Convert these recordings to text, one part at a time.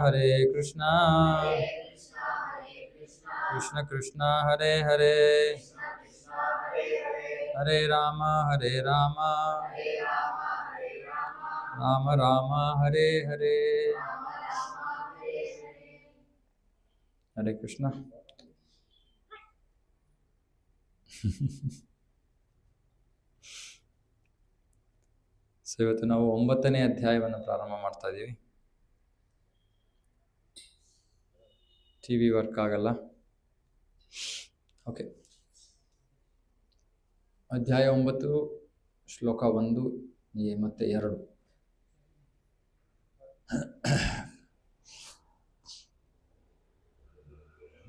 हरे Krishna Krishna Krishna Hare Hare Hare Ram Ram Ram Hare Hare Hare Krishna so ಇವತ್ತು ನಾವು 9ನೇ ಅಧ್ಯಾಯವನ್ನು ಪ್ರಾರಂಭ ಮಾಡ್ತಾ ಇದ್ದೀವಿ. ಟಿವಿ ವರ್ಕ್ ಆಗಲ್ಲ. ಓಕೆ, ಅಧ್ಯಾಯ 9 ಶ್ಲೋಕ 1 ಮತ್ತು 2.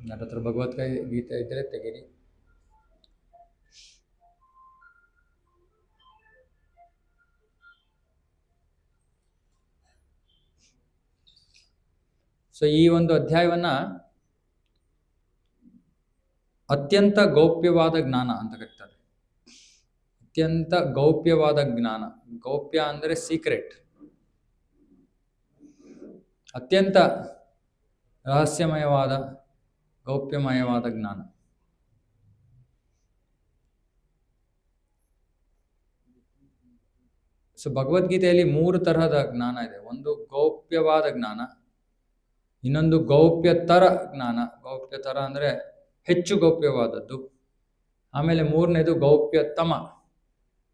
ನನ್ನ ಹತ್ರ ಭಗವದ್ಗೀತೆ ಇದ್ದರೆ ತೆಗೀರಿ. ಸೊ ಈ ಒಂದು ಅಧ್ಯಾಯವನ್ನ ಅತ್ಯಂತ ಗೌಪ್ಯವಾದ ಜ್ಞಾನ ಅಂತ ಕರೀತಾರೆ. ಅತ್ಯಂತ ಗೌಪ್ಯವಾದ ಜ್ಞಾನ. ಗೌಪ್ಯ ಅಂದರೆ ಸೀಕ್ರೆಟ್. ಅತ್ಯಂತ ರಹಸ್ಯಮಯವಾದ ಗೌಪ್ಯಮಯವಾದ ಜ್ಞಾನ. ಸೊ ಭಗವದ್ಗೀತೆಯಲ್ಲಿ 3 ತರಹದ ಜ್ಞಾನ ಇದೆ. ಒಂದು ಗೌಪ್ಯವಾದ ಜ್ಞಾನ, ಇನ್ನೊಂದು ಗೌಪ್ಯತರ ಜ್ಞಾನ. ಗೌಪ್ಯತರ ಅಂದರೆ ಹೆಚ್ಚು ಗೌಪ್ಯವಾದದ್ದು. ಆಮೇಲೆ 3ನೇದು ಗೌಪ್ಯತಮ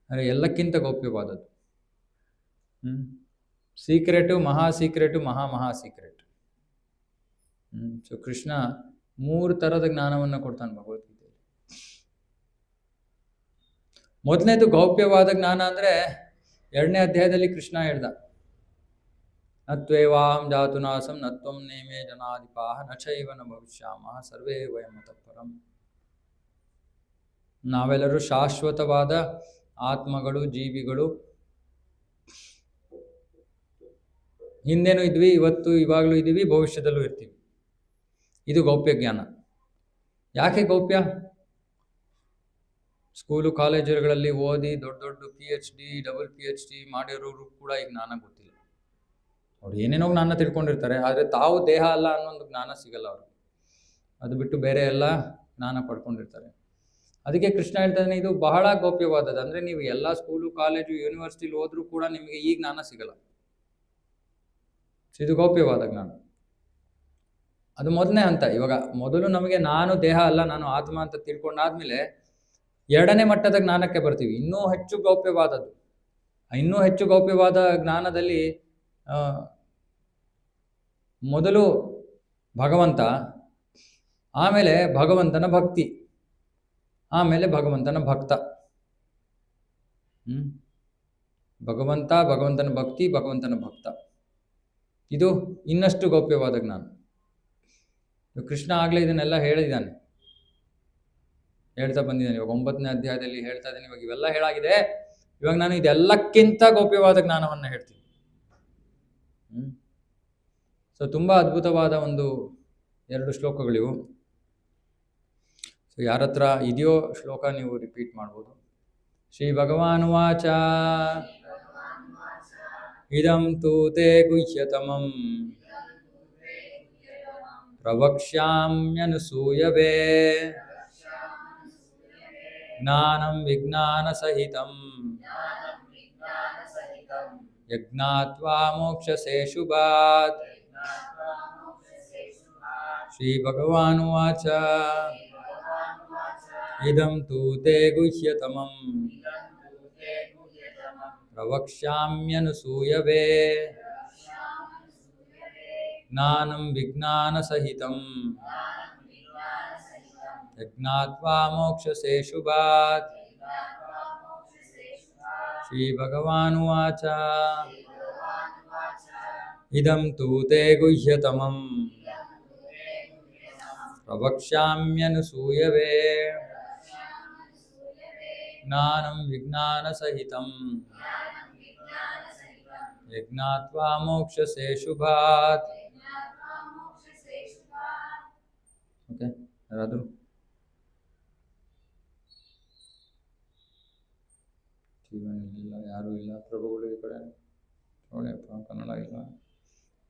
ಅಂದರೆ ಎಲ್ಲಕ್ಕಿಂತ ಗೌಪ್ಯವಾದದ್ದು. ಸೀಕ್ರೆಟು, ಮಹಾ ಸೀಕ್ರೆಟು, ಮಹಾ ಸೀಕ್ರೆಟ್. ಸೊ ಕೃಷ್ಣ 3 ತರದ ಜ್ಞಾನವನ್ನು ಕೊಡ್ತಾನೆ ಭಗವದ್ಗೀತೆಯಲ್ಲಿ. ಮೊದಲನೇದು ಗೌಪ್ಯವಾದ ಜ್ಞಾನ ಅಂದರೆ 2ನೇ ಅಧ್ಯಾಯದಲ್ಲಿ ಕೃಷ್ಣ ಹೇಳ್ದ, ನತ್ವೇವಾಂ ಜಾತು ನಾಸಂ ನತ್ವಂ ನೇಮೇ ಜನಾಧಿಪಾಹ ನ ಚೈವ ನ ಭವಿಷ್ಯಾಮಃ ಸರ್ವೇ ವಯಂ ತತಃ ಪರಂ. ನಾವೆಲ್ಲರೂ ಶಾಶ್ವತವಾದ ಆತ್ಮಗಳು, ಜೀವಿಗಳು. ಹಿಂದೆನೂ ಇದ್ವಿ, ಇವತ್ತು ಇವಾಗಲೂ ಇದ್ದೀವಿ, ಭವಿಷ್ಯದಲ್ಲೂ ಇರ್ತೀವಿ. ಇದು ಗೌಪ್ಯ ಜ್ಞಾನ. ಯಾಕೆ ಗೌಪ್ಯ? ಸ್ಕೂಲು ಕಾಲೇಜುಗಳಲ್ಲಿ ಓದಿ ದೊಡ್ಡ PhD, ಡಬಲ್ PhD ಮಾಡಿರೋರು ಕೂಡ ಈ ಜ್ಞಾನ ಗೊತ್ತಿಲ್ಲ. ಅವ್ರು ಏನೇನೋ ಜ್ಞಾನ ತಿಳ್ಕೊಂಡಿರ್ತಾರೆ, ಆದರೆ ತಾವು ದೇಹ ಅಲ್ಲ ಅನ್ನೋ ಒಂದು ಜ್ಞಾನ ಸಿಗಲ್ಲ ಅವ್ರಿಗೆ. ಅದು ಬಿಟ್ಟು ಬೇರೆ ಎಲ್ಲ ಜ್ಞಾನ ಪಡ್ಕೊಂಡಿರ್ತಾರೆ. ಅದಕ್ಕೆ ಕೃಷ್ಣ ಹೇಳ್ತಾನೆ, ಇದು ಬಹಳ ಗೌಪ್ಯವಾದದ್ದು. ಅಂದರೆ ನೀವು ಎಲ್ಲ ಸ್ಕೂಲು, ಕಾಲೇಜು, ಯೂನಿವರ್ಸಿಟಿಲಿ ಹೋದ್ರೂ ಕೂಡ ನಿಮಗೆ ಈ ಜ್ಞಾನ ಸಿಗಲ್ಲ. ಇದು ಗೌಪ್ಯವಾದ ಜ್ಞಾನ. ಅದು ಮೊದಲನೇ ಹಂತ. ಇವಾಗ ಮೊದಲು ನಮಗೆ ನಾನು ದೇಹ ಅಲ್ಲ, ನಾನು ಆತ್ಮ ಅಂತ ತಿಳ್ಕೊಂಡಾದ್ಮೇಲೆ 2ನೇ ಮಟ್ಟದ ಜ್ಞಾನಕ್ಕೆ ಬರ್ತೀವಿ. ಇನ್ನೂ ಹೆಚ್ಚು ಗೌಪ್ಯವಾದದ್ದು. ಇನ್ನೂ ಹೆಚ್ಚು ಗೌಪ್ಯವಾದ ಜ್ಞಾನದಲ್ಲಿ ಮೊದಲು ಭಗವಂತ, ಆಮೇಲೆ ಭಗವಂತನ ಭಕ್ತಿ, ಆಮೇಲೆ ಭಗವಂತನ ಭಕ್ತ. ಭಗವಂತ, ಭಗವಂತನ ಭಕ್ತಿ, ಭಗವಂತನ ಭಕ್ತ. ಇದು ಇನ್ನಷ್ಟು ಗೌಪ್ಯವಾದ ಜ್ಞಾನ. ಕೃಷ್ಣ ಆಗಲೇ ಇದನ್ನೆಲ್ಲ ಹೇಳ್ತಾ ಬಂದಿದ್ದಾನೆ. ಇವಾಗ 9ನೇ ಅಧ್ಯಾಯದಲ್ಲಿ ಹೇಳ್ತಾ ಇದ್ದಾನೆ, ಇವಾಗ ಇವೆಲ್ಲ ಹೇಳಾಗಿದೆ, ಇವಾಗ ನಾನು ಇದೆಲ್ಲಕ್ಕಿಂತ ಗೌಪ್ಯವಾದ ಜ್ಞಾನವನ್ನು ಹೇಳ್ತೀನಿ. ಸೊ ತುಂಬಾ ಅದ್ಭುತವಾದ 2 ಶ್ಲೋಕಗಳಿವು. ಸೊ ಯಾರ ಹತ್ರ ಇದೆಯೋ ಶ್ಲೋಕ ನೀವು ರಿಪೀಟ್ ಮಾಡ್ಬೋದು. ಶ್ರೀ ಭಗವಾನ್ ವಾಚ ಇದಂ ತೂ ತೇ ಗುಹ್ಯತಮಂ ಪ್ರವಕ್ಷ್ಯಾಮ್ಯನುಸೂಯವೆ ಜ್ಞಾನಂ ವಿಜ್ಞಾನ ಸಹಿತಂ ಯಜ್ಞಾತ್ವಾ ಮೋಕ್ಷಸೇ ಶುಭಾತ್. ಶ್ರೀ ಭಗವಾನ್ ವಾಚ ಇದಂ ತೂ ತೇ ಗುಹ್ಯತಮಂ ಪ್ರವಕ್ಷ್ಯಾಮ್ಯನುಸೂಯವೆ ಜ್ಞಾನಂ ವಿಜ್ಞಾನ ಸಹಿತಂ ಯಜ್ಞಾತ್ವಾ ಮೋಕ್ಷಸೇ ಶುಭಾತ್. ಶ್ರೀ ಭಗವಾನ್ ವಾಚ ಇದಂ ತೂ ತೇ ಗುಹ್ಯತಮಂ ಪ್ರವಕ್ಷ್ಯಾಮ್ಯನುಸೂಯವೆ ಜ್ಞಾನಂ ವಿಜ್ಞಾನ ಸಹಿತಂ ಯಜ್ಞಾತ್ವಾ ಮೋಕ್ಷಸೇ ಶುಭಾತ್. ಓಕೆ, ಯಾರಾದರೂ ಜೀವನ ಇಲ್ಲ, ಯಾರೂ ಇಲ್ಲ. ಪ್ರಭುಗಳು ಈ ಕಡೆ ನೋಡಿಯಪ್ಪ, ಕನ್ನಡ ಇಲ್ಲ.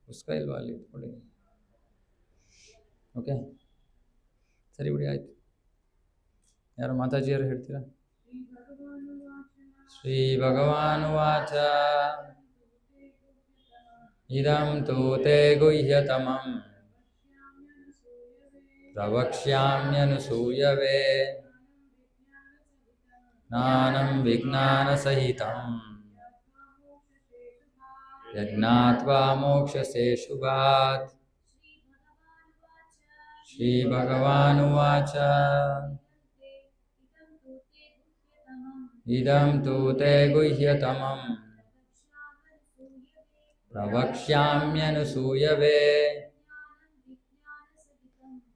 ಪುಸ್ತಕ ಇಲ್ವಾ ಅಲ್ಲಿ ಕೊಡಿ. ಓಕೆ ಸರಿ ಬಿಡಿ, ಆಯ್ತು. ಯಾರು ಮಾತಾಜಿಯವರು ಹೇಳ್ತೀರಾ? ಶ್ರೀ ಭಗವಾನುವಾಚ ಇದಂ ತೂ ತೇ ಗುಹ್ಯತಮಂ ಪ್ರವಕ್ಷ್ಯಾಮ್ಯನುಸೂಯವೆ ಜ್ಞಾನಂ ವಿಜ್ಞಾನಸಹಿತಂ ಯಜ್ಞಾತ್ವಾ ಮೋಕ್ಷಸೇ ಶುಭಾತ್. ಶ್ರೀ ಭಗವಾನುವಾಚ ಇದಂ ತೂ ತೇ ಗುಹ್ಯತಮಂ ಪ್ರವಕ್ಷ್ಯಾಮ್ಯನುಸೂಯವೆ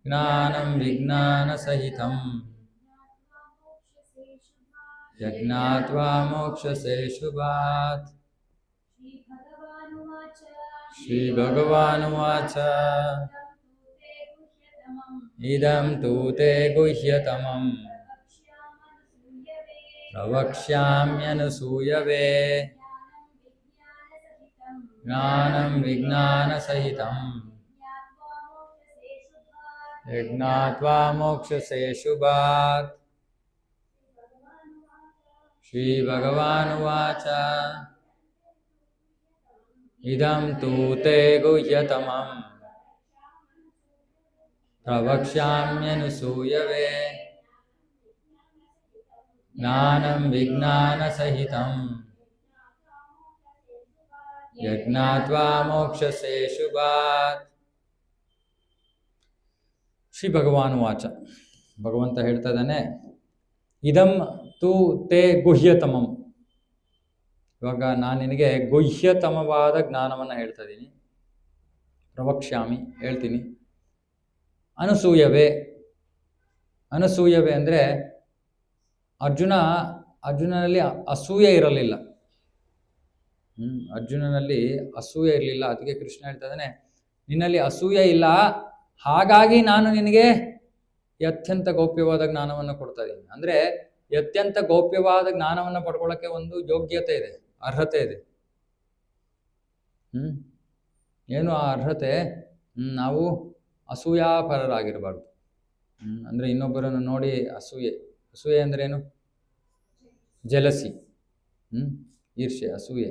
ಜ್ಞಾನಂ ವಿಜ್ಞಾನಸಹಿತಂ ಯಜ್ಞಾತ್ವಾ ಮೋಕ್ಷಸೇ ಶುಭಾತ್. ಶ್ರೀ ಭಗವಾನುವಾಚ ಇದಂ ತೂ ತೇ ಗುಹ್ಯತಮಂ ಪ್ರವಕ್ಷ್ಯಾಮ್ಯನುಸೂಯವೆ ಜ್ಞಾನಂ ವಿಜ್ಞಾನಸಹಿತಂ ಯಜ್ಞಾತ್ವಾ ಮೋಕ್ಷಸೇ ಶುಭಾತ್. ಶ್ರೀ ಭಗವಾನುವಾಚ ಇದಂ ತೂ ತೇ ಗುಹ್ಯತಮಂ ಪ್ರವಕ್ಷ್ಯಾಮ್ಯನುಸೂಯವೆ ಜ್ಞಾನಂ ವಿಜ್ಞಾನಸಹಿತಂ ಯಜ್ಞಾತ್ವಾ ಮೋಕ್ಷಸೇ ಶುಭಾತ್. ಶ್ರೀ ಭಗವಾನುವಾಚ, ಭಗವಂತ ಹೇಳ್ತಾ ಇದ್ದಾನೆ, ಇದಂ ತೂ ತೇ ಗುಹ್ಯತಮಂ. ಇವಾಗ ನಾನು ನಿನಗೆ ಗುಹ್ಯತಮವಾದ ಜ್ಞಾನವನ್ನು ಹೇಳ್ತಾ ಇದ್ದೀನಿ. ಪ್ರವಕ್ಷ್ಯಾಮಿ, ಹೇಳ್ತೀನಿ. ಅನಸೂಯವೇ, ಅನಸೂಯವೇ ಅಂದರೆ ಅರ್ಜುನನಲ್ಲಿ ಅಸೂಯೆ ಇರಲಿಲ್ಲ. ಅರ್ಜುನನಲ್ಲಿ ಅಸೂಯೆ ಇರಲಿಲ್ಲ. ಅದಕ್ಕೆ ಕೃಷ್ಣ ಹೇಳ್ತಾ ಇದ್ದಾನೆ, ನಿನ್ನಲ್ಲಿ ಅಸೂಯೆ ಇಲ್ಲ, ಹಾಗಾಗಿ ನಾನು ನಿನಗೆ ಅತ್ಯಂತ ಗೌಪ್ಯವಾದ ಜ್ಞಾನವನ್ನು ಕೊಡ್ತಾ ಇದ್ದೀನಿ. ಅಂದರೆ ಅತ್ಯಂತ ಗೌಪ್ಯವಾದ ಜ್ಞಾನವನ್ನು ಪಡ್ಕೊಳ್ಳೋಕ್ಕೆ ಒಂದು ಯೋಗ್ಯತೆ ಇದೆ, ಅರ್ಹತೆ ಇದೆ. ಏನು ಆ ಅರ್ಹತೆ? ನಾವು ಅಸೂಯಾಪರರಾಗಿರಬಾರ್ದು. ಅಂದರೆ ಇನ್ನೊಬ್ಬರನ್ನು ನೋಡಿ ಅಸೂಯೆ. ಅಸೂಯೆ ಅಂದರೆ ಏನು? ಜಲಸಿ, ಈರ್ಷ್ಯೆ, ಅಸೂಯೆ.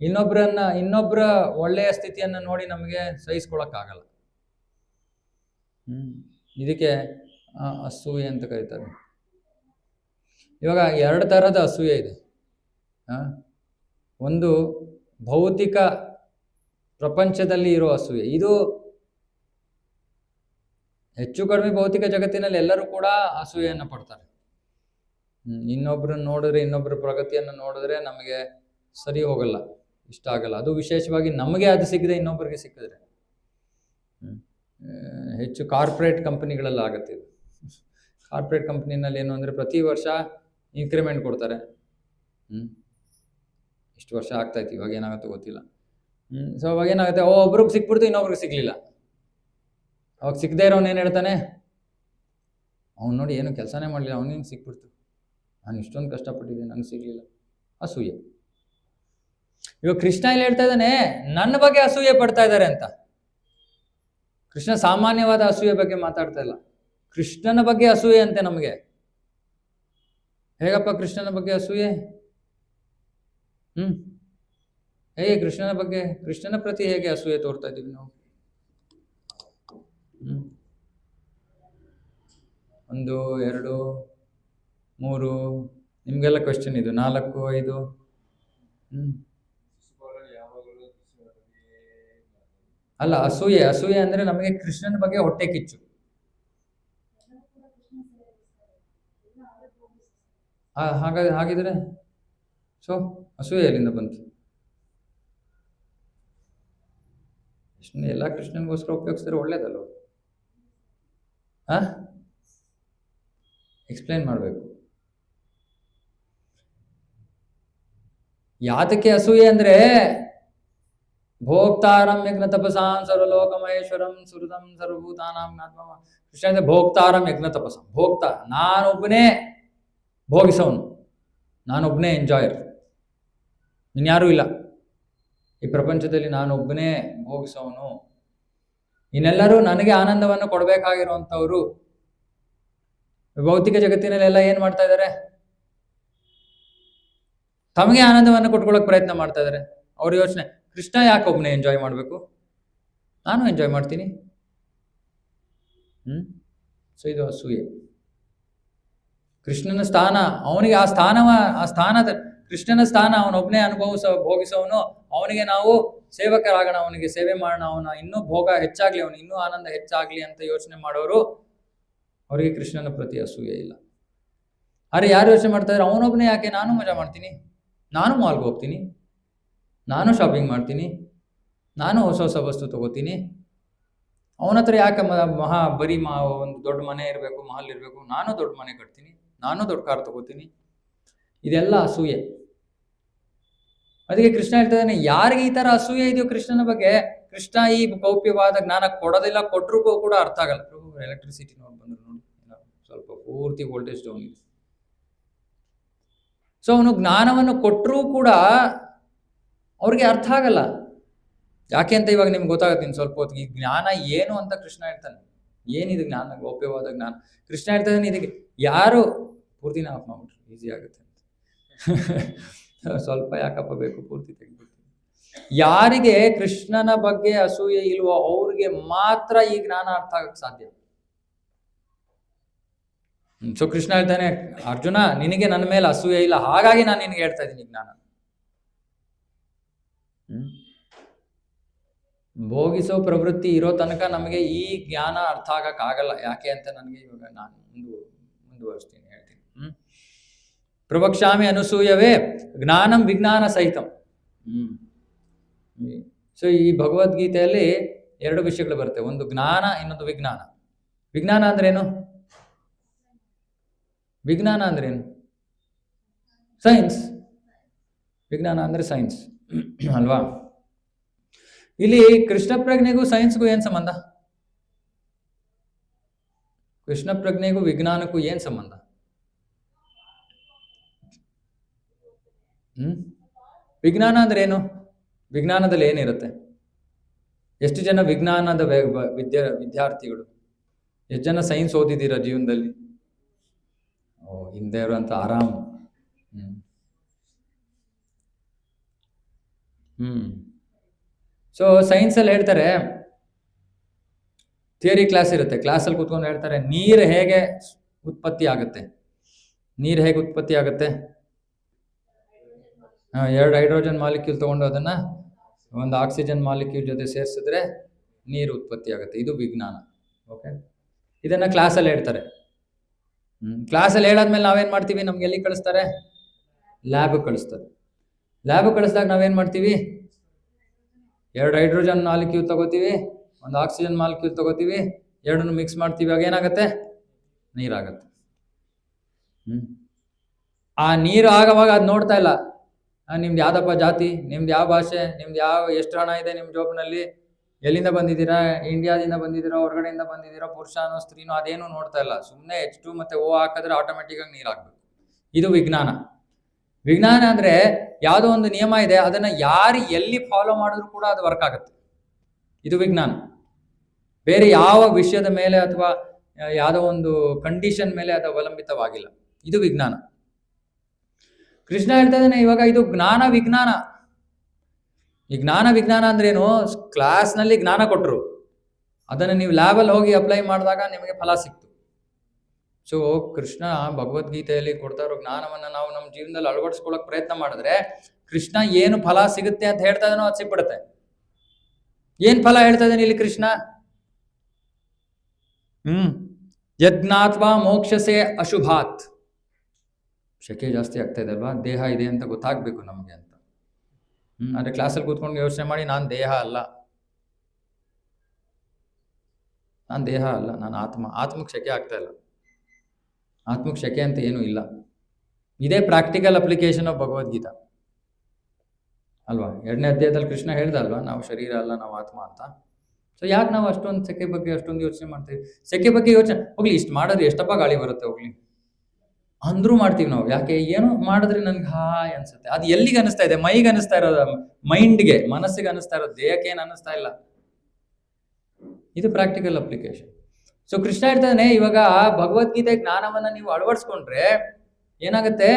ಇನ್ನೊಬ್ಬರ ಒಳ್ಳೆಯ ಸ್ಥಿತಿಯನ್ನು ನೋಡಿ ನಮಗೆ ಸಹಿಸ್ಕೊಳಕ್ಕಾಗಲ್ಲ. ಇದಕ್ಕೆ ಅಸೂಯೆ ಅಂತ ಕರೀತಾರೆ. ಇವಾಗ ಎರಡು ಥರದ ಅಸೂಯೆ ಇದೆ. ಒಂದು ಭೌತಿಕ ಪ್ರಪಂಚದಲ್ಲಿ ಇರೋ ಅಸೂಯೆ. ಇದು ಹೆಚ್ಚು ಕಡಿಮೆ ಭೌತಿಕ ಜಗತ್ತಿನಲ್ಲಿ ಎಲ್ಲರೂ ಕೂಡ ಅಸೂಯೆಯನ್ನು ಪಡ್ತಾರೆ. ಇನ್ನೊಬ್ಬರನ್ನ ನೋಡಿದ್ರೆ, ಇನ್ನೊಬ್ಬರ ಪ್ರಗತಿಯನ್ನು ನೋಡಿದ್ರೆ ನಮಗೆ ಸರಿ ಹೋಗಲ್ಲ, ಇಷ್ಟ ಆಗಲ್ಲ. ಅದು ವಿಶೇಷವಾಗಿ ನಮಗೆ ಅದು ಸಿಗದೆ ಇನ್ನೊಬ್ಬರಿಗೆ ಸಿಕ್ಕಿದ್ರೆ. ಹೆಚ್ಚು ಕಾರ್ಪೊರೇಟ್ ಕಂಪನಿಗಳೆಲ್ಲ ಆಗುತ್ತೆ ಇದು. ಕಾರ್ಪೊರೇಟ್ ಕಂಪ್ನಿನಲ್ಲಿ ಏನು ಅಂದರೆ ಪ್ರತಿ ವರ್ಷ ಇನ್ಕ್ರಿಮೆಂಟ್ ಕೊಡ್ತಾರೆ. ಇಷ್ಟು ವರ್ಷ ಆಗ್ತಾಯಿತ್ತು, ಇವಾಗ ಏನಾಗುತ್ತೋ ಗೊತ್ತಿಲ್ಲ. ಸೊ ಅವಾಗ ಏನಾಗುತ್ತೆ, ಒಬ್ರಿಗೆ ಸಿಕ್ಬಿಡ್ತು, ಇನ್ನೊಬ್ರಿಗೆ ಸಿಗಲಿಲ್ಲ. ಅವಾಗ ಸಿಗದೆ ಇರೋನು ಏನು ಹೇಳ್ತಾನೆ, ಅವ್ನು ನೋಡಿ ಏನು ಕೆಲಸನೇ ಮಾಡಲಿಲ್ಲ, ಅವನಿಗೆ ಸಿಕ್ಬಿಡ್ತು, ನಾನು ಇಷ್ಟೊಂದು ಕಷ್ಟಪಟ್ಟಿದ್ದೀನಿ, ನನಗೆ ಸಿಗಲಿಲ್ಲ. ಅಸೂಯೆ. ಇವಾಗ ಕೃಷ್ಣ ಇಲ್ಲಿ ಹೇಳ್ತಾ ಇದ್ದಾನೆ, ನನ್ನ ಬಗ್ಗೆ ಅಸೂಯೆ ಪಡ್ತಾ ಇದ್ದಾರೆ ಅಂತ. ಕೃಷ್ಣ ಸಾಮಾನ್ಯವಾದ ಅಸೂಯೆ ಬಗ್ಗೆ ಮಾತಾಡ್ತಾ ಇಲ್ಲ, ಕೃಷ್ಣನ ಬಗ್ಗೆ ಅಸೂಯೆ ಅಂತೆ ನಮಗೆ. ಹೇಗಪ್ಪ ಕೃಷ್ಣನ ಬಗ್ಗೆ ಅಸೂಯೆ? ಹೇಗೆ ಕೃಷ್ಣನ ಬಗ್ಗೆ, ಕೃಷ್ಣನ ಪ್ರತಿ ಹೇಗೆ ಅಸೂಯೆ ತೋರ್ತಾ ಇದ್ದೀವಿ ನಾವು? 1 2 3 ನಿಮಗೆಲ್ಲ ಕ್ವೆಶ್ಚನ್ ಇದು. 4 5 ಅಲ್ಲ, ಅಸೂಯೆ. ಅಸೂಯೆ ಅಂದರೆ ನಮಗೆ ಕೃಷ್ಣನ ಬಗ್ಗೆ ಹೊಟ್ಟೆ ಕಿಚ್ಚು. ಹಾಗಿದ್ರೆ ಸೊ ಅಸೂಯೆ ಎಲ್ಲಿಂದ ಬಂತು? ಎಲ್ಲ ಕೃಷ್ಣನಿಗೋಸ್ಕರ ಉಪಯೋಗಿಸಿದ್ರೆ ಒಳ್ಳೇದಲ್ವ? ಎಕ್ಸ್ಪ್ಲೇನ್ ಮಾಡಬೇಕು. ಯಾತಕ್ಕೆ ಅಸೂಯೆ ಅಂದರೆ, ಭೋಕ್ತಾರಂ ಯಜ್ಞ ತಪಸಾಂ ಸರ್ವಲೋಕ ಮಹೇಶ್ವರಂ ಸುಹೃದಂ ಸರ್ವಭೂತಾನಾಂ ಜ್ಞಾತ್ವ. ಕೃಷ್ಣ ಅಂದರೆ ಭೋಕ್ತಾರಂ ಯಜ್ಞ ತಪಸಾಂ. ಭೋಕ್ತ, ನಾನೊಬ್ಬನೇ ಭೋಗಿಸೋನು, ನಾನೊಬ್ಬನೇ ಎಂಜಾಯರ್, ಇನ್ಯಾರೂ ಇಲ್ಲ. ಈ ಪ್ರಪಂಚದಲ್ಲಿ ನಾನೊಬ್ಬನೇ ಭೋಗಿಸೋನು, ಇನ್ನೆಲ್ಲರೂ ನನಗೆ ಆನಂದವನ್ನು ಕೊಡಬೇಕಾಗಿರುವಂಥವ್ರು. ಭೌತಿಕ ಜಗತ್ತಿನಲ್ಲೆಲ್ಲ ಏನ್ ಮಾಡ್ತಾ ಇದ್ದಾರೆ? ತಮಗೆ ಆನಂದವನ್ನು ಕೊಟ್ಕೊಳ್ಳೋಕೆ ಪ್ರಯತ್ನ ಮಾಡ್ತಾ ಇದ್ದಾರೆ. ಅವ್ರ ಯೋಚನೆ, ಕೃಷ್ಣ ಯಾಕೆ ಒಬ್ಬನೇ ಎಂಜಾಯ್ ಮಾಡಬೇಕು, ನಾನು ಎಂಜಾಯ್ ಮಾಡ್ತೀನಿ. ಸೊ ಇದು ಅಸೂಯೆ. ಕೃಷ್ಣನ ಸ್ಥಾನ, ಅವನಿಗೆ ಆ ಸ್ಥಾನದ ಕೃಷ್ಣನ ಸ್ಥಾನ ಅವನೊಬ್ಬನೇ ಭೋಗಿಸೋನು. ಅವನಿಗೆ ನಾವು ಸೇವಕರಾಗೋಣ, ಅವನಿಗೆ ಸೇವೆ ಮಾಡೋಣ, ಅವನ ಇನ್ನೂ ಭೋಗ ಹೆಚ್ಚಾಗ್ಲಿ, ಅವನು ಇನ್ನೂ ಆನಂದ ಹೆಚ್ಚಾಗ್ಲಿ ಅಂತ ಯೋಚನೆ ಮಾಡೋರು, ಅವರಿಗೆ ಕೃಷ್ಣನ ಪ್ರತಿ ಅಸೂಯೆ ಇಲ್ಲ. ಆದ್ರೆ ಯಾರು ಯೋಚನೆ ಮಾಡ್ತಾ ಇದ್ದಾರೆ, ಅವನೊಬ್ಬನೇ ಯಾಕೆ, ನಾನು ಮಜಾ ಮಾಡ್ತೀನಿ, ನಾನು ಮಾಲ್ಗೆ ಹೋಗ್ತೀನಿ, ನಾನು ಶಾಪಿಂಗ್ ಮಾಡ್ತೀನಿ, ನಾನು ಹೊಸ ಹೊಸ ವಸ್ತು ತಗೋತೀನಿ, ಅವನ ಹತ್ರ ಯಾಕೆ ಬರೀ ಒಂದು ದೊಡ್ಡ ಮನೆ ಇರಬೇಕು, ಮಹಲ್ ಇರಬೇಕು, ನಾನು ದೊಡ್ಡ ಮನೆ ಕಟ್ತೀನಿ, ನಾನು ದೊಡ್ಡ ಕಾರ್ ತಗೋತೀನಿ. ಇದೆಲ್ಲ ಅಸೂಯೆ. ಅದಕ್ಕೆ ಕೃಷ್ಣ ಹೇಳ್ತಾ ಇದ್ದಾನೆ, ಯಾರಿಗೆ ಈ ತರ ಅಸೂಯೆ ಇದೆಯೋ ಕೃಷ್ಣನ ಬಗ್ಗೆ, ಕೃಷ್ಣ ಈ ಗೌಪ್ಯವಾದ ಜ್ಞಾನ ಕೊಡೋದಿಲ್ಲ, ಕೊಟ್ಟರು ಕೂಡ ಅರ್ಥ ಆಗಲ್ಲ. ಎಲೆಕ್ಟ್ರಿಸಿಟಿ ನೋಡಿ ಬಂದ್ರು ನೋಡಿ, ಸ್ವಲ್ಪ ಪೂರ್ತಿ ವೋಲ್ಟೇಜ್ ಡೌನ್ ಇದೆ. ಸೊ ಅವನು ಜ್ಞಾನವನ್ನು ಕೊಟ್ಟರೂ ಕೂಡ ಅವ್ರಿಗೆ ಅರ್ಥ ಆಗಲ್ಲ. ಯಾಕೆ ಅಂತ ಇವಾಗ ನಿಮ್ಗೆ ಗೊತ್ತಾಗುತ್ತೆ ಇನ್ನು ಸ್ವಲ್ಪ ಹೊತ್ತಿಗೆ. ಈ ಜ್ಞಾನ ಏನು ಅಂತ ಕೃಷ್ಣ ಹೇಳ್ತಾನೆ. ಏನಿದು ಜ್ಞಾನ, ಗೌಪ್ಯವಾದ ಜ್ಞಾನ? ಕೃಷ್ಣ ಹೇಳ್ತಾ ಇದ್ದಾನೆ, ಇದಕ್ಕೆ ಯಾರು ಪೂರ್ತಿನ ಆಫ್ ಮಾಡ್ಬಿಟ್ರು, ಈಸಿ ಆಗುತ್ತೆ ಅಂತ. ಸ್ವಲ್ಪ ಯಾಕಪ್ಪ ಬೇಕು, ಪೂರ್ತಿ ತೆಗೆದ್ಬಿಡ್ತೀನಿ. ಯಾರಿಗೆ ಕೃಷ್ಣನ ಬಗ್ಗೆ ಅಸೂಯೆ ಇಲ್ವೋ ಅವ್ರಿಗೆ ಮಾತ್ರ ಈ ಜ್ಞಾನ ಅರ್ಥ ಆಗಕ್ಕೆ ಸಾಧ್ಯ. ಸೊ ಕೃಷ್ಣ ಹೇಳ್ತಾನೆ, ಅರ್ಜುನ ನಿನಗೆ ನನ್ನ ಮೇಲೆ ಅಸೂಯೆ ಇಲ್ಲ, ಹಾಗಾಗಿ ನಾನು ನಿನಗೆ ಹೇಳ್ತಾ ಇದ್ದೀನಿ ಜ್ಞಾನ. ಭೋಗಿಸೋ ಪ್ರವೃತ್ತಿ ಇರೋ ತನಕ ನಮಗೆ ಈ ಜ್ಞಾನ ಅರ್ಥ ಆಗಕ್ಕಾಗಲ್ಲ. ಯಾಕೆ ಅಂತ ನನಗೆ ಇವಾಗ ನಾನು ಮುಂದುವರಿಸ್ತೀನಿ, ಹೇಳ್ತೀನಿ. ಪ್ರವಕ್ಷ್ಯಾಮಿ ಅನುಸೂಯವೇ ಜ್ಞಾನಂ ವಿಜ್ಞಾನ ಸಹಿತಂ. ಸೊ ಈ ಭಗವದ್ಗೀತೆಯಲ್ಲಿ ಎರಡು ವಿಷಯಗಳು ಬರುತ್ತೆ, ಒಂದು ಜ್ಞಾನ, ಇನ್ನೊಂದು ವಿಜ್ಞಾನ. ವಿಜ್ಞಾನ ಅಂದ್ರೇನು? ವಿಜ್ಞಾನ ಅಂದ್ರೇನು? ಸೈನ್ಸ್. ವಿಜ್ಞಾನ ಅಂದ್ರೆ ಸೈನ್ಸ್ ಅಲ್ವಾ? ಇಲ್ಲಿ ಕೃಷ್ಣ ಪ್ರಜ್ಞೆಗೂ ಸೈನ್ಸ್ಗೂ ಏನ್ ಸಂಬಂಧ? ಕೃಷ್ಣ ಪ್ರಜ್ಞೆಗೂ ವಿಜ್ಞಾನಕ್ಕೂ ಏನ್ ಸಂಬಂಧ? ವಿಜ್ಞಾನ ಅಂದ್ರೆ ಏನು? ವಿಜ್ಞಾನದಲ್ಲಿ ಏನಿರುತ್ತೆ? ಎಷ್ಟು ಜನ ವಿಜ್ಞಾನದ ವಿದ್ಯಾರ್ಥಿಗಳು, ಎಷ್ಟು ಜನ ಸೈನ್ಸ್ ಓದಿದ್ದೀರಾ ಜೀವನದಲ್ಲಿ? ಹಿಂದೆ ಇರುವಂತ ಆರಾಮ್. ಸೊ ಸೈನ್ಸಲ್ಲಿ ಹೇಳ್ತಾರೆ, ಥಿಯರಿ ಕ್ಲಾಸ್ ಇರುತ್ತೆ, ಕ್ಲಾಸಲ್ಲಿ ಕೂತ್ಕೊಂಡು ಹೇಳ್ತಾರೆ ನೀರು ಹೇಗೆ ಉತ್ಪತ್ತಿ ಆಗುತ್ತೆ. ನೀರು ಹೇಗೆ ಉತ್ಪತ್ತಿ ಆಗುತ್ತೆ? 2 ಹೈಡ್ರೋಜನ್ ಮಾಲಿಕ್ಯೂಲ್ ತಗೊಂಡು ಅದನ್ನ ಒಂದು ಆಕ್ಸಿಜನ್ ಮಾಲಿಕ್ಯೂಲ್ ಜೊತೆ ಸೇರಿಸಿದ್ರೆ ನೀರು ಉತ್ಪತ್ತಿ ಆಗುತ್ತೆ. ಇದು ವಿಜ್ಞಾನ. ಓಕೆ, ಇದನ್ನ ಕ್ಲಾಸಲ್ಲಿ ಹೇಳ್ತಾರೆ. ಕ್ಲಾಸಲ್ಲಿ ಹೇಳಾದ್ಮೇಲೆ ನಾವೇನ್ ಮಾಡ್ತೀವಿ? ನಮ್ಗೆ ಎಲ್ಲಿ ಕಳಿಸ್ತಾರೆ? ಲ್ಯಾಬ್ ಕಳಿಸ್ತಾರೆ. ಲ್ಯಾಬ್ ಕಳಿಸಿದಾಗ ನಾವೇನ್ ಮಾಡ್ತೀವಿ? 2 ಹೈಡ್ರೋಜನ್ ಮಾಲಿಕ್ಯೂಲ್ ತಗೋತೀವಿ, ಒಂದು ಆಕ್ಸಿಜನ್ ಮಾಲಿಕ್ಯೂಲ್ ತಗೋತೀವಿ, ಎರಡನ್ನು ಮಿಕ್ಸ್ ಮಾಡ್ತೀವಿ. ಆಗ ಏನಾಗುತ್ತೆ? ನೀರಾಗತ್ತೆ. ಆ ನೀರು ಆಗವಾಗ ಅದು ನೋಡ್ತಾ ಇಲ್ಲ, ನಿಮ್ದು ಯಾವ್ದಪ್ಪ ಜಾತಿ, ನಿಮ್ದು ಯಾವ ಭಾಷೆ, ನಿಮ್ದು ಎಷ್ಟು ಹಣ ಇದೆ ನಿಮ್ಮ ಜೋಬ್ನಲ್ಲಿ, ಎಲ್ಲಿಂದ ಬಂದಿದ್ದೀರಾ, ಇಂಡಿಯಾದಿಂದ ಬಂದಿದ್ದೀರಾ, ಹೊರಗಡೆಯಿಂದ ಬಂದಿದ್ದೀರಾ, ಪುರುಷನೋ ಸ್ತ್ರೀನೋ, ಅದೇನು ನೋಡ್ತಾ ಇಲ್ಲ. ಸುಮ್ಮನೆ H2 ಮತ್ತೆ O ಹಾಕಿದ್ರೆ ಆಟೋಮೆಟಿಕ್ ಆಗಿ ನೀರಾಗಬೇಕು. ಇದು ವಿಜ್ಞಾನ. ವಿಜ್ಞಾನ ಅಂದ್ರೆ ಯಾವುದೋ ಒಂದು ನಿಯಮ ಇದೆ, ಅದನ್ನ ಯಾರು ಎಲ್ಲಿ ಫಾಲೋ ಮಾಡಿದ್ರು ಕೂಡ ಅದು ವರ್ಕ್ ಆಗುತ್ತೆ. ಇದು ವಿಜ್ಞಾನ. ಬೇರೆ ಯಾವ ವಿಷಯದ ಮೇಲೆ ಅಥವಾ ಯಾವುದೋ ಒಂದು ಕಂಡೀಷನ್ ಮೇಲೆ ಅದು ಅವಲಂಬಿತವಾಗಿಲ್ಲ. ಇದು ವಿಜ್ಞಾನ. ಕೃಷ್ಣ ಹೇಳ್ತಾ ಇದ್ದಾನೆ ಇವಾಗ, ಇದು ಜ್ಞಾನ ವಿಜ್ಞಾನ. ಈ ಜ್ಞಾನ ವಿಜ್ಞಾನ ಅಂದ್ರೇನು? ಕ್ಲಾಸ್ನಲ್ಲಿ ಜ್ಞಾನ ಕೊಟ್ಟರು, ಅದನ್ನು ನೀವು ಲ್ಯಾಬಲ್ಲಿ ಹೋಗಿ ಅಪ್ಲೈ ಮಾಡಿದಾಗ ನಿಮಗೆ ಫಲ ಸಿಕ್ತು. ಸೊ ಕೃಷ್ಣ ಭಗವದ್ಗೀತೆಯಲ್ಲಿ ಕೊಡ್ತಾ ಇರೋ ಜ್ಞಾನವನ್ನು ನಾವು ನಮ್ಮ ಜೀವನದಲ್ಲಿ ಅಳವಡಿಸ್ಕೊಳ್ಳೋಕೆ ಪ್ರಯತ್ನ ಮಾಡಿದ್ರೆ ಕೃಷ್ಣ ಏನು ಫಲ ಸಿಗುತ್ತೆ ಅಂತ ಹೇಳ್ತಾ ಇದ್ದಾನೋ ಅದು ಸಿಕ್ಬಿಡುತ್ತೆ. ಏನ್ ಫಲ ಹೇಳ್ತಾ ಇದ್ದಾನೆ ಇಲ್ಲಿ ಕೃಷ್ಣ? ಯಜ್ಞಾತ್ವಾ ಮೋಕ್ಷಸೆ ಅಶುಭಾತ್. ಶಕೆ ಜಾಸ್ತಿ ಆಗ್ತಾ ಇದೆ ಅಲ್ವಾ? ದೇಹ ಇದೆ ಅಂತ ಗೊತ್ತಾಗ್ಬೇಕು ನಮ್ಗೆ ಅಂತ. ಅಂದ್ರೆ ಕ್ಲಾಸಲ್ಲಿ ಕೂತ್ಕೊಂಡು ಯೋಚನೆ ಮಾಡಿ, ನಾನು ದೇಹ ಅಲ್ಲ, ನಾನು ದೇಹ ಅಲ್ಲ, ನಾನು ಆತ್ಮ. ಆತ್ಮಕ್ಕೆ ಶಕೆ ಆಗ್ತಾ ಇಲ್ಲ. ಆತ್ಮಕ್ಕೆ ಶಕೆ ಅಂತ ಏನೂ ಇಲ್ಲ. ಇದೇ ಪ್ರಾಕ್ಟಿಕಲ್ ಅಪ್ಲಿಕೇಶನ್ ಆಫ್ ಭಗವದ್ಗೀತಾ ಅಲ್ವಾ? 2ನೇ ಅಧ್ಯಾಯದಲ್ಲಿ ಕೃಷ್ಣ ಹೇಳ್ದ ಅಲ್ವಾ, ನಾವು ಶರೀರ ಅಲ್ಲ, ನಾವು ಆತ್ಮ ಅಂತ. ಸೊ ಯಾಕೆ ನಾವು ಅಷ್ಟೊಂದು ಸೆಕೆ ಬಗ್ಗೆ ಅಷ್ಟೊಂದು ಯೋಚನೆ ಮಾಡ್ತೀವಿ? ಸೆಕೆ ಬಗ್ಗೆ ಯೋಚನೆ ಹೋಗ್ಲಿ, ಇಷ್ಟು ಮಾಡಿದ್ರೆ ಎಷ್ಟಪ್ಪ ಗಾಳಿ ಬರುತ್ತೆ ಹೋಗ್ಲಿ. ಅಂದ್ರೂ ಮಾಡ್ತೀವಿ ನಾವು. ಯಾಕೆ? ಏನೋ ಮಾಡಿದ್ರೆ ನನ್ಗೆ ಹಾಯ್ ಅನ್ಸುತ್ತೆ. ಅದು ಎಲ್ಲಿಗೆ ಅನಿಸ್ತಾ ಇದೆ? ಮೈಗೆ ಅನಿಸ್ತಾ ಇರೋದು, ಮೈಂಡ್ಗೆ, ಮನಸ್ಸಿಗೆ ಅನಿಸ್ತಾ ಇರೋದು, ದೇಹಕ್ಕೆ ಏನು ಅನಿಸ್ತಾ ಇಲ್ಲ. ಇದು ಪ್ರಾಕ್ಟಿಕಲ್ ಅಪ್ಲಿಕೇಶನ್. ಸೊ ಕೃಷ್ಣ ಹೇಳ್ತಾನೆ, ಇವಾಗ ಭಗವದ್ಗೀತೆ ಜ್ಞಾನವನ್ನ ನೀವು ಅಳವಡಿಸ್ಕೊಂಡ್ರೆ ಏನಾಗುತ್ತೆ?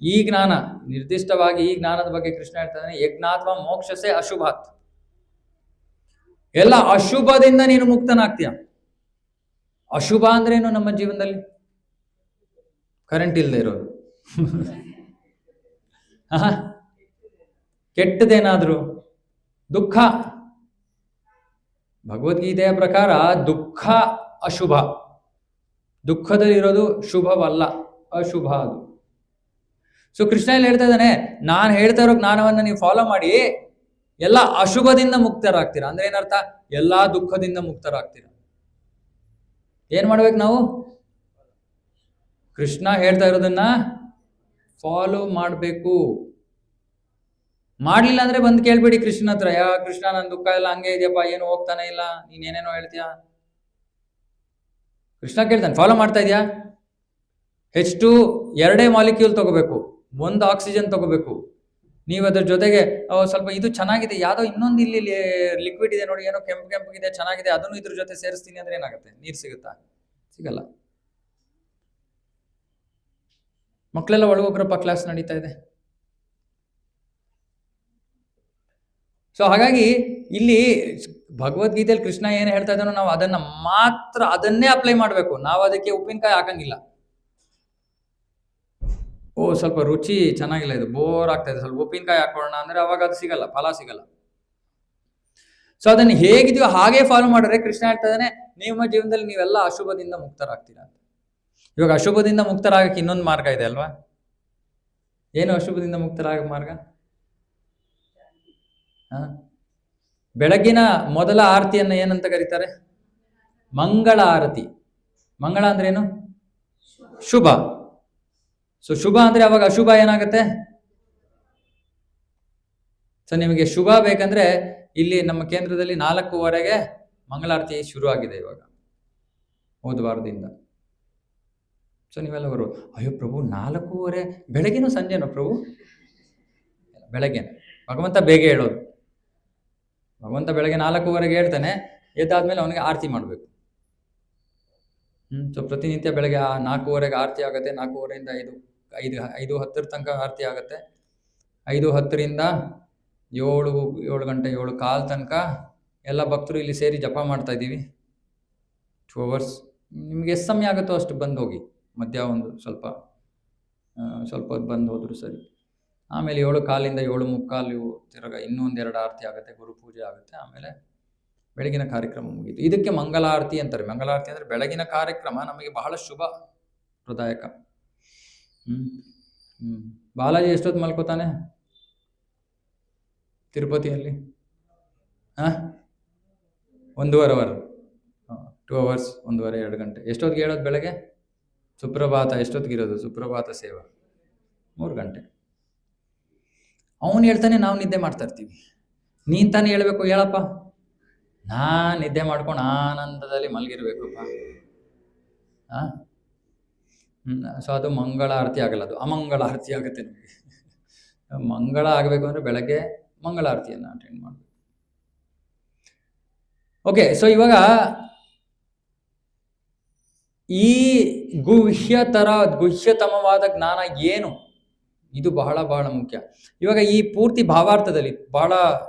ಈ ಜ್ಞಾನ, ನಿರ್ದಿಷ್ಟವಾಗಿ ಈ ಜ್ಞಾನದ ಬಗ್ಗೆ ಕೃಷ್ಣ ಹೇಳ್ತಾನೆ, ಯಜ್ಞಾತ್ವ ಮೋಕ್ಷಸೆ ಅಶುಭಾತ್. ಎಲ್ಲ ಅಶುಭದಿಂದ ನೀನು ಮುಕ್ತನಾಗ್ತೀಯ. ಅಶುಭ ಅಂದ್ರೇನು? ನಮ್ಮ ಜೀವನದಲ್ಲಿ ಕರೆಂಟ್ ಇಲ್ಲದೆ ಇರೋದು, ಕೆಟ್ಟದೇನಾದ್ರು, ದುಃಖ. ಭಗವದ್ಗೀತೆಯ ಪ್ರಕಾರ ದುಃಖ ಅಶುಭ. ದುಃಖದಲ್ಲಿರೋದು ಶುಭವಲ್ಲ, ಅಶುಭ ಅದು. ಸೊ ಕೃಷ್ಣ ಇಲ್ಲಿ ಹೇಳ್ತಾ ಇದ್ದಾನೆ, ನಾನು ಹೇಳ್ತಾ ಇರೋ ಜ್ಞಾನವನ್ನ ನೀವು ಫಾಲೋ ಮಾಡಿ ಎಲ್ಲ ಅಶುಭದಿಂದ ಮುಕ್ತರಾಗ್ತೀರಾ. ಅಂದ್ರೆ ಏನರ್ಥ? ಎಲ್ಲಾ ದುಃಖದಿಂದ ಮುಕ್ತರಾಗ್ತೀರಾ. ಏನ್ ಮಾಡ್ಬೇಕು ನಾವು? ಕೃಷ್ಣ ಹೇಳ್ತಾ ಇರೋದನ್ನ ಫಾಲೋ ಮಾಡಬೇಕು. ಮಾಡ್ಲಿಲ್ಲ ಅಂದ್ರೆ ಬಂದು ಕೇಳ್ಬೇಡಿ ಕೃಷ್ಣನ ಹತ್ರ, ಯಾ ಕೃಷ್ಣ ನನ್ ದುಃಖ ಎಲ್ಲ ಹಂಗೆ ಇದೆಯಪ್ಪ, ಏನು ಹೋಗ್ತಾನೆ ಇಲ್ಲ, ನೀನೇನೇನೋ ಹೇಳ್ತೀಯ. ಕೃಷ್ಣ ಕೇಳ್ತಾನೆ, ಫಾಲೋ ಮಾಡ್ತಾ ಇದೆಯಾ? H2 2 ಮಾಲಿಕ್ಯೂಲ್ ತಗೋಬೇಕು, 1 ಆಕ್ಸಿಜನ್ ತಗೋಬೇಕು. ನೀವು ಅದ್ರ ಜೊತೆಗೆ ಸ್ವಲ್ಪ ಇದು ಚೆನ್ನಾಗಿದೆ, ಯಾವ್ದೋ ಇನ್ನೊಂದು ಇಲ್ಲಿ ಲಿಕ್ವಿಡ್ ಇದೆ ನೋಡಿ, ಏನೋ ಕೆಂಪಗಿದೆ ಚೆನ್ನಾಗಿದೆ, ಅದನ್ನು ಇದ್ರ ಜೊತೆ ಸೇರಿಸ್ತೀನಿ ಅಂದ್ರೆ ಏನಾಗುತ್ತೆ? ನೀರು ಸಿಗುತ್ತಾ? ಸಿಗಲ್ಲ. ಮಕ್ಕಳೆಲ್ಲ ಒಳಗೋಗ್ರಪ್ಪ, ಕ್ಲಾಸ್ ನಡೀತಾ ಇದೆ. ಸೊ ಹಾಗಾಗಿ ಇಲ್ಲಿ ಭಗವದ್ಗೀತೆಯಲ್ಲಿ ಕೃಷ್ಣ ಏನು ಹೇಳ್ತಾ ಇದ್ದಾನೋ ನಾವು ಅದನ್ನ ಮಾತ್ರ, ಅದನ್ನೇ ಅಪ್ಲೈ ಮಾಡಬೇಕು. ನಾವು ಅದಕ್ಕೆ ಉಪ್ಪಿನಕಾಯಿ ಹಾಕಂಗಿಲ್ಲ. ಸ್ವಲ್ಪ ರುಚಿ ಚೆನ್ನಾಗಿಲ್ಲ, ಇದು ಬೋರ್ ಆಗ್ತಾ ಇದೆ, ಸ್ವಲ್ಪ ಉಪ್ಪಿನಕಾಯಿ ಹಾಕೋಣ ಅಂದ್ರೆ ಅವಾಗ ಅದು ಸಿಗಲ್ಲ, ಫಲ ಸಿಗಲ್ಲ. ಸೊ ಅದನ್ನ ಹೇಗಿದೆಯೋ ಹಾಗೆ ಫಾಲೋ ಮಾಡಿದ್ರೆ ಕೃಷ್ಣ ಹೇಳ್ತಾ ಇದ್ದಾನೆ, ನಿಮ್ಮ ಜೀವನದಲ್ಲಿ ನೀವೆಲ್ಲ ಅಶುಭದಿಂದ ಮುಕ್ತರಾಗ್ತೀರಾ. ಇವಾಗ ಅಶುಭದಿಂದ ಮುಕ್ತರಾಗಕ್ಕೆ ಇನ್ನೊಂದು ಮಾರ್ಗ ಇದೆ ಅಲ್ವಾ? ಏನು ಅಶುಭದಿಂದ ಮುಕ್ತರಾಗ ಮಾರ್ಗ? ಬೆಳಗ್ಗಿನ ಮೊದಲ ಆರತಿಯನ್ನ ಏನಂತ ಕರೀತಾರೆ? ಮಂಗಳ ಆರತಿ. ಮಂಗಳ ಅಂದ್ರೆ ಏನು? ಶುಭ. ಸೊ ಶುಭ ಅಂದ್ರೆ ಅವಾಗ ಅಶುಭ ಏನಾಗುತ್ತೆ? ಸೊ ನಿಮಗೆ ಶುಭ ಬೇಕಂದ್ರೆ ಇಲ್ಲಿ ನಮ್ಮ ಕೇಂದ್ರದಲ್ಲಿ 4:15ಗೆ ಮಂಗಳಾರತಿ ಶುರು ಆಗಿದೆ ಇವಾಗ, ಹೋದ ವಾರದಿಂದ. ಸೊ ನೀವೆಲ್ಲ ಬರು, ಅಯ್ಯೋ ಪ್ರಭು 4:15 ಬೆಳಗ್ಗೆನೋ ಸಂಜೆನೋ ಪ್ರಭು? ಬೆಳಗ್ಗೆನೆ. ಭಗವಂತ ಬೇಗ ಹೇಳೋದು. ಭಗವಂತ ಬೆಳಗ್ಗೆ 4:15ಗೆ ಹೇಳ್ತಾನೆ, ಎದ್ದಾದ್ಮೇಲೆ ಅವನಿಗೆ ಆರತಿ ಮಾಡಬೇಕು. ಸೊ ಪ್ರತಿನಿತ್ಯ ಬೆಳಗ್ಗೆ 4:15ಗೆ ಆರತಿ ಆಗುತ್ತೆ. 4:15ರಿಂದ 5:10 ತನಕ ಆರತಿ ಆಗುತ್ತೆ. 5:10ರಿಂದ 7 ಗಂಟೆ 7:15 ತನಕ ಎಲ್ಲ ಭಕ್ತರು ಇಲ್ಲಿ ಸೇರಿ ಜಪ ಮಾಡ್ತಾ ಇದ್ದೀವಿ. 2 hours. ನಿಮ್ಗೆ ಎಷ್ಟು ಸಮಯ ಆಗುತ್ತೋ ಅಷ್ಟು ಬಂದು ಹೋಗಿ. ಮಧ್ಯ ಒಂದು ಸ್ವಲ್ಪ ಹೊತ್ತು ಬಂದು ಹೋದ್ರು ಸರಿ. ಆಮೇಲೆ 7:15ರಿಂದ 7:45 ತಿರ್ಗಾ ಇನ್ನೂ 1-2 ಆರತಿ ಆಗುತ್ತೆ, ಗುರು ಪೂಜೆ ಆಗುತ್ತೆ. ಆಮೇಲೆ ಬೆಳಗಿನ ಕಾರ್ಯಕ್ರಮ ಮುಗೀತು. ಇದಕ್ಕೆ ಮಂಗಳಾರತಿ ಅಂತಾರೆ. ಮಂಗಳಾರತಿ ಅಂದ್ರೆ ಬೆಳಗಿನ ಕಾರ್ಯಕ್ರಮ ನಮಗೆ ಬಹಳ ಶುಭ ಪ್ರದಾಯಕ. ಬಾಲಾಜಿ ಎಷ್ಟೊತ್ತು ಮಲ್ಕೋತಾನೆ ತಿರುಪತಿಯಲ್ಲಿ? 1.5 hour, 2 hours, 1.5-2 ಗಂಟೆ. ಎಷ್ಟೊತ್ತಿಗೆ ಹೇಳೋದು ಬೆಳಗ್ಗೆ? ಸುಪ್ರಭಾತ ಎಷ್ಟೊತ್ತಿಗೆ ಇರೋದು? ಸುಪ್ರಭಾತ ಸೇವಾ 3 ಗಂಟೆ. ಅವನು ಹೇಳ್ತಾನೆ, ನಾವು ನಿದ್ದೆ ಮಾಡ್ತಾ ಇರ್ತೀವಿ. ನೀನ್ ತಾನೇ ಹೇಳ್ಬೇಕು, ಹೇಳಪ್ಪ. ನಾನ್ ನಿದ್ದೆ ಮಾಡ್ಕೊಂಡು ಆನಂದದಲ್ಲಿ ಮಲಗಿರ್ಬೇಕಪ್ಪ. ಸೊ ಅದು ಮಂಗಳ ಆರತಿ ಆಗಲ್ಲ, ಅದು ಅಮಂಗಳ ಆರತಿ ಆಗುತ್ತೆ ನಿಮಗೆ. ಮಂಗಳ ಆಗಬೇಕು ಅಂದ್ರೆ ಬೆಳಗ್ಗೆ ಮಂಗಳಾರತಿಯನ್ನು ಅಟೆಂಡ್ ಮಾಡಬೇಕು. ಓಕೆ, ಸೊ ಇವಾಗ ಈ ಗುಹ್ಯತಮವಾದ ಜ್ಞಾನ ಏನು, ಇದು ಬಹಳ ಬಹಳ ಮುಖ್ಯ. ಇವಾಗ ಈ ಪೂರ್ತಿ ಭಾವಾರ್ಥದಲ್ಲಿ ಬಹಳ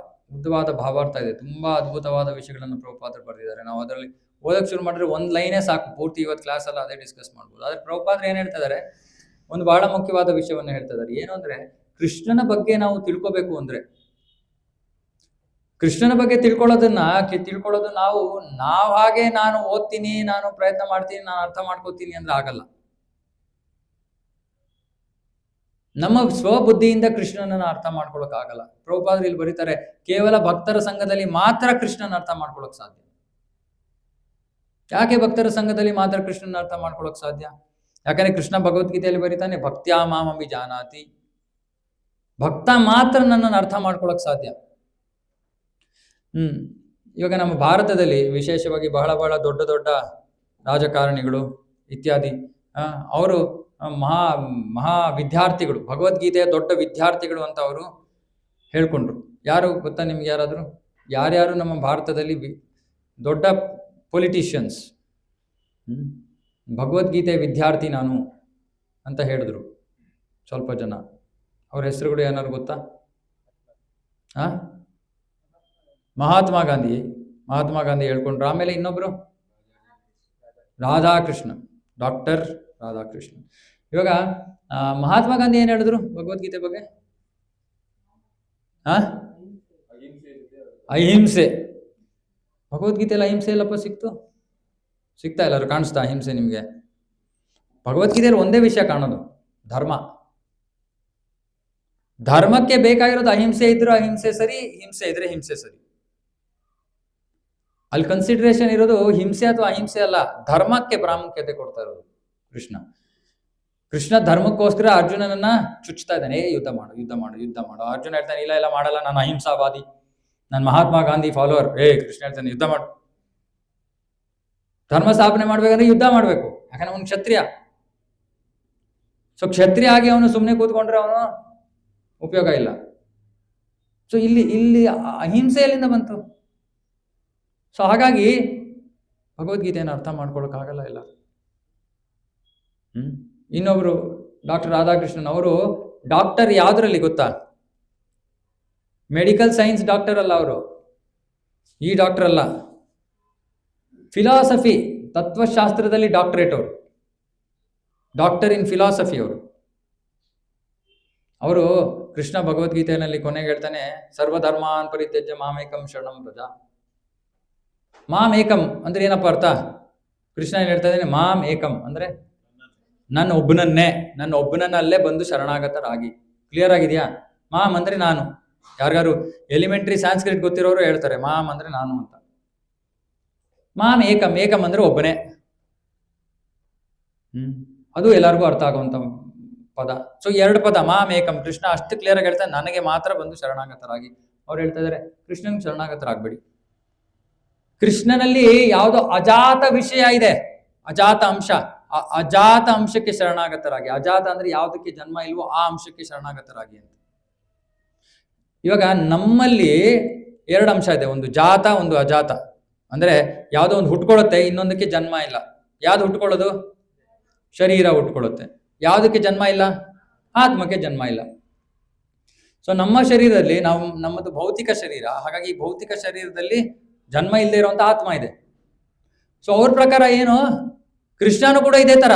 ಉದ್ದವಾದ ಭಾವಾರ್ಥ ಇದೆ. ತುಂಬಾ ಅದ್ಭುತವಾದ ವಿಷಯಗಳನ್ನು ಪ್ರಭುಪಾದರು ಬರೆದಿದ್ದಾರೆ. ನಾವು ಅದರಲ್ಲಿ ಓದಕ್ಕೆ ಶುರು ಮಾಡಿದ್ರೆ 1 ಲೈನೇ ಸಾಕು. ಪೂರ್ತಿ ಇವತ್ತು ಕ್ಲಾಸ್ ಅಲ್ಲ ಅದೇ ಡಿಸ್ಕಸ್ ಮಾಡ್ಬೋದು. ಆದ್ರೆ ಪ್ರಭುಪಾದರು ಏನ್ ಹೇಳ್ತಾ ಇದ್ದಾರೆ, ಒಂದು ಬಹಳ ಮುಖ್ಯವಾದ ವಿಷಯವನ್ನು ಹೇಳ್ತಾ ಇದ್ದಾರೆ. ಏನು ಅಂದ್ರೆ, ಕೃಷ್ಣನ ಬಗ್ಗೆ ನಾವು ತಿಳ್ಕೋಬೇಕು ಅಂದ್ರೆ, ಕೃಷ್ಣನ ಬಗ್ಗೆ ತಿಳ್ಕೊಳ್ಳೋದು ನಾವು ಹಾಗೆ ನಾನು ಓದ್ತೀನಿ, ನಾನು ಪ್ರಯತ್ನ ಮಾಡ್ತೀನಿ, ನಾನು ಅರ್ಥ ಮಾಡ್ಕೋತೀನಿ ಅಂದ್ರೆ ಆಗಲ್ಲ. ನಮ್ಮ ಸ್ವಬುದ್ಧಿಯಿಂದ ಕೃಷ್ಣನನ್ನ ಅರ್ಥ ಮಾಡ್ಕೊಳಕ್ ಆಗಲ್ಲ. ಪ್ರಭುಪಾದರು ಇಲ್ಲಿ ಬರೀತಾರೆ, ಕೇವಲ ಭಕ್ತರ ಸಂಘದಲ್ಲಿ ಮಾತ್ರ ಕೃಷ್ಣನ ಅರ್ಥ ಮಾಡ್ಕೊಳಕ್ ಸಾಧ್ಯ. ಯಾಕೆ ಭಕ್ತರ ಸಂಘದಲ್ಲಿ ಮಾತ್ರ ಕೃಷ್ಣನ ಅರ್ಥ ಮಾಡ್ಕೊಳಕ್ ಸಾಧ್ಯ? ಯಾಕಂದ್ರೆ ಕೃಷ್ಣ ಭಗವದ್ಗೀತೆಯಲ್ಲಿ ಬರೀತಾನೆ, ಭಕ್ತ್ಯಾ ಮಾಮಪಿ ಜಾನಾತಿ. ಭಕ್ತ ಮಾತ್ರ ನನ್ನನ್ನು ಅರ್ಥ ಮಾಡ್ಕೊಳಕ್ ಸಾಧ್ಯ. ಇವಾಗ ನಮ್ಮ ಭಾರತದಲ್ಲಿ ವಿಶೇಷವಾಗಿ ಬಹಳ ಬಹಳ ದೊಡ್ಡ ದೊಡ್ಡ ರಾಜಕಾರಣಿಗಳು ಇತ್ಯಾದಿ ಅವರು ಮಹಾ ಮಹಾ ವಿದ್ಯಾರ್ಥಿಗಳು, ಭಗವದ್ಗೀತೆಯ ದೊಡ್ಡ ವಿದ್ಯಾರ್ಥಿಗಳು ಅಂತ ಅವರು ಹೇಳ್ಕೊಂಡ್ರು. ಯಾರು ಗೊತ್ತಾ ನಿಮ್ಗೆ? ಯಾರಾದರೂ ಯಾರ್ಯಾರು ನಮ್ಮ ಭಾರತದಲ್ಲಿ ದೊಡ್ಡ ಪೊಲಿಟಿಷಿಯನ್ಸ್ ಭಗವದ್ಗೀತೆಯ ವಿದ್ಯಾರ್ಥಿ ನಾನು ಅಂತ ಹೇಳಿದ್ರು ಸ್ವಲ್ಪ ಜನ. ಅವ್ರ ಹೆಸರುಗಳು ಏನಾದ್ರು ಗೊತ್ತಾ? ಮಹಾತ್ಮ ಗಾಂಧಿ ಹೇಳ್ಕೊಂಡ್ರು. ಆಮೇಲೆ ಇನ್ನೊಬ್ರು ರಾಧಾಕೃಷ್ಣ, ಡಾಕ್ಟರ್ ರಾಧಾಕೃಷ್ಣ. ಇವಾಗ ಮಹಾತ್ಮ ಗಾಂಧಿ ಏನ್ ಹೇಳಿದ್ರು ಭಗವದ್ಗೀತೆ ಬಗ್ಗೆ? ಅಹಿಂಸೆ. ಭಗವದ್ಗೀತೆಯಲ್ಲಿ ಅಹಿಂಸೆ ಎಲ್ಲಪ್ಪ ಸಿಗ್ತಾ ಇಲ್ಲ. ಕಾಣಿಸ್ತಾ ಅಹಿಂಸೆ ನಿಮ್ಗೆ? ಭಗವದ್ಗೀತೆಯಲ್ಲಿ ಒಂದೇ ವಿಷಯ ಕಾಣೋದು, ಧರ್ಮಕ್ಕೆ ಬೇಕಾಗಿರೋದು ಅಹಿಂಸೆ ಇದ್ರು ಅಹಿಂಸೆ ಸರಿ, ಹಿಂಸೆ ಇದ್ರೆ ಹಿಂಸೆ ಸರಿ. ಅಲ್ಲಿ ಕನ್ಸಿಡರೇಷನ್ ಇರೋದು ಹಿಂಸೆ ಅಥವಾ ಅಹಿಂಸೆ ಅಲ್ಲ, ಧರ್ಮಕ್ಕೆ ಪ್ರಾಮುಖ್ಯತೆ ಕೊಡ್ತಾ ಇರೋದು ಕೃಷ್ಣ ಧರ್ಮಕ್ಕೋಸ್ಕರ ಅರ್ಜುನನನ್ನ ಚುಚ್ತಾ ಇದ್ದಾನೆ. ಯುದ್ಧ ಮಾಡು. ಅರ್ಜುನ ಹೇಳ್ತಾನೆ ಇಲ್ಲ ಮಾಡಲ್ಲ, ನಾನು ಅಹಿಂಸಾವಾದಿ, ನಾನು ಮಹಾತ್ಮ ಗಾಂಧಿ ಫಾಲೋವರ್. ಕೃಷ್ಣ ಹೇಳ್ತಾನೆ ಯುದ್ಧ ಮಾಡು. ಧರ್ಮ ಸ್ಥಾಪನೆ ಮಾಡ್ಬೇಕಂದ್ರೆ ಯುದ್ಧ ಮಾಡ್ಬೇಕು, ಯಾಕಂದ್ರೆ ಅವನು ಕ್ಷತ್ರಿಯ. ಸೊ ಕ್ಷತ್ರಿಯ ಆಗಿ ಅವನು ಸುಮ್ಮನೆ ಕೂತ್ಕೊಂಡ್ರೆ ಅವನು ಉಪಯೋಗ ಇಲ್ಲ. ಸೊ ಇಲ್ಲಿ ಅಹಿಂಸೆ ಎಲ್ಲಿಂದ ಬಂತು? ಸೊ ಹಾಗಾಗಿ ಭಗವದ್ಗೀತೆಯನ್ನು ಅರ್ಥ ಮಾಡ್ಕೊಳಕ್ಕಾಗಲ್ಲ ಇಲ್ಲ. ಇನ್ನೊಬ್ರು ಡಾಕ್ಟರ್ ರಾಧಾಕೃಷ್ಣನ್ ಅವರು ಡಾಕ್ಟರ್ ಯಾವ್ದ್ರಲ್ಲಿ ಗೊತ್ತಾ? ಮೆಡಿಕಲ್ ಸೈನ್ಸ್ ಡಾಕ್ಟರ್ ಅಲ್ಲ ಅವರು, ಈ ಡಾಕ್ಟರ್ ಅಲ್ಲ, ಫಿಲಾಸಫಿ ತತ್ವಶಾಸ್ತ್ರದಲ್ಲಿ ಡಾಕ್ಟರೇಟ್ ಅವರು, ಡಾಕ್ಟರ್ ಇನ್ ಫಿಲಾಸಫಿ ಅವರು ಕೃಷ್ಣ ಭಗವದ್ಗೀತೆಯಲ್ಲಿ ಕೊನೆಗೆ ಹೇಳ್ತಾನೆ, ಸರ್ವಧರ್ಮಾನ್ ಪರಿತ್ಯಜ್ಯ ಮಾಮೇಕಂ ಶರಣಂ ವ್ರಜ. ಮಾಂ ಏಕಂ ಅಂದ್ರೆ ಏನಪ್ಪ ಅರ್ಥ? ಕೃಷ್ಣ ಏನ್ ಹೇಳ್ತಾ ಇದ್ದಾನೆ? ಮಾಂ ಏಕಂ ಅಂದ್ರೆ ನನ್ನ ಒಬ್ಬನನ್ನಲ್ಲೇ ಬಂದು ಶರಣಾಗತರಾಗಿ. ಕ್ಲಿಯರ್ ಆಗಿದೆಯಾ? ಮಾಂ ಅಂದ್ರೆ ನಾನು. ಯಾರಿಗಾರು ಎಲಿಮೆಂಟ್ರಿ ಸಾಂಸ್ಕ್ರಿಟ್ ಗೊತ್ತಿರೋರು ಹೇಳ್ತಾರೆ ಮಾಂ ಅಂದ್ರೆ ನಾನು ಅಂತ. ಮಾಂ ಏಕಂ ಅಂದ್ರೆ ಒಬ್ಬನೇ. ಅದು ಎಲ್ಲರಿಗೂ ಅರ್ಥ ಆಗುವಂತ ಪದ. ಸೊ 2 ಪದ, ಮಾಂ ಏಕಂ. ಕೃಷ್ಣ ಅಷ್ಟು ಕ್ಲಿಯರ್ ಆಗಿ ಹೇಳ್ತಾರೆ, ನನಗೆ ಮಾತ್ರ ಬಂದು ಶರಣಾಗತರಾಗಿ. ಅವ್ರು ಹೇಳ್ತಾ ಇದಾರೆ ಕೃಷ್ಣನ್ ಶರಣಾಗತರಾಗ್ಬೇಡಿ. ಕೃಷ್ಣನಲ್ಲಿ ಯಾವುದೋ ಅಜಾತ ವಿಷಯ ಇದೆ, ಅಜಾತ ಅಂಶ. ಆ ಅಜಾತ ಅಂಶಕ್ಕೆ ಶರಣಾಗತರಾಗಿ. ಅಜಾತ ಅಂದ್ರೆ ಯಾವುದಕ್ಕೆ ಜನ್ಮ ಇಲ್ವೋ ಆ ಅಂಶಕ್ಕೆ ಶರಣಾಗತರಾಗಿ ಅಂತ. ಇವಾಗ ನಮ್ಮಲ್ಲಿ 2 ಅಂಶ ಇದೆ, ಒಂದು ಜಾತ, ಒಂದು ಅಜಾತ. ಅಂದ್ರೆ ಯಾವುದೋ ಒಂದು ಹುಟ್ಕೊಳ್ಳುತ್ತೆ, ಇನ್ನೊಂದಕ್ಕೆ ಜನ್ಮ ಇಲ್ಲ. ಯಾವ್ದು ಹುಟ್ಕೊಳ್ಳೋದು? ಶರೀರ ಹುಟ್ಕೊಳ್ಳುತ್ತೆ. ಯಾವುದಕ್ಕೆ ಜನ್ಮ ಇಲ್ಲ? ಆತ್ಮಕ್ಕೆ ಜನ್ಮ ಇಲ್ಲ. ಸೊ ನಮ್ಮ ಶರೀರದಲ್ಲಿ ನಮ್ಮದು ಭೌತಿಕ ಶರೀರ, ಹಾಗಾಗಿ ಭೌತಿಕ ಶರೀರದಲ್ಲಿ ಜನ್ಮ ಇಲ್ಲದೆ ಇರುವಂತ ಆತ್ಮ ಇದೆ. ಸೊ ಅವ್ರ ಪ್ರಕಾರ ಏನು, ಕೃಷ್ಣನು ಕೂಡ ಇದೇ ತರ.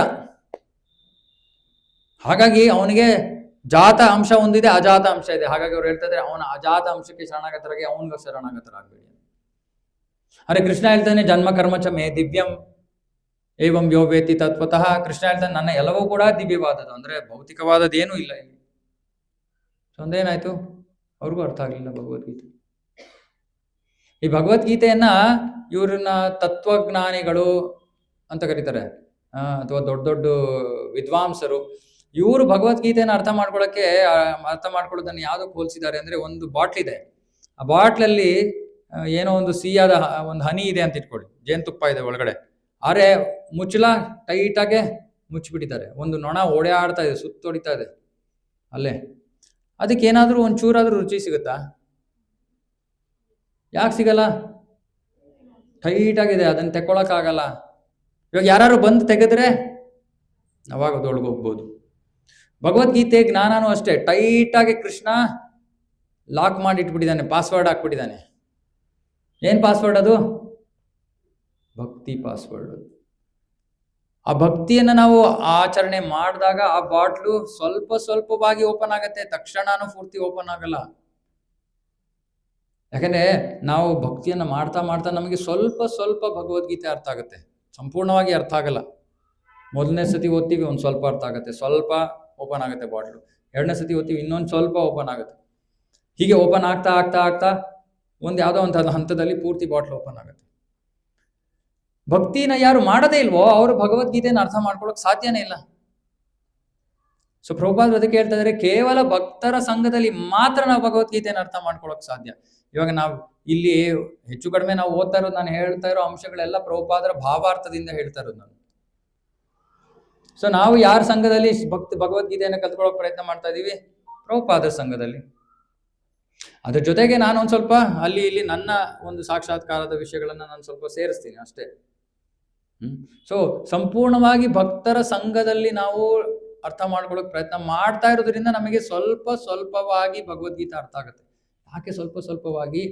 ಹಾಗಾಗಿ ಅವನಿಗೆ ಜಾತ ಅಂಶ ಒಂದಿದೆ, ಅಜಾತ ಅಂಶ ಇದೆ. ಹಾಗಾಗಿ ಅವ್ರು ಹೇಳ್ತಾ ಇದ್ದಾರೆ ಅವನ ಅಜಾತ ಅಂಶಕ್ಕೆ ಶರಣಾಗತರಾಗಿ ಅವನಿಗೆ ಶರಣಾಗತರಾಗಬೇಡಿ. ಅರೆ ಕೃಷ್ಣ ಹೇಳ್ತಾನೆ ಜನ್ಮ ಕರ್ಮ ಚ ಮೇ ದಿವ್ಯಂ ಏವಂ ಯೋ ವೇತಿ ತತ್ವತಃ. ಕೃಷ್ಣ ಹೇಳ್ತಾನೆ ನನ್ನ ಎಲ್ಲವೂ ಕೂಡ ದಿವ್ಯವಾದದ್ದು, ಅಂದ್ರೆ ಭೌತಿಕವಾದದ್ದು ಏನೂ ಇಲ್ಲ ಇಲ್ಲಿ. ಸೊ ಒಂದೇನಾಯ್ತು, ಅವ್ರಿಗೂ ಅರ್ಥ ಆಗ್ಲಿಲ್ಲ ಭಗವದ್ಗೀತೆ. ಈ ಭಗವದ್ಗೀತೆಯನ್ನ ಇವ್ರನ್ನ ತತ್ವಜ್ಞಾನಿಗಳು ಅಂತ ಕರೀತಾರೆ, ಅಥವಾ ದೊಡ್ಡ ದೊಡ್ಡ ವಿದ್ವಾಂಸರು. ಇವರು ಭಗವದ್ಗೀತೆಯನ್ನು ಅರ್ಥ ಮಾಡ್ಕೊಳ್ಳೋದನ್ನ ಯಾವ್ದಕ್ಕೆ ಹೋಲಿಸಿದ್ದಾರೆ ಅಂದ್ರೆ, ಒಂದು ಬಾಟ್ಲಿದೆ, ಆ ಬಾಟ್ಲಲ್ಲಿ ಏನೋ ಒಂದು ಸಿಹಿಯಾದ ಒಂದು ಹನಿ ಇದೆ ಅಂತ ಇಟ್ಕೊಳ್ಳಿ, ಜೇನುತುಪ್ಪ ಇದೆ ಒಳಗಡೆ. ಆದ್ರೆ ಮುಚ್ಚಲ ಟೈಟಾಗೆ ಮುಚ್ಚಿಬಿಟ್ಟಿದ್ದಾರೆ. ಒಂದು ನೊಣ ಓಡಾಡ್ತಾ ಇದೆ, ಸುತ್ತೊಡಿತಾ ಇದೆ ಅಲ್ಲೇ. ಅದಕ್ಕೆ ಏನಾದ್ರೂ ಒಂಚೂರಾದ್ರೂ ರುಚಿ ಸಿಗುತ್ತಾ? ಯಾಕೆ ಸಿಗಲ್ಲ? ಟೈಟ್ ಆಗಿದೆ, ಅದನ್ನ ತೆಕ್ಕೊಳಕ್ಕಾಗಲ್ಲ. ಇವಾಗ ಯಾರು ಬಂದು ತೆಗೆದ್ರೆ ಅವಾಗ ಅದೊಳಗೋಗ್ಬೋದು. ಭಗವದ್ಗೀತೆ ಜ್ಞಾನನೂ ಅಷ್ಟೇ, ಟೈಟ್ ಆಗಿ ಕೃಷ್ಣ ಲಾಕ್ ಮಾಡಿ ಇಟ್ಬಿಟ್ಟಿದ್ದಾನೆ, ಪಾಸ್ವರ್ಡ್ ಹಾಕ್ಬಿಟ್ಟಿದ್ದಾನೆ. ಏನ್ ಪಾಸ್ವರ್ಡ್ ಅದು? ಭಕ್ತಿ ಪಾಸ್ವರ್ಡ್. ಆ ಭಕ್ತಿಯನ್ನ ನಾವು ಆಚರಣೆ ಮಾಡಿದಾಗ ಆ ಬಾಟ್ಲು ಸ್ವಲ್ಪವಾಗಿ ಓಪನ್ ಆಗತ್ತೆ, ತಕ್ಷಣನೂ ಪೂರ್ತಿ ಓಪನ್ ಆಗಲ್ಲ. ಯಾಕಂದ್ರೆ ನಾವು ಭಕ್ತಿಯನ್ನ ಮಾಡ್ತಾ ನಮಗೆ ಸ್ವಲ್ಪ ಭಗವದ್ಗೀತೆ ಅರ್ಥ ಆಗುತ್ತೆ, ಸಂಪೂರ್ಣವಾಗಿ ಅರ್ಥ ಆಗಲ್ಲ. ಮೊದಲನೇ ಸತಿ ಓದ್ತೀವಿ, ಒಂದು ಸ್ವಲ್ಪ ಅರ್ಥ ಆಗುತ್ತೆ, ಸ್ವಲ್ಪ ಓಪನ್ ಆಗುತ್ತೆ ಬಾಟ್ಲು. 2ನೇ ಸತಿ ಓದ್ತೀವಿ, ಇನ್ನೊಂದು ಸ್ವಲ್ಪ ಓಪನ್ ಆಗುತ್ತೆ. ಹೀಗೆ ಓಪನ್ ಆಗ್ತಾ ಒಂದು ಯಾವುದೋ ಒಂದು ಹಂತದಲ್ಲಿ ಪೂರ್ತಿ ಬಾಟ್ಲು ಓಪನ್ ಆಗುತ್ತೆ. ಭಕ್ತಿನ ಯಾರು ಮಾಡದೇ ಇಲ್ವೋ ಅವರು ಭಗವದ್ಗೀತೆಯನ್ನು ಅರ್ಥ ಮಾಡ್ಕೊಳಕ್ ಸಾಧ್ಯನೇ ಇಲ್ಲ. ಸೊ ಪ್ರಭುಪಾದರು ಅದಕ್ಕೆ ಹೇಳ್ತಾ ಇದ್ದಾರೆ, ಕೇವಲ ಭಕ್ತರ ಸಂಘದಲ್ಲಿ ಮಾತ್ರ ನಾವು ಭಗವದ್ಗೀತೆಯನ್ನು ಅರ್ಥ ಮಾಡ್ಕೊಳಕ್ ಸಾಧ್ಯ. ಇವಾಗ ನಾವು ಇಲ್ಲಿ ಹೆಚ್ಚು ಕಡಿಮೆ ನಾವು ಓದ್ತಾ ಇರೋದು, ನಾನು ಹೇಳ್ತಾ ಇರೋ ಅಂಶಗಳೆಲ್ಲ ಪ್ರಭುಪಾದರ ಭಾವಾರ್ಥದಿಂದ ಹೇಳ್ತಾ ಇರೋದು ನಾನು. ಸೊ ನಾವು ಯಾರ ಸಂಘದಲ್ಲಿ ಭಗವದ್ಗೀತೆಯನ್ನು ಕಲ್ತ್ಕೊಳ್ಳೋಕೆ ಪ್ರಯತ್ನ ಮಾಡ್ತಾ ಇದ್ದೀವಿ? ಪ್ರಭುಪಾದರ ಸಂಘದಲ್ಲಿ. ಅದ್ರ ಜೊತೆಗೆ ನಾನು ಒಂದು ಸ್ವಲ್ಪ ಅಲ್ಲಿ ಇಲ್ಲಿ ನನ್ನ ಒಂದು ಸಾಕ್ಷಾತ್ಕಾರದ ವಿಷಯಗಳನ್ನು ನಾನು ಸ್ವಲ್ಪ ಸೇರಿಸ್ತೀನಿ ಅಷ್ಟೇ. ಸೊ ಸಂಪೂರ್ಣವಾಗಿ ಭಕ್ತರ ಸಂಘದಲ್ಲಿ ನಾವು ಅರ್ಥ ಮಾಡ್ಕೊಳ್ಳೋಕೆ ಪ್ರಯತ್ನ ಮಾಡ್ತಾ ಇರೋದ್ರಿಂದ ನಮಗೆ ಸ್ವಲ್ಪವಾಗಿ ಭಗವದ್ಗೀತೆ ಅರ್ಥ ಆಗುತ್ತೆ. ಯಾಕೆ ಸ್ವಲ್ಪವಾಗಿ?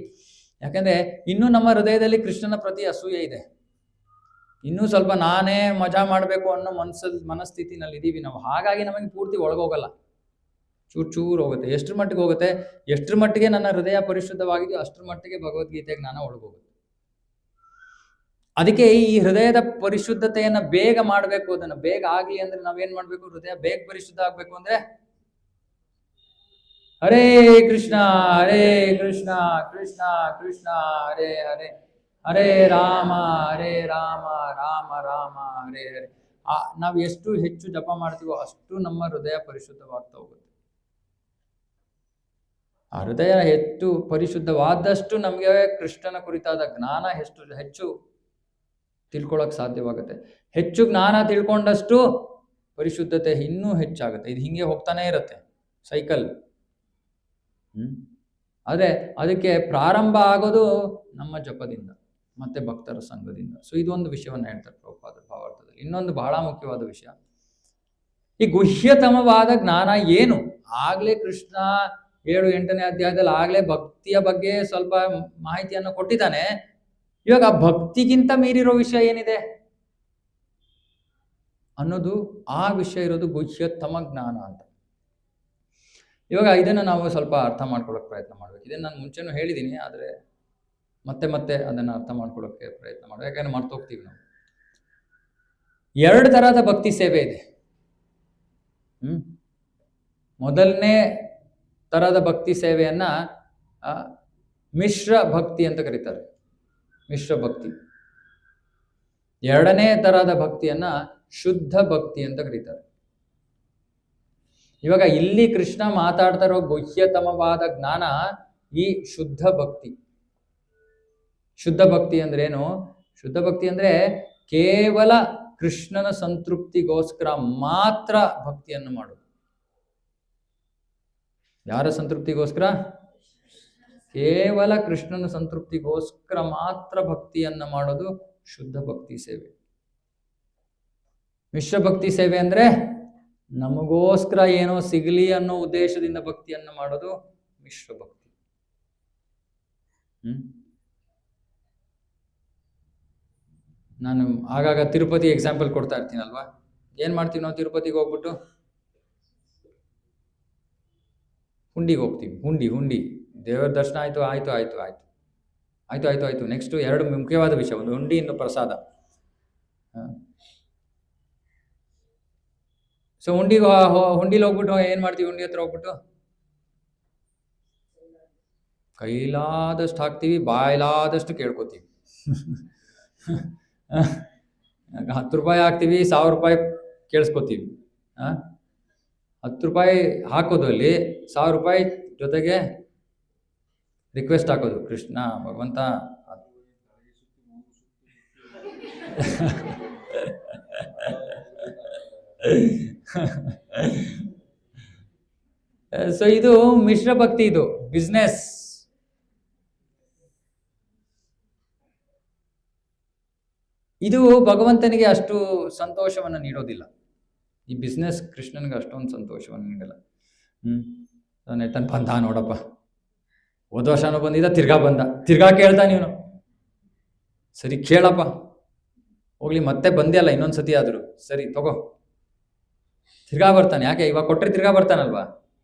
ಯಾಕಂದ್ರೆ ಇನ್ನೂ ನಮ್ಮ ಹೃದಯದಲ್ಲಿ ಕೃಷ್ಣನ ಪ್ರತಿ ಅಸೂಯೆ ಇದೆ. ಇನ್ನೂ ಸ್ವಲ್ಪ ನಾನೇ ಮಜಾ ಮಾಡಬೇಕು ಅನ್ನೋ ಮನಸ್ಥಿತಿನಲ್ಲಿ ಇದ್ದೀವಿ ನಾವು. ಹಾಗಾಗಿ ನಮಗೆ ಪೂರ್ತಿ ಒಳಗೋಗಲ್ಲ, ಚೂರು ಹೋಗುತ್ತೆ. ಎಷ್ಟ್ರ ಮಟ್ಟಿಗೆ ಹೋಗುತ್ತೆ? ಎಷ್ಟ್ರ ಮಟ್ಟಿಗೆ ನನ್ನ ಹೃದಯ ಪರಿಶುದ್ಧವಾಗಿದೆಯೋ ಅಷ್ಟ್ರ ಮಟ್ಟಿಗೆ ಭಗವದ್ಗೀತೆ ಜ್ಞಾನ ಒಳಗೋಗುತ್ತೆ. ಅದಕ್ಕೆ ಈ ಹೃದಯದ ಪರಿಶುದ್ಧತೆಯನ್ನ ಬೇಗ ಮಾಡಬೇಕು. ಅದನ್ನ ಬೇಗ ಆಗ್ಲಿ ಅಂದ್ರೆ ನಾವೇನ್ ಮಾಡ್ಬೇಕು? ಹೃದಯ ಬೇಗ ಪರಿಶುದ್ಧ ಆಗ್ಬೇಕು ಅಂದ್ರೆ ಹರೇ ಕೃಷ್ಣ ಕೃಷ್ಣ ಕೃಷ್ಣ ಹರೇ ಹರೇ, ಹರೇ ರಾಮ ರಾಮ ರಾಮ ಹರೇ ಹರೇ. ನಾವು ಎಷ್ಟು ಹೆಚ್ಚು ಜಪ ಮಾಡ್ತೀವೋ ಅಷ್ಟು ನಮ್ಮ ಹೃದಯ ಪರಿಶುದ್ಧವಾಗ್ತಾ ಹೋಗುತ್ತೆ. ಆ ಹೃದಯ ಹೆಚ್ಚು ಪರಿಶುದ್ಧವಾದಷ್ಟು ನಮಗೆ ಕೃಷ್ಣನ ಕುರಿತಾದ ಜ್ಞಾನ ಹೆಚ್ಚು ತಿಳ್ಕೊಳಕ್ ಸಾಧ್ಯವಾಗುತ್ತೆ. ಹೆಚ್ಚು ಜ್ಞಾನ ತಿಳ್ಕೊಂಡಷ್ಟು ಪರಿಶುದ್ಧತೆ ಇನ್ನೂ ಹೆಚ್ಚಾಗುತ್ತೆ. ಇದು ಹಿಂಗೆ ಹೋಗ್ತಾನೆ ಇರುತ್ತೆ, ಸೈಕಲ್. ಆದರೆ ಅದಕ್ಕೆ ಪ್ರಾರಂಭ ಆಗೋದು ನಮ್ಮ ಜಪದಿಂದ ಮತ್ತೆ ಭಕ್ತರ ಸಂಘದಿಂದ. ಸೊ ಇದೊಂದು ವಿಷಯವನ್ನು ಹೇಳ್ತಾರೆ ಪ್ರಭುಪಾದರು ಭಾವಾರ್ಥದಲ್ಲಿ. ಇನ್ನೊಂದು ಬಹಳ ಮುಖ್ಯವಾದ ವಿಷಯ, ಈ ಗುಹ್ಯತಮವಾದ ಜ್ಞಾನ ಏನು? ಆಗ್ಲೇ ಕೃಷ್ಣ 7-8ನೇ ಅಧ್ಯಾಯದಲ್ಲಿ ಆಗ್ಲೇ ಭಕ್ತಿಯ ಬಗ್ಗೆ ಸ್ವಲ್ಪ ಮಾಹಿತಿಯನ್ನು ಕೊಟ್ಟಿದ್ದಾನೆ. ಇವಾಗ ಆ ಭಕ್ತಿಗಿಂತ ಮೀರಿರೋ ವಿಷಯ ಏನಿದೆ ಅನ್ನೋದು, ಆ ವಿಷಯ ಇರೋದು ಗುಹ್ಯತಮ ಜ್ಞಾನ ಅಂತ. ಇವಾಗ ಇದನ್ನು ನಾವು ಸ್ವಲ್ಪ ಅರ್ಥ ಮಾಡ್ಕೊಳ್ಳೋಕೆ ಪ್ರಯತ್ನ ಮಾಡ್ಬೇಕು. ಇದನ್ನು ನಾನು ಮುಂಚೆನೂ ಹೇಳಿದ್ದೀನಿ, ಆದರೆ ಮತ್ತೆ ಅದನ್ನು ಅರ್ಥ ಮಾಡ್ಕೊಳ್ಳೋಕೆ ಪ್ರಯತ್ನ ಮಾಡ್ಬೇಕು. ಯಾಕಂದ್ರೆ ಮರ್ತೋಗ್ತೀವಿ ನಾವು. 2 ತರಹದ ಭಕ್ತಿ ಸೇವೆ ಇದೆ. ಮೊದಲನೇ ತರಹದ ಭಕ್ತಿ ಸೇವೆಯನ್ನ ಮಿಶ್ರ ಭಕ್ತಿ ಅಂತ ಕರೀತಾರೆ, ಮಿಶ್ರ ಭಕ್ತಿ. 2ನೇ ತರಹದ ಭಕ್ತಿಯನ್ನ ಶುದ್ಧ ಭಕ್ತಿ ಅಂತ ಕರೀತಾರೆ. ಇವಾಗ ಇಲ್ಲಿ ಕೃಷ್ಣ ಮಾತಾಡ್ತಾ ಇರೋ ಗುಹ್ಯತಮವಾದ ಜ್ಞಾನ ಈ ಶುದ್ಧ ಭಕ್ತಿ. ಶುದ್ಧ ಭಕ್ತಿ ಅಂದ್ರೆ ಏನು? ಶುದ್ಧ ಭಕ್ತಿ ಅಂದ್ರೆ ಕೇವಲ ಕೃಷ್ಣನ ಸಂತೃಪ್ತಿಗೋಸ್ಕರ ಮಾತ್ರ ಭಕ್ತಿಯನ್ನು ಮಾಡೋದು. ಯಾರ ಸಂತೃಪ್ತಿಗೋಸ್ಕರ? ಕೇವಲ ಕೃಷ್ಣನ ಸಂತೃಪ್ತಿಗೋಸ್ಕರ ಮಾತ್ರ ಭಕ್ತಿಯನ್ನ ಮಾಡೋದು ಶುದ್ಧ ಭಕ್ತಿ ಸೇವೆ. ಮಿಶ್ರ ಭಕ್ತಿ ಸೇವೆ ಅಂದ್ರೆ ನಮಗೋಸ್ಕರ ಏನೋ ಸಿಗಲಿ ಅನ್ನೋ ಉದ್ದೇಶದಿಂದ ಭಕ್ತಿಯನ್ನ ಮಾಡೋದು ಮಿಶ್ರ ಭಕ್ತಿ. ನಾನು ಆಗಾಗ ತಿರುಪತಿ ಎಕ್ಸಾಂಪಲ್ ಕೊಡ್ತಾ ಇರ್ತೀನಲ್ವಾ. ಏನ್ ಮಾಡ್ತೀವಿ ನಾವು? ತಿರುಪತಿಗೆ ಹೋಗ್ಬಿಟ್ಟು ಹುಂಡಿಗೆ ಹೋಗ್ತೀವಿ. ಹುಂಡಿ ದೇವರ ದರ್ಶನ ಆಯ್ತು. ನೆಕ್ಸ್ಟ್ 2 ಮುಖ್ಯವಾದ ವಿಷಯ, ಒಂದು ಹುಂಡಿ, ಇನ್ನು ಪ್ರಸಾದ. ಸೊ ಹುಂಡಿಲಿ ಹೋಗ್ಬಿಟ್ಟು ಏನ್ ಮಾಡ್ತೀವಿ? ಹುಂಡಿ ಹತ್ರ ಹೋಗ್ಬಿಟ್ಟು ಕೈಲಾದಷ್ಟು ಹಾಕ್ತೀವಿ, ಬಾಯ್ಲಾದಷ್ಟು ಕೇಳ್ಕೊತೀವಿ. 10 ರೂಪಾಯಿ ಹಾಕ್ತೀವಿ, 1000 ರೂಪಾಯಿ ಕೇಳಿಸ್ಕೊತೀವಿ. 10 ರೂಪಾಯಿ ಹಾಕೋದಲ್ಲಿ 1000 ರೂಪಾಯಿ ಜೊತೆಗೆ ರಿಕ್ವೆಸ್ಟ್ ಹಾಕೋದು, ಕೃಷ್ಣ ಭಗವಂತ ಸೊ ಇದು ಮಿಶ್ರ ಭಕ್ತಿ, ಇದು ಬಿಸ್ನೆಸ್. ಇದು ಭಗವಂತನಿಗೆ ಅಷ್ಟು ಸಂತೋಷವನ್ನು ನೀಡೋದಿಲ್ಲ. ಈ ಬಿಸ್ನೆಸ್ ಕೃಷ್ಣನಿಗೆ ಅಷ್ಟೊಂದು ಸಂತೋಷವನ್ನು ನೀಡಲ್ಲ. ನೆಟ್ಟನ್ ಬಂದ ನೋಡಪ್ಪ, ಹೋದ ವರ್ಷನೂ ಬಂದಿದ್ದ, ತಿರ್ಗಾ ಕೇಳ್ತಾ ನೀನು, ಸರಿ ಕೇಳಪ್ಪ, ಹೋಗ್ಲಿ ಮತ್ತೆ ಬಂದೇ ಅಲ್ಲ, ಇನ್ನೊಂದ್ಸತಿ ಆದ್ರು ಸರಿ ತಗೋ. ತಿರ್ಗಾ ಬರ್ತಾನೆ. ಯಾಕೆ? ಇವಾಗ ಕೊಟ್ಟರೆ ತಿರ್ಗಾ ಬರ್ತಾನಲ್ವಾ,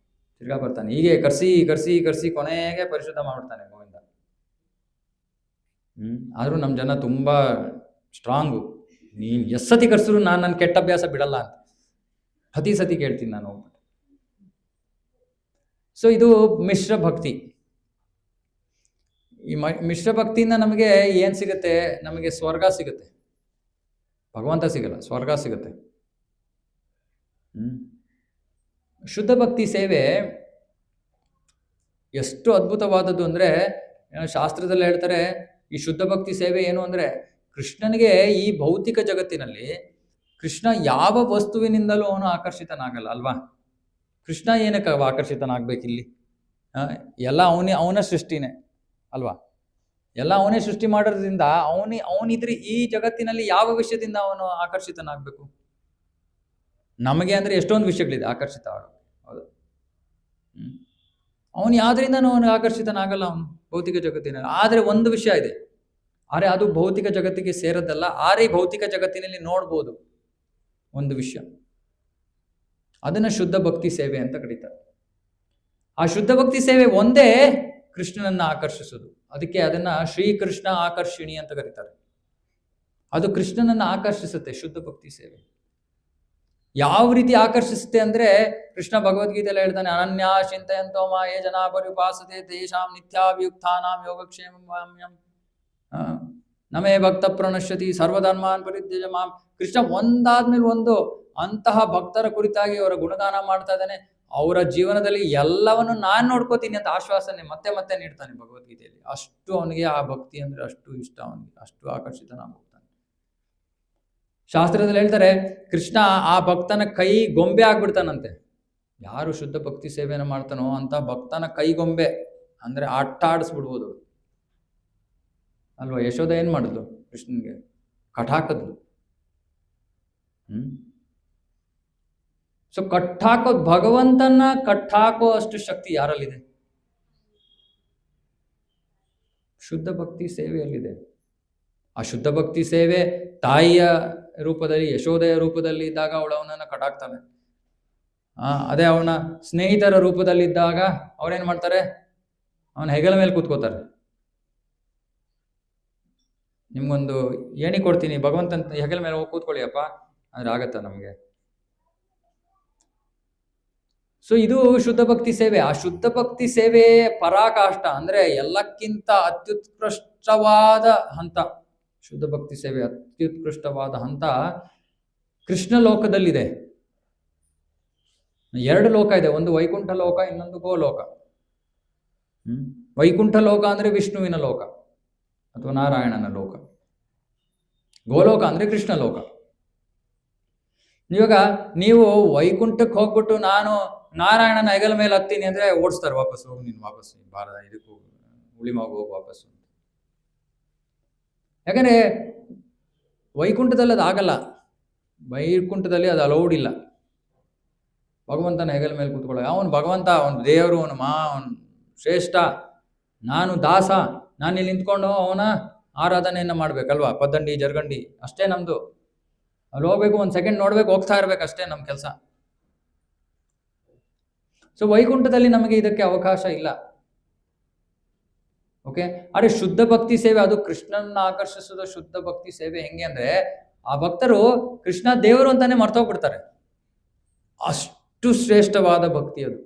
ತಿರ್ಗಾ ಬರ್ತಾನೆ. ಹೀಗೆ ಕರ್ಸಿ ಕೊನೆಗೆ ಪರಿಶುದ್ಧ ಮಾಡ್ಬಿಡ್ತಾನೆ ಗೋವಿಂದ. ಆದ್ರೂ ನಮ್ಮ ಜನ ತುಂಬಾ ಸ್ಟ್ರಾಂಗು. ನೀನ್ ಎಸ್ಸತಿ ಕರ್ಸಿದ್ರು ನಾನು ನನ್ನ ಕೆಟ್ಟ ಅಭ್ಯಾಸ ಬಿಡಲ್ಲ ಅಂತ ಪ್ರತಿ ಸತಿ ಕೇಳ್ತೀನಿ ನಾನು ಹೋಗ್ಬಿಟ್ಟು. ಸೊ ಇದು ಮಿಶ್ರ ಭಕ್ತಿ. ಈ ಮಿಶ್ರ ಭಕ್ತಿಯಿಂದ ನಮಗೆ ಏನ್ ಸಿಗುತ್ತೆ? ನಮಗೆ ಸ್ವರ್ಗ ಸಿಗುತ್ತೆ, ಭಗವಂತ ಸಿಗಲ್ಲ, ಸ್ವರ್ಗ ಸಿಗುತ್ತೆ. ಶುದ್ಧ ಭಕ್ತಿ ಸೇವೆ ಎಷ್ಟು ಅದ್ಭುತವಾದದ್ದು ಅಂದ್ರೆ, ಶಾಸ್ತ್ರದಲ್ಲಿ ಹೇಳ್ತಾರೆ, ಈ ಶುದ್ಧ ಭಕ್ತಿ ಸೇವೆ ಏನು ಅಂದ್ರೆ ಕೃಷ್ಣನಿಗೆ ಈ ಭೌತಿಕ ಜಗತ್ತಿನಲ್ಲಿ ಕೃಷ್ಣ ಯಾವ ವಸ್ತುವಿನಿಂದಲೂ ಅವನು ಆಕರ್ಷಿತನಾಗಲ್ಲ ಅಲ್ವಾ. ಕೃಷ್ಣ ಏನಕ್ಕೆ ಆಕರ್ಷಿತನಾಗ್ಬೇಕಿಲ್ಲಿ? ಎಲ್ಲ ಅವನ ಸೃಷ್ಟಿನೇ ಅಲ್ವಾ. ಎಲ್ಲ ಅವನೇ ಸೃಷ್ಟಿ ಮಾಡೋದ್ರಿಂದ ಅವನಿದ್ರೆ ಈ ಜಗತ್ತಿನಲ್ಲಿ ಯಾವ ವಿಷಯದಿಂದ ಅವನು ಆಕರ್ಷಿತನಾಗಬೇಕು? ನಮಗೆ ಅಂದ್ರೆ ಎಷ್ಟೊಂದು ವಿಷಯಗಳಿದೆ ಆಕರ್ಷಿತ ಆಗೋದು, ಹೌದು. ಅವನು ಯಾವ್ದ್ರಿಂದ ಅವನಿಗೆ ಆಕರ್ಷಿತನಾಗಲ್ಲ ಅವನು ಭೌತಿಕ ಜಗತ್ತಿನಲ್ಲಿ. ಆದರೆ ಒಂದು ವಿಷಯ ಇದೆ, ಆದರೆ ಅದು ಭೌತಿಕ ಜಗತ್ತಿಗೆ ಸೇರದಲ್ಲ, ಆದರೆ ಭೌತಿಕ ಜಗತ್ತಿನಲ್ಲಿ ನೋಡ್ಬೋದು ಒಂದು ವಿಷಯ, ಅದನ್ನ ಶುದ್ಧ ಭಕ್ತಿ ಸೇವೆ ಅಂತ ಕರೀತಾರೆ. ಆ ಶುದ್ಧ ಭಕ್ತಿ ಸೇವೆ ಒಂದೇ ಕೃಷ್ಣನನ್ನ ಆಕರ್ಷಿಸೋದು. ಅದಕ್ಕೆ ಅದನ್ನ ಶ್ರೀಕೃಷ್ಣ ಆಕರ್ಷಿಣಿ ಅಂತ ಕರೀತಾರೆ. ಅದು ಕೃಷ್ಣನನ್ನ ಆಕರ್ಷಿಸುತ್ತೆ ಶುದ್ಧ ಭಕ್ತಿ ಸೇವೆ. ಯಾವ ರೀತಿ ಆಕರ್ಷಿಸುತ್ತೆ ಅಂದ್ರೆ, ಕೃಷ್ಣ ಭಗವದ್ಗೀತೆಯಲ್ಲಿ ಹೇಳ್ತಾನೆ, ಅನನ್ಯ ಚಿಂತೆಯಂತೋ ಮಾಯೇ ಜನಾ ಪರಿಪಾಸತೆ ತೇಷಾಂ ನಿತ್ಯಾಭಿಯುಕ್ತಾನಾಂ ಯೋಗಕ್ಷೇಮಂ ನಮೇ ಭಕ್ತ ಪ್ರಣಶ್ಯತಿ ಸರ್ವಧರ್ಮಾನ್ ಪರಿತ್ಯಜ ಮಾಂ. ಕೃಷ್ಣ ಒಂದಾದ್ಮೇಲೆ ಒಂದು ಅಂತಹ ಭಕ್ತರ ಕುರಿತಾಗಿ ಅವರ ಗುಣಗಾನ ಮಾಡ್ತಾ ಇದ್ದಾನೆ. ಅವರ ಜೀವನದಲ್ಲಿ ಎಲ್ಲವನ್ನು ನಾನು ನೋಡ್ಕೋತೀನಿ ಅಂತ ಆಶ್ವಾಸನೆ ಮತ್ತೆ ಮತ್ತೆ ನೀಡ್ತಾನೆ ಭಗವದ್ಗೀತೆಯಲ್ಲಿ. ಅಷ್ಟು ಅವನಿಗೆ ಆ ಭಕ್ತಿ ಅಂದ್ರೆ ಅಷ್ಟು ಇಷ್ಟ, ಅವನಿಗೆ ಅಷ್ಟು ಆಕರ್ಷಿತನಾಗ್ತಾನೆ. ಶಾಸ್ತ್ರದಲ್ಲಿ ಹೇಳ್ತಾರೆ, ಕೃಷ್ಣ ಆ ಭಕ್ತನ ಕೈ ಗೊಂಬೆ ಆಗ್ಬಿಡ್ತಾನಂತೆ. ಯಾರು ಶುದ್ಧ ಭಕ್ತಿ ಸೇವೆಯನ್ನು ಮಾಡ್ತಾನೋ ಅಂತ ಭಕ್ತನ ಕೈ ಗೊಂಬೆ ಅಂದ್ರೆ ಆಟ ಆಡಿಸ್ಬಿಡ್ಬೋದು ಅಲ್ವಾ. ಯಶೋಧ ಏನ್ ಮಾಡಿದ್ಲು? ಕೃಷ್ಣನ್ಗೆ ಕಟಾಕದ್ಲು. ಸೊ ಕಟ್ಟಾಕೋ, ಭಗವಂತನ ಕಟ್ಟಾಕೋ ಅಷ್ಟು ಶಕ್ತಿ ಯಾರಲ್ಲಿದೆ? ಶುದ್ಧ ಭಕ್ತಿ ಸೇವೆಯಲ್ಲಿದೆ. ಆ ಶುದ್ಧ ಭಕ್ತಿ ಸೇವೆ ತಾಯಿಯ ರೂಪದಲ್ಲಿ, ಯಶೋದೆಯ ರೂಪದಲ್ಲಿ ಇದ್ದಾಗ ಅವಳು ಅವನನ್ನ ಕಟಾಕ್ತಾನೆ. ಅದೇ ಅವನ ಸ್ನೇಹಿತರ ರೂಪದಲ್ಲಿದ್ದಾಗ ಅವ್ರೇನ್ ಮಾಡ್ತಾರೆ? ಅವನ ಹೆಗಲ ಮೇಲೆ ಕೂತ್ಕೋತಾರೆ. ನಿಮ್ಗೊಂದು ಏಣಿ ಕೊಡ್ತೀನಿ, ಭಗವಂತನ ಹೆಗಲ ಮೇಲೆ ಹೋಗಿ ಕೂತ್ಕೊಳ್ಳಿ ಅಪ್ಪ ಅಂದ್ರೆ ಆಗತ್ತ ನಮ್ಗೆ? ಸೊ ಇದು ಶುದ್ಧ ಭಕ್ತಿ ಸೇವೆ. ಆ ಶುದ್ಧ ಭಕ್ತಿ ಸೇವೆ ಪರಾಕಾಷ್ಠ ಅಂದ್ರೆ ಎಲ್ಲಕ್ಕಿಂತ ಅತ್ಯುತ್ಕೃಷ್ಟವಾದ ಹಂತ. ಶುದ್ಧ ಭಕ್ತಿ ಸೇವೆ ಅತ್ಯುತ್ಕೃಷ್ಟವಾದ ಹಂತ ಕೃಷ್ಣ ಲೋಕದಲ್ಲಿದೆ. 2 ಲೋಕ ಇದೆ, ಒಂದು ವೈಕುಂಠ ಲೋಕ, ಇನ್ನೊಂದು ಗೋಲೋಕ. ವೈಕುಂಠ ಲೋಕ ಅಂದ್ರೆ ವಿಷ್ಣುವಿನ ಲೋಕ ಅಥವಾ ನಾರಾಯಣನ ಲೋಕ. ಗೋಲೋಕ ಅಂದ್ರೆ ಕೃಷ್ಣ ಲೋಕ. ಇವಾಗ ನೀವು ವೈಕುಂಠಕ್ಕೆ ಹೋಗ್ಬಿಟ್ಟು ನಾನು ನಾರಾಯಣನ ಹೆಗಲ ಮೇಲೆ ಹತ್ತೀನಿ ಅಂದ್ರೆ ಓಡಿಸ್ತಾರೆ, ವಾಪಸ್ ಹೋಗಿ ನೀನು ವಾಪಸ್ ಭಾರತ ಇದಕ್ಕೂ ಉಳಿಮಾಗ ಹೋಗಿ ವಾಪಸ್. ಯಾಕಂದ್ರೆ ವೈಕುಂಠದಲ್ಲಿ ಅದು ಆಗಲ್ಲ, ವೈಕುಂಠದಲ್ಲಿ ಅದು ಅಲೌಡ್ ಇಲ್ಲ. ಭಗವಂತನ ಹೆಗಲ ಮೇಲೆ ಕೂತ್ಕೊಳ್ಳೋ, ಅವನು ಭಗವಂತ, ಅವನು ದೇವರು, ಅವನು ಅವನು ಶ್ರೇಷ್ಠ, ನಾನು ದಾಸ, ನಾನು ಇಲ್ಲಿ ನಿಂತ್ಕೊಂಡು ಅವನ ಆರಾಧನೆಯನ್ನ ಮಾಡ್ಬೇಕಲ್ವಾ. ಪದ್ದಂಡಿ ಜರ್ಗಂಡಿ ಅಷ್ಟೇ ನಮ್ದು. ಅಲ್ಲಿ ಹೋಗ್ಬೇಕು, 1 ಸೆಕೆಂಡ್ ನೋಡ್ಬೇಕು, ಹೋಗ್ತಾ ಇರ್ಬೇಕು, ಅಷ್ಟೇ ನಮ್ಮ ಕೆಲಸ. ಸೊ ವೈಕುಂಠದಲ್ಲಿ ನಮಗೆ ಇದಕ್ಕೆ ಅವಕಾಶ ಇಲ್ಲ. ಓಕೆ. ಆದರೆ ಶುದ್ಧ ಭಕ್ತಿ ಸೇವೆ ಅದು ಕೃಷ್ಣನ ಆಕರ್ಷಿಸೋದು. ಶುದ್ಧ ಭಕ್ತಿ ಸೇವೆ ಹೆಂಗೆ ಅಂದ್ರೆ, ಆ ಭಕ್ತರು ಕೃಷ್ಣ ದೇವರು ಅಂತಾನೆ ಮರ್ತೋಗ್ಬಿಡ್ತಾರೆ. ಅಷ್ಟು ಶ್ರೇಷ್ಠವಾದ ಭಕ್ತಿ ಅದು.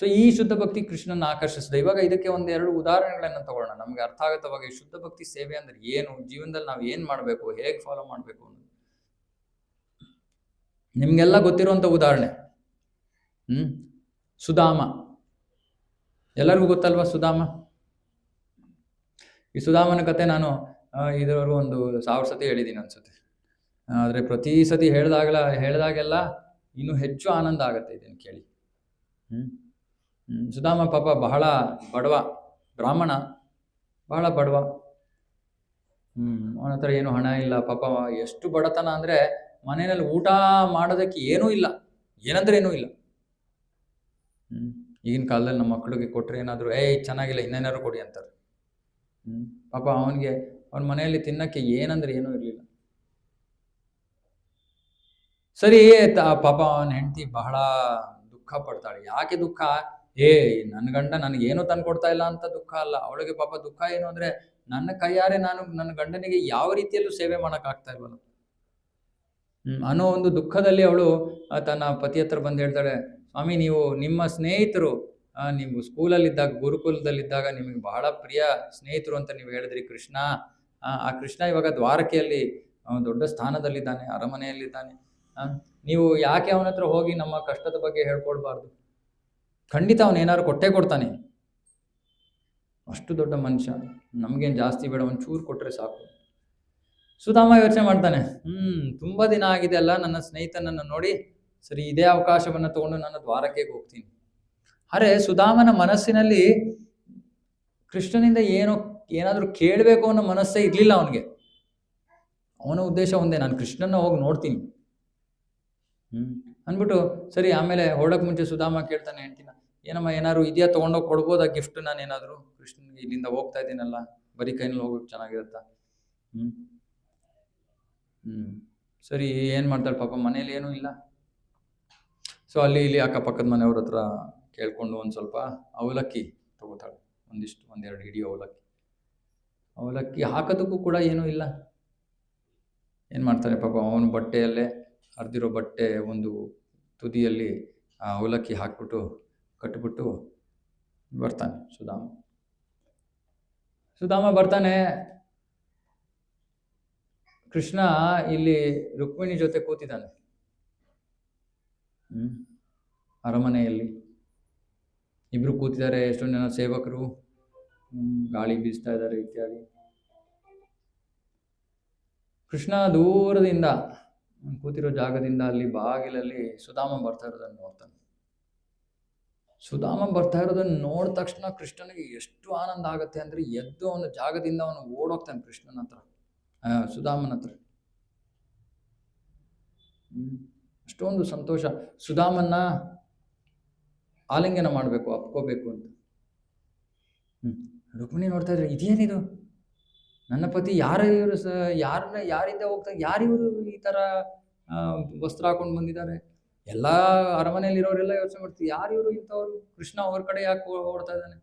ಸೊ ಈ ಶುದ್ಧ ಭಕ್ತಿ ಕೃಷ್ಣನ ಆಕರ್ಷಿಸಿದೆ. ಇವಾಗ ಇದಕ್ಕೆ 1-2 ಉದಾಹರಣೆಗಳನ್ನ ತಗೊಳ್ಳೋಣ, ನಮ್ಗೆ ಅರ್ಥ ಆಗತ್ತವಾಗ ಈ ಶುದ್ಧ ಭಕ್ತಿ ಸೇವೆ ಅಂದ್ರೆ ಏನು, ಜೀವನದಲ್ಲಿ ನಾವು ಏನ್ ಮಾಡ್ಬೇಕು, ಹೇಗೆ ಫಾಲೋ ಮಾಡ್ಬೇಕು ಅನ್ನೋದು. ನಿಮ್ಗೆಲ್ಲ ಗೊತ್ತಿರುವಂತ ಉದಾಹರಣೆ ಸುಧಾಮ. ಎಲ್ಲರಿಗೂ ಗೊತ್ತಲ್ವಾ ಸುಧಾಮ? ಈ ಸುಧಾಮನ ಕತೆ ನಾನು ಇದುವರೆಗೂ ಒಂದು 1000 ಸತಿ ಹೇಳಿದ್ದೀನಿ ಅನ್ಸುತ್ತೆ. ಆದ್ರೆ ಪ್ರತಿ ಸತಿ ಹೇಳಿದಾಗೆಲ್ಲ ಇನ್ನೂ ಹೆಚ್ಚು ಆನಂದ ಆಗತ್ತೆ ಇದನ್ನು ಕೇಳಿ. ಸುಧಾಮ ಪಾಪ ಬಹಳ ಬಡವ, ಬ್ರಾಹ್ಮಣ, ಬಹಳ ಬಡವ. ಅವನ ಹತ್ರ ಏನು ಹಣ ಇಲ್ಲ ಪಾಪ. ಎಷ್ಟು ಬಡತನ ಅಂದ್ರೆ ಮನೆಯಲ್ಲಿ ಊಟ ಮಾಡೋದಕ್ಕೆ ಏನೂ ಇಲ್ಲ, ಏನಂದ್ರೆ ಏನೂ ಇಲ್ಲ. ಈಗಿನ ಕಾಲದಲ್ಲಿ ನಮ್ಮ ಮಕ್ಕಳಿಗೆ ಕೊಟ್ರೆ ಏನಾದ್ರು ಚೆನ್ನಾಗಿಲ್ಲ ಇನ್ನೇನಾದ್ರು ಕೊಡಿ ಅಂತಾರೆ. ಪಾಪ ಅವನ ಮನೆಯಲ್ಲಿ ತಿನ್ನಕ್ಕೆ ಏನಂದ್ರೆ ಏನೂ ಇರಲಿಲ್ಲ. ಸರಿ, ಪಾಪ ಅವನ ಹೆಂಡತಿ ಬಹಳ ದುಃಖ ಪಡ್ತಾಳೆ. ಯಾಕೆ ದುಃಖ? ನನ್ನ ಗಂಡ ನನಗೇನು ತಂದು ಕೊಡ್ತಾ ಇಲ್ಲ ಅಂತ ದುಃಖ ಅಲ್ಲ. ಅವಳಿಗೆ ಪಾಪ ದುಃಖ ಏನು ಅಂದ್ರೆ, ನನ್ನ ಕೈಯಾರೆ ನಾನು ನನ್ನ ಗಂಡನಿಗೆ ಯಾವ ರೀತಿಯಲ್ಲೂ ಸೇವೆ ಮಾಡಕ್ ಆಗ್ತಾ ಇಲ್ವಲ್ಲ ಅನ್ನೋ ಒಂದು ದುಃಖದಲ್ಲಿ ಅವಳು ತನ್ನ ಪತಿ ಹತ್ರ ಬಂದು ಹೇಳ್ತಾಳೆ, ಸ್ವಾಮಿ, ನೀವು ನಿಮ್ಮ ಸ್ನೇಹಿತರು, ನೀವು ಸ್ಕೂಲಲ್ಲಿದ್ದಾಗ, ಗುರುಕುಲದಲ್ಲಿದ್ದಾಗ ನಿಮಗೆ ಬಹಳ ಪ್ರಿಯ ಸ್ನೇಹಿತರು ಅಂತ ನೀವು ಹೇಳಿದ್ರಿ ಕೃಷ್ಣ. ಆ ಕೃಷ್ಣ ಇವಾಗ ದ್ವಾರಕೆಯಲ್ಲಿ ದೊಡ್ಡ ಸ್ಥಾನದಲ್ಲಿದ್ದಾನೆ, ಅರಮನೆಯಲ್ಲಿದ್ದಾನೆ. ನೀವು ಯಾಕೆ ಅವನ ಹತ್ರ ಹೋಗಿ ನಮ್ಮ ಕಷ್ಟದ ಬಗ್ಗೆ ಹೇಳ್ಕೊಳ್ಬಾರ್ದು? ಖಂಡಿತ ಅವನು ಏನಾದ್ರು ಕೊಟ್ಟೇ ಕೊಡ್ತಾನೆ. ಅಷ್ಟು ದೊಡ್ಡ ಮನುಷ್ಯ, ನಮಗೇನು ಜಾಸ್ತಿ ಬೇಡ, ಒಂಚೂರು ಕೊಟ್ಟರೆ ಸಾಕು. ಸುಧಾಮ ಯೋಚನೆ ಮಾಡ್ತಾನೆ, ತುಂಬಾ ದಿನ ಆಗಿದೆ ಅಲ್ಲ ನನ್ನ ಸ್ನೇಹಿತನನ್ನು ನೋಡಿ, ಸರಿ ಇದೇ ಅವಕಾಶವನ್ನು ತಗೊಂಡು ನಾನು ದ್ವಾರಕೆಗೆ ಹೋಗ್ತೀನಿ. ಅರೆ ಸುಧಾಮನ ಮನಸ್ಸಿನಲ್ಲಿ ಕೃಷ್ಣನಿಂದ ಏನಾದರೂ ಕೇಳಬೇಕು ಅನ್ನೋ ಮನಸ್ಸೇ ಇರ್ಲಿಲ್ಲ ಅವನಿಗೆ. ಅವನ ಉದ್ದೇಶ ಒಂದೇ, ನಾನು ಕೃಷ್ಣನ ಹೋಗಿ ನೋಡ್ತೀನಿ ಅಂದ್ಬಿಟ್ಟು ಸರಿ. ಆಮೇಲೆ ಹೊರಡಕ್ ಮುಂಚೆ ಸುಧಾಮ ಕೇಳ್ತಾನೆ ಹೇಳ್ತೀನ, ಏನಮ್ಮ ಏನಾದ್ರು ಇದೆಯಾ, ತೊಗೊಂಡೋಗಿ ಕೊಡ್ಬೋದಾ ಗಿಫ್ಟ್? ನಾನು ಏನಾದ್ರು ಕೃಷ್ಣನಿಗೆ, ಇಲ್ಲಿಂದ ಹೋಗ್ತಾ ಇದ್ದೀನಲ್ಲ, ಬರೀ ಕೈನಲ್ಲಿ ಹೋಗೋಕೆ ಚೆನ್ನಾಗಿರುತ್ತಾ? ಸರಿ ಏನು ಮಾಡ್ತಾಳೆ ಪಾಪ, ಮನೇಲಿ ಏನೂ ಇಲ್ಲ. ಸೊ ಅಲ್ಲಿ ಇಲ್ಲಿ ಅಕ್ಕಪಕ್ಕದ ಮನೆಯವ್ರ ಹತ್ರ ಕೇಳ್ಕೊಂಡು ಒಂದು ಸ್ವಲ್ಪ ಅವಲಕ್ಕಿ ತಗೋತಾಳೆ, ಒಂದೆರಡು ಹಿಡಿ ಅವಲಕ್ಕಿ ಹಾಕೋದಕ್ಕೂ ಕೂಡ ಏನೂ ಇಲ್ಲ. ಏನು ಮಾಡ್ತಾರೆ ಪಾಪ, ಅವನ ಬಟ್ಟೆಯಲ್ಲೇ ಹರಿದಿರೋ ಬಟ್ಟೆ ಒಂದು ತುದಿಯಲ್ಲಿ ಆ ಅವಲಕ್ಕಿ ಹಾಕ್ಬಿಟ್ಟು ಕಟ್ಬಿಟ್ಟು ಬರ್ತಾನೆ ಸುಧಾಮ ಬರ್ತಾನೆ. ಕೃಷ್ಣ ಇಲ್ಲಿ ರುಕ್ಮಿಣಿ ಜೊತೆ ಕೂತಿದ್ದಾನೆ ಅರಮನೆಯಲ್ಲಿ. ಇಬ್ರು ಕೂತಿದ್ದಾರೆ, ಎಷ್ಟೊಂದು ಜನ ಸೇವಕರು ಗಾಳಿ ಬೀಸ್ತಾ ಇದ್ದಾರೆ ಇತ್ಯಾದಿ. ಕೃಷ್ಣ ದೂರದಿಂದ ಕೂತಿರೋ ಜಾಗದಿಂದ ಅಲ್ಲಿ ಬಾಗಿಲಲ್ಲಿ ಸುಧಾಮ ಬರ್ತಾ ಇರೋದನ್ನು ನೋಡ್ತಾನೆ. ಸುಧಾಮ ಬರ್ತಾ ಇರೋದನ್ನು ನೋಡಿದ ತಕ್ಷಣ ಕೃಷ್ಣನಿಗೆ ಎಷ್ಟು ಆನಂದ ಆಗುತ್ತೆ ಅಂದ್ರೆ, ಎದ್ದು ಅವನ ಜಾಗದಿಂದ ಅವನು ಓಡೋಗ್ತಾನೆ ಕೃಷ್ಣನ ಹತ್ರ, ಸುಧಾಮನ ಹತ್ರ. ಅಷ್ಟೊಂದು ಸಂತೋಷ. ಸುಧಾಮನ್ನ ಆಲಿಂಗನ ಮಾಡಬೇಕು, ಅಪ್ಕೋಬೇಕು ಅಂತ. ರುಕ್ಮಿಣಿ ನೋಡ್ತಾ ಇದ್ರೆ, ಇದೇನಿದು, ನನ್ನ ಪತಿ ಯಾರಿಂದ ಹೋಗ್ತಾ, ಯಾರಿವರು ಈ ತರ ವಸ್ತ್ರ ಹಾಕೊಂಡು ಬಂದಿದ್ದಾರೆ? ಎಲ್ಲ ಅರಮನೆಯಲ್ಲಿ ಇರೋರೆಲ್ಲ ಯೋಚನೆ ಮಾಡ್ತೀವಿ, ಯಾರಿವರು ಇಂಥವ್ರು? ಕೃಷ್ಣ ಅವ್ರ ಕಡೆ ಯಾಕೆ ಓಡ್ತಾ ಇದ್ದಾನೆ?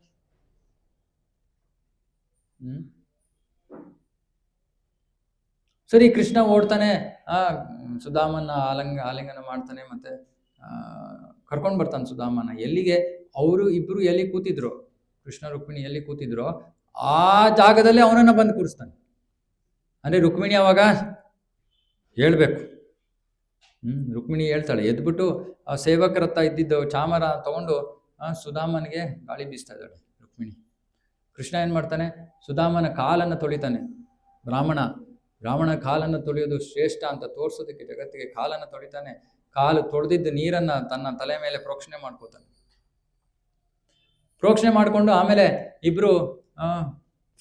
ಸರಿ, ಕೃಷ್ಣ ಓಡ್ತಾನೆ, ಸುಧಾಮನ್ನ ಆಲಿಂಗನ ಮಾಡ್ತಾನೆ, ಮತ್ತೆ ಕರ್ಕೊಂಡು ಬರ್ತಾನೆ ಸುಧಾಮನ. ಎಲ್ಲಿಗೆ? ಅವರು ಇಬ್ರು ಎಲ್ಲಿ ಕೂತಿದ್ರು, ಕೃಷ್ಣ ರುಕ್ಮಿಣಿ ಎಲ್ಲಿ ಕೂತಿದ್ರು ಆ ಜಾಗದಲ್ಲಿ ಅವನನ್ನ ಬಂದು ಕೂರಿಸ್ತಾನೆ. ಅಂದ್ರೆ ರುಕ್ಮಿಣಿ ಅವಾಗ ಹೇಳ್ಬೇಕು. ರುಕ್ಮಿಣಿ ಹೇಳ್ತಾಳೆ, ಎದ್ಬಿಟ್ಟು ಆ ಸೇವಕರ ಹತ್ರ ಇದ್ದಿದ್ದು ಚಾಮರ ತಗೊಂಡು ಸುಧಾಮನಿಗೆ ಗಾಳಿ ಬೀಸ್ತಾ ಇದ್ದಾಳೆ ರುಕ್ಮಿಣಿ. ಕೃಷ್ಣ ಏನ್ ಮಾಡ್ತಾನೆ, ಸುಧಾಮನ ಕಾಲನ್ನು ತೊಳಿತಾನೆ. ಬ್ರಾಹ್ಮಣ ಕಾಲನ್ನು ತೊಳೆಯೋದು ಶ್ರೇಷ್ಠ ಅಂತ ತೋರ್ಸೋದಕ್ಕೆ ಜಗತ್ತಿಗೆ ಕಾಲನ್ನು ತೊಳಿತಾನೆ. ಕಾಲು ತೊಳೆದಿದ್ದ ನೀರನ್ನ ತನ್ನ ತಲೆ ಮೇಲೆ ಪ್ರೋಕ್ಷಣೆ ಮಾಡ್ಕೋತಾನೆ. ಪ್ರೋಕ್ಷಣೆ ಮಾಡ್ಕೊಂಡು ಆಮೇಲೆ ಇಬ್ರು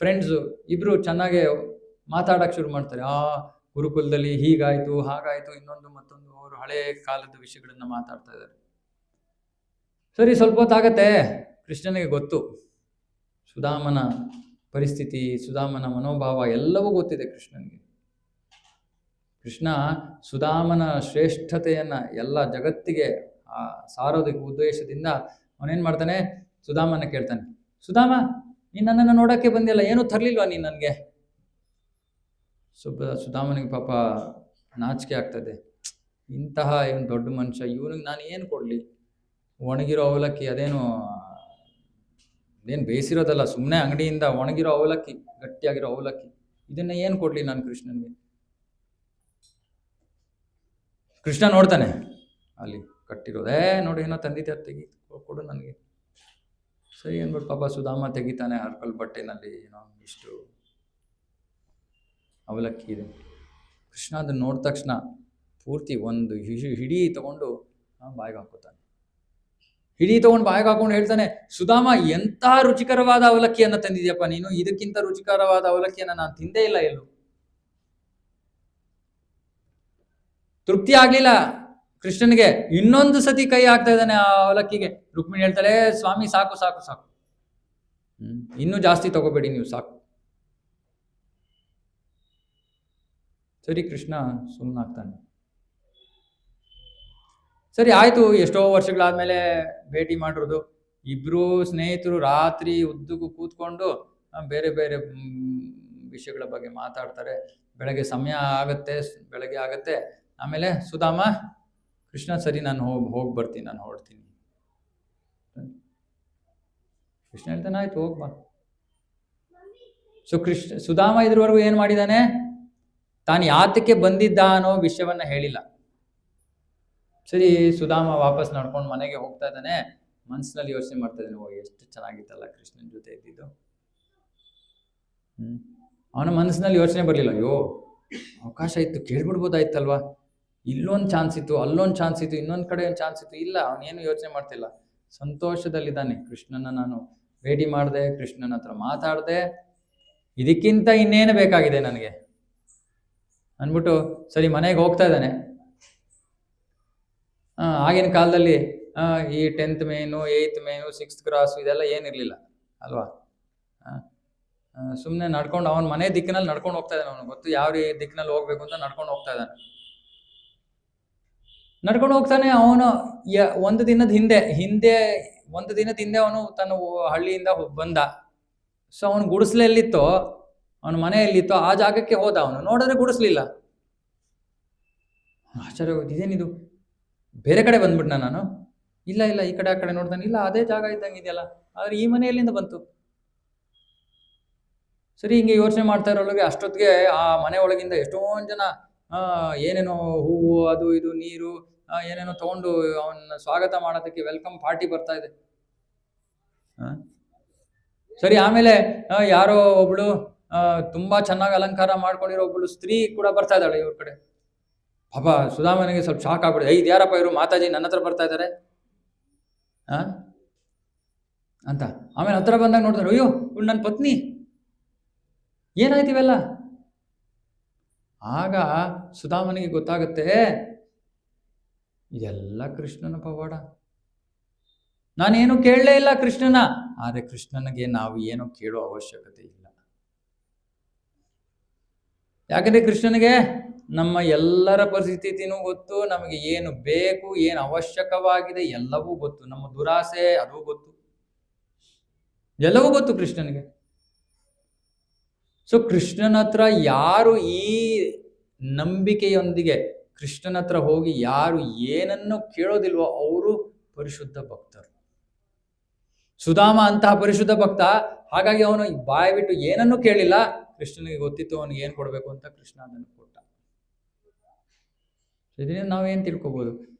ಫ್ರೆಂಡ್ಸು ಇಬ್ರು ಚೆನ್ನಾಗೆ ಮಾತಾಡಕ್ ಶುರು ಮಾಡ್ತಾರೆ. ಗುರುಕುಲದಲ್ಲಿ ಹೀಗಾಯ್ತು ಹಾಗಾಯ್ತು ಇನ್ನೊಂದು ಮತ್ತೊಂದು, ಅವರು ಹಳೆ ಕಾಲದ ವಿಷಯಗಳನ್ನ ಮಾತಾಡ್ತಾ ಇದ್ದಾರೆ. ಸರಿ, ಸ್ವಲ್ಪ ಹೊತ್ತಾಗತ್ತೆ. ಕೃಷ್ಣನಿಗೆ ಗೊತ್ತು ಸುಧಾಮನ ಪರಿಸ್ಥಿತಿ, ಸುಧಾಮನ ಮನೋಭಾವ ಎಲ್ಲವೂ ಗೊತ್ತಿದೆ ಕೃಷ್ಣನಿಗೆ. ಕೃಷ್ಣ ಸುಧಾಮನ ಶ್ರೇಷ್ಠತೆಯನ್ನ ಎಲ್ಲ ಜಗತ್ತಿಗೆ ಸಾರೋದಕ್ಕೆ ಉದ್ದೇಶದಿಂದ ಅವನೇನ್ ಮಾಡ್ತಾನೆ, ಸುಧಾಮನ ಕೇಳ್ತಾನೆ, ಸುಧಾಮ ನೀನ್ ನನ್ನನ್ನು ನೋಡಕ್ಕೆ ಬಂದಿಲ್ಲ, ಏನೂ ತರ್ಲಿಲ್ವಾ ನೀನ್ ನನ್ಗೆ? ಸುಧಾಮನಿಗೆ ಪಾಪ ನಾಚಿಕೆ ಆಗ್ತದೆ. ಇಂತಹ ಇವನು ದೊಡ್ಡ ಮನುಷ್ಯ, ಇವನಿಗೆ ನಾನು ಏನು ಕೊಡ್ಲಿ? ಒಣಗಿರೋ ಅವಲಕ್ಕಿ, ಅದೇನು ಬೇಯಿಸಿರೋದಲ್ಲ, ಸುಮ್ಮನೆ ಅಂಗಡಿಯಿಂದ ಒಣಗಿರೋ ಅವಲಕ್ಕಿ, ಗಟ್ಟಿಯಾಗಿರೋ ಅವಲಕ್ಕಿ, ಇದನ್ನ ಏನು ಕೊಡ್ಲಿ ನಾನು ಕೃಷ್ಣನ್ಗೆ? ಕೃಷ್ಣ ನೋಡ್ತಾನೆ ಅಲ್ಲಿ ಕಟ್ಟಿರೋದೇ, ನೋಡಿ ಏನೋ ತಂದಿದ್ದೆ, ತೆಗಿ ಕೊಡು ನನಗೆ. ಸರಿ ಅಂದ್ಬಿಟ್ಟು ಪಾಪ ಸುಧಾಮ ತೆಗಿತಾನೆ, ಹರ್ಕಲ್ ಬಟ್ಟೆನಲ್ಲಿ ಏನೋ ಇಷ್ಟು ಅವಲಕ್ಕಿ ಇದೆ. ಕೃಷ್ಣ ಅದನ್ನ ನೋಡಿದ ತಕ್ಷಣ ಪೂರ್ತಿ ಒಂದು ಹಿಡಿ ತಗೊಂಡು ಬಾಯಿಗೆ ಹಾಕೋತಾನೆ. ಹಿಡಿ ತಗೊಂಡು ಬಾಯಿಗೆ ಹಾಕೊಂಡು ಹೇಳ್ತಾನೆ, ಸುಧಾಮ ಎಂಥ ರುಚಿಕರವಾದ ಅವಲಕ್ಕಿಯನ್ನ ತಂದಿದ್ಯಪ್ಪ ನೀನು, ಇದಕ್ಕಿಂತ ರುಚಿಕರವಾದ ಅವಲಕ್ಕಿಯನ್ನ ನಾನು ತಿಂದೇ ಇಲ್ಲ ಎಲ್ಲೂ. ತೃಪ್ತಿ ಆಗ್ಲಿಲ್ಲ ಕೃಷ್ಣನಿಗೆ, ಇನ್ನೊಂದು ಸತಿ ಕೈ ಹಾಕ್ತಾ ಇದ್ದಾನೆ ಆ ಅವಲಕ್ಕಿಗೆ. ರುಕ್ಮಿಣಿ ಹೇಳ್ತಾಳೆ, ಸ್ವಾಮಿ ಸಾಕು ಸಾಕು ಸಾಕು, ಇನ್ನೂ ಜಾಸ್ತಿ ತಗೋಬೇಡಿ ನೀವು, ಸಾಕು. ಸರಿ, ಕೃಷ್ಣ ಸುಮ್ಮನಾಗ್ತಾನೆ. ಸರಿ ಆಯ್ತು, ಎಷ್ಟೋ ವರ್ಷಗಳಾದ್ಮೇಲೆ ಭೇಟಿ ಮಾಡಿರೋದು. ಇಬ್ರು ಸ್ನೇಹಿತರು ರಾತ್ರಿ ಉದ್ದಕ್ಕೂ ಕೂತ್ಕೊಂಡು ಬೇರೆ ಬೇರೆ ವಿಷಯಗಳ ಬಗ್ಗೆ ಮಾತಾಡ್ತಾರೆ. ಬೆಳಗ್ಗೆ ಸಮಯ ಆಗತ್ತೆ, ಬೆಳಗ್ಗೆ ಆಗತ್ತೆ. ಆಮೇಲೆ ಸುಧಾಮ, ಕೃಷ್ಣ ಸರಿ ನಾನು ಹೋಗಿ ಬರ್ತೀನಿ, ನಾನು ಹೊರಡ್ತೀನಿ. ಕೃಷ್ಣ ಹೇಳ್ತಾನೆ, ಆಯ್ತು ಹೋಗ್ಬಾ. ಸೊ ಸುಧಾಮ ಇದ್ರವರೆಗೂ ಏನ್ ಮಾಡಿದಾನೆ, ತಾನು ಯಾತಕ್ಕೆ ಬಂದಿದ್ದ ಅನ್ನೋ ವಿಷಯವನ್ನ ಹೇಳಿಲ್ಲ. ಸರಿ, ಸುಧಾಮ ವಾಪಸ್ ನಡ್ಕೊಂಡು ಮನೆಗೆ ಹೋಗ್ತಾ ಇದ್ದಾನೆ. ಮನಸ್ಸಿನಲ್ಲಿ ಯೋಚನೆ ಮಾಡ್ತಾ ಇದ್ದಾನೆ, ಓ ಎಷ್ಟು ಚೆನ್ನಾಗಿತ್ತಲ್ಲ ಕೃಷ್ಣನ ಜೊತೆ ಇದ್ದಿದ್ದು. ಅವನ ಮನಸ್ಸಿನಲ್ಲಿ ಯೋಚನೆ ಬರಲಿಲ್ಲ, ಅಯ್ಯೋ ಅವಕಾಶ ಇತ್ತು, ಕೇಳ್ಬಿಡ್ಬೋದಾಯ್ತಲ್ವಾ. ಇಲ್ಲೊಂದು ಚಾನ್ಸ್ ಇತ್ತು, ಅಲ್ಲೊಂದು ಚಾನ್ಸ್ ಇತ್ತು, ಇನ್ನೊಂದು ಕಡೆ ಒಂದು ಚಾನ್ಸ್ ಇತ್ತು. ಇಲ್ಲ, ಅವನೇನು ಯೋಚನೆ ಮಾಡ್ತಿಲ್ಲ, ಸಂತೋಷದಲ್ಲಿದ್ದಾನೆ. ಕೃಷ್ಣನ ನಾನು ಭೇಟಿ ಮಾಡಿದೆ, ಕೃಷ್ಣನ ಹತ್ರ ಮಾತಾಡಿದೆ, ಇದಕ್ಕಿಂತ ಇನ್ನೇನು ಬೇಕಾಗಿದೆ ನನಗೆ ಅಂದ್ಬಿಟ್ಟು ಸರಿ ಮನೆಗೆ ಹೋಗ್ತಾ ಇದ್ದಾನೆ. ಆಗಿನ ಕಾಲದಲ್ಲಿ ಈ 10th main, 8th main, 6th cross ಇದೆಲ್ಲ ಏನಿರಲಿಲ್ಲ ಅಲ್ವಾ. ಸುಮ್ಮನೆ ನಡ್ಕೊಂಡು ಅವನ ಮನೆ ದಿಕ್ಕಿನಲ್ಲಿ ನಡ್ಕೊಂಡು ಹೋಗ್ತಾ ಇದ್ದಾನೆ. ಅವನು ಗೊತ್ತು ಯಾವ ದಿಕ್ಕಿನಲ್ಲಿ ಹೋಗ್ಬೇಕು ಅಂತ ನಡ್ಕೊಂಡು ಹೋಗ್ತಾ ಇದ್ದಾನೆ. ನಡ್ಕೊಂಡು ಹೋಗ್ತಾನೆ. ಅವನು ಒಂದು ದಿನದ ಹಿಂದೆ ಅವನು ತನ್ನ ಹಳ್ಳಿಯಿಂದ ಬಂದ. ಸೊ ಅವನು ಗುಡಿಸ್ಲು ಎಲ್ಲಿತ್ತೋ, ಅವನ ಮನೆ ಎಲ್ಲಿತ್ತೋ ಆ ಜಾಗಕ್ಕೆ ಹೋದ. ಅವನು ನೋಡಿದ್ರೆ ಗುಡಿಸ್ಲಿಲ್ಲ. ಆಶ್ಚರ್ಯ, ಇದೇನಿದು, ಬೇರೆ ಕಡೆ ಬಂದ್ಬಿಟ್ನ ನಾನು? ಇಲ್ಲ ಈ ಕಡೆ ಆ ಕಡೆ ನೋಡ್ತಾನೆ, ಇಲ್ಲ ಅದೇ ಜಾಗ ಇದ್ದಂಗೆ ಇದೆಯಲ್ಲ, ಆದ್ರೆ ಈ ಮನೆ ಎಲ್ಲಿಂದ ಬಂತು? ಸರಿ, ಹಿಂಗೆ ಯೋಚನೆ ಮಾಡ್ತಾ ಇರೋಳಗೆ ಅಷ್ಟೊತ್ತಿಗೆ ಆ ಮನೆ ಒಳಗಿಂದ ಎಷ್ಟೊಂದು ಜನ ಏನೇನೋ ಹೂವು, ಅದು ಇದು, ನೀರು, ಏನೇನೋ ತಗೊಂಡು ಅವನ್ನ ಸ್ವಾಗತ ಮಾಡೋದಕ್ಕೆ ವೆಲ್ಕಮ್ ಪಾರ್ಟಿ ಬರ್ತಾ ಇದೆ. ಸರಿ, ಆಮೇಲೆ ಯಾರೋ ಒಬ್ಳು ತುಂಬಾ ಚೆನ್ನಾಗಿ ಅಲಂಕಾರ ಮಾಡ್ಕೊಂಡಿರೋ ಒಬ್ಳು ಸ್ತ್ರೀ ಕೂಡ ಬರ್ತಾ ಇದ್ದಾಳೆ ಇವ್ರ ಕಡೆ. ಪಾಪ ಸುಧಾಮನಿಗೆ ಸ್ವಲ್ಪ ಶಾಕ್ ಆಗ್ಬಿಡಿದೆ. ಇದು ಯಾರಪ್ಪ ಇವರು, ಮಾತಾಜಿ ನನ್ನ ಹತ್ರ ಬರ್ತಾ ಇದ್ದಾರೆ ಅಂತ. ಆಮೇಲೆ ಹತ್ರ ಬಂದಾಗ ನೋಡ್ತಾರೆ, ಅಯ್ಯೋ ಇವ್ಳು ನನ್ನ ಪತ್ನಿ, ಏನಾಯ್ತಿವೆಲ್ಲ. ಆಗ ಸುಧಾಮನಿಗೆ ಗೊತ್ತಾಗುತ್ತೆ, ಇದೆಲ್ಲ ಕೃಷ್ಣನ ಪವಾಡ. ನಾನೇನು ಕೇಳಲೇ ಇಲ್ಲ ಕೃಷ್ಣನ. ಆದ್ರೆ ಕೃಷ್ಣನಿಗೆ ನಾವು ಏನೋ ಕೇಳೋ ಅವಶ್ಯಕತೆ ಇಲ್ಲ. ಯಾಕಂದ್ರೆ ಕೃಷ್ಣನಿಗೆ ನಮ್ಮ ಎಲ್ಲರ ಪರಿಸ್ಥಿತಿನೂ ಗೊತ್ತು, ನಮಗೆ ಏನು ಬೇಕು, ಏನು ಅವಶ್ಯಕವಾಗಿದೆ ಎಲ್ಲವೂ ಗೊತ್ತು, ನಮ್ಮ ದುರಾಸೆ ಅದು ಗೊತ್ತು, ಎಲ್ಲವೂ ಗೊತ್ತು ಕೃಷ್ಣನಿಗೆ. ಸೊ ಕೃಷ್ಣನ ಹತ್ರ ಯಾರು ಈ ನಂಬಿಕೆಯೊಂದಿಗೆ ಕೃಷ್ಣನ ಹತ್ರ ಹೋಗಿ ಯಾರು ಏನನ್ನು ಕೇಳೋದಿಲ್ವೋ ಅವರು ಪರಿಶುದ್ಧ ಭಕ್ತರು. ಸುಧಾಮ ಅಂತಹ ಪರಿಶುದ್ಧ ಭಕ್ತ. ಹಾಗಾಗಿ ಅವನು ಬಾಯಿ ಬಿಟ್ಟು ಏನನ್ನೂ ಕೇಳಿಲ್ಲ. ಕೃಷ್ಣನಿಗೆ ಗೊತ್ತಿತ್ತು ಅವನಿಗೆ ಏನು ಕೊಡಬೇಕು ಅಂತ, ಕೃಷ್ಣ ಅದನ್ನು ಕೊಟ್ಟ. ಇದರಿಂದ ನಾವೇನು ತಿಳ್ಕೊಬೋದು?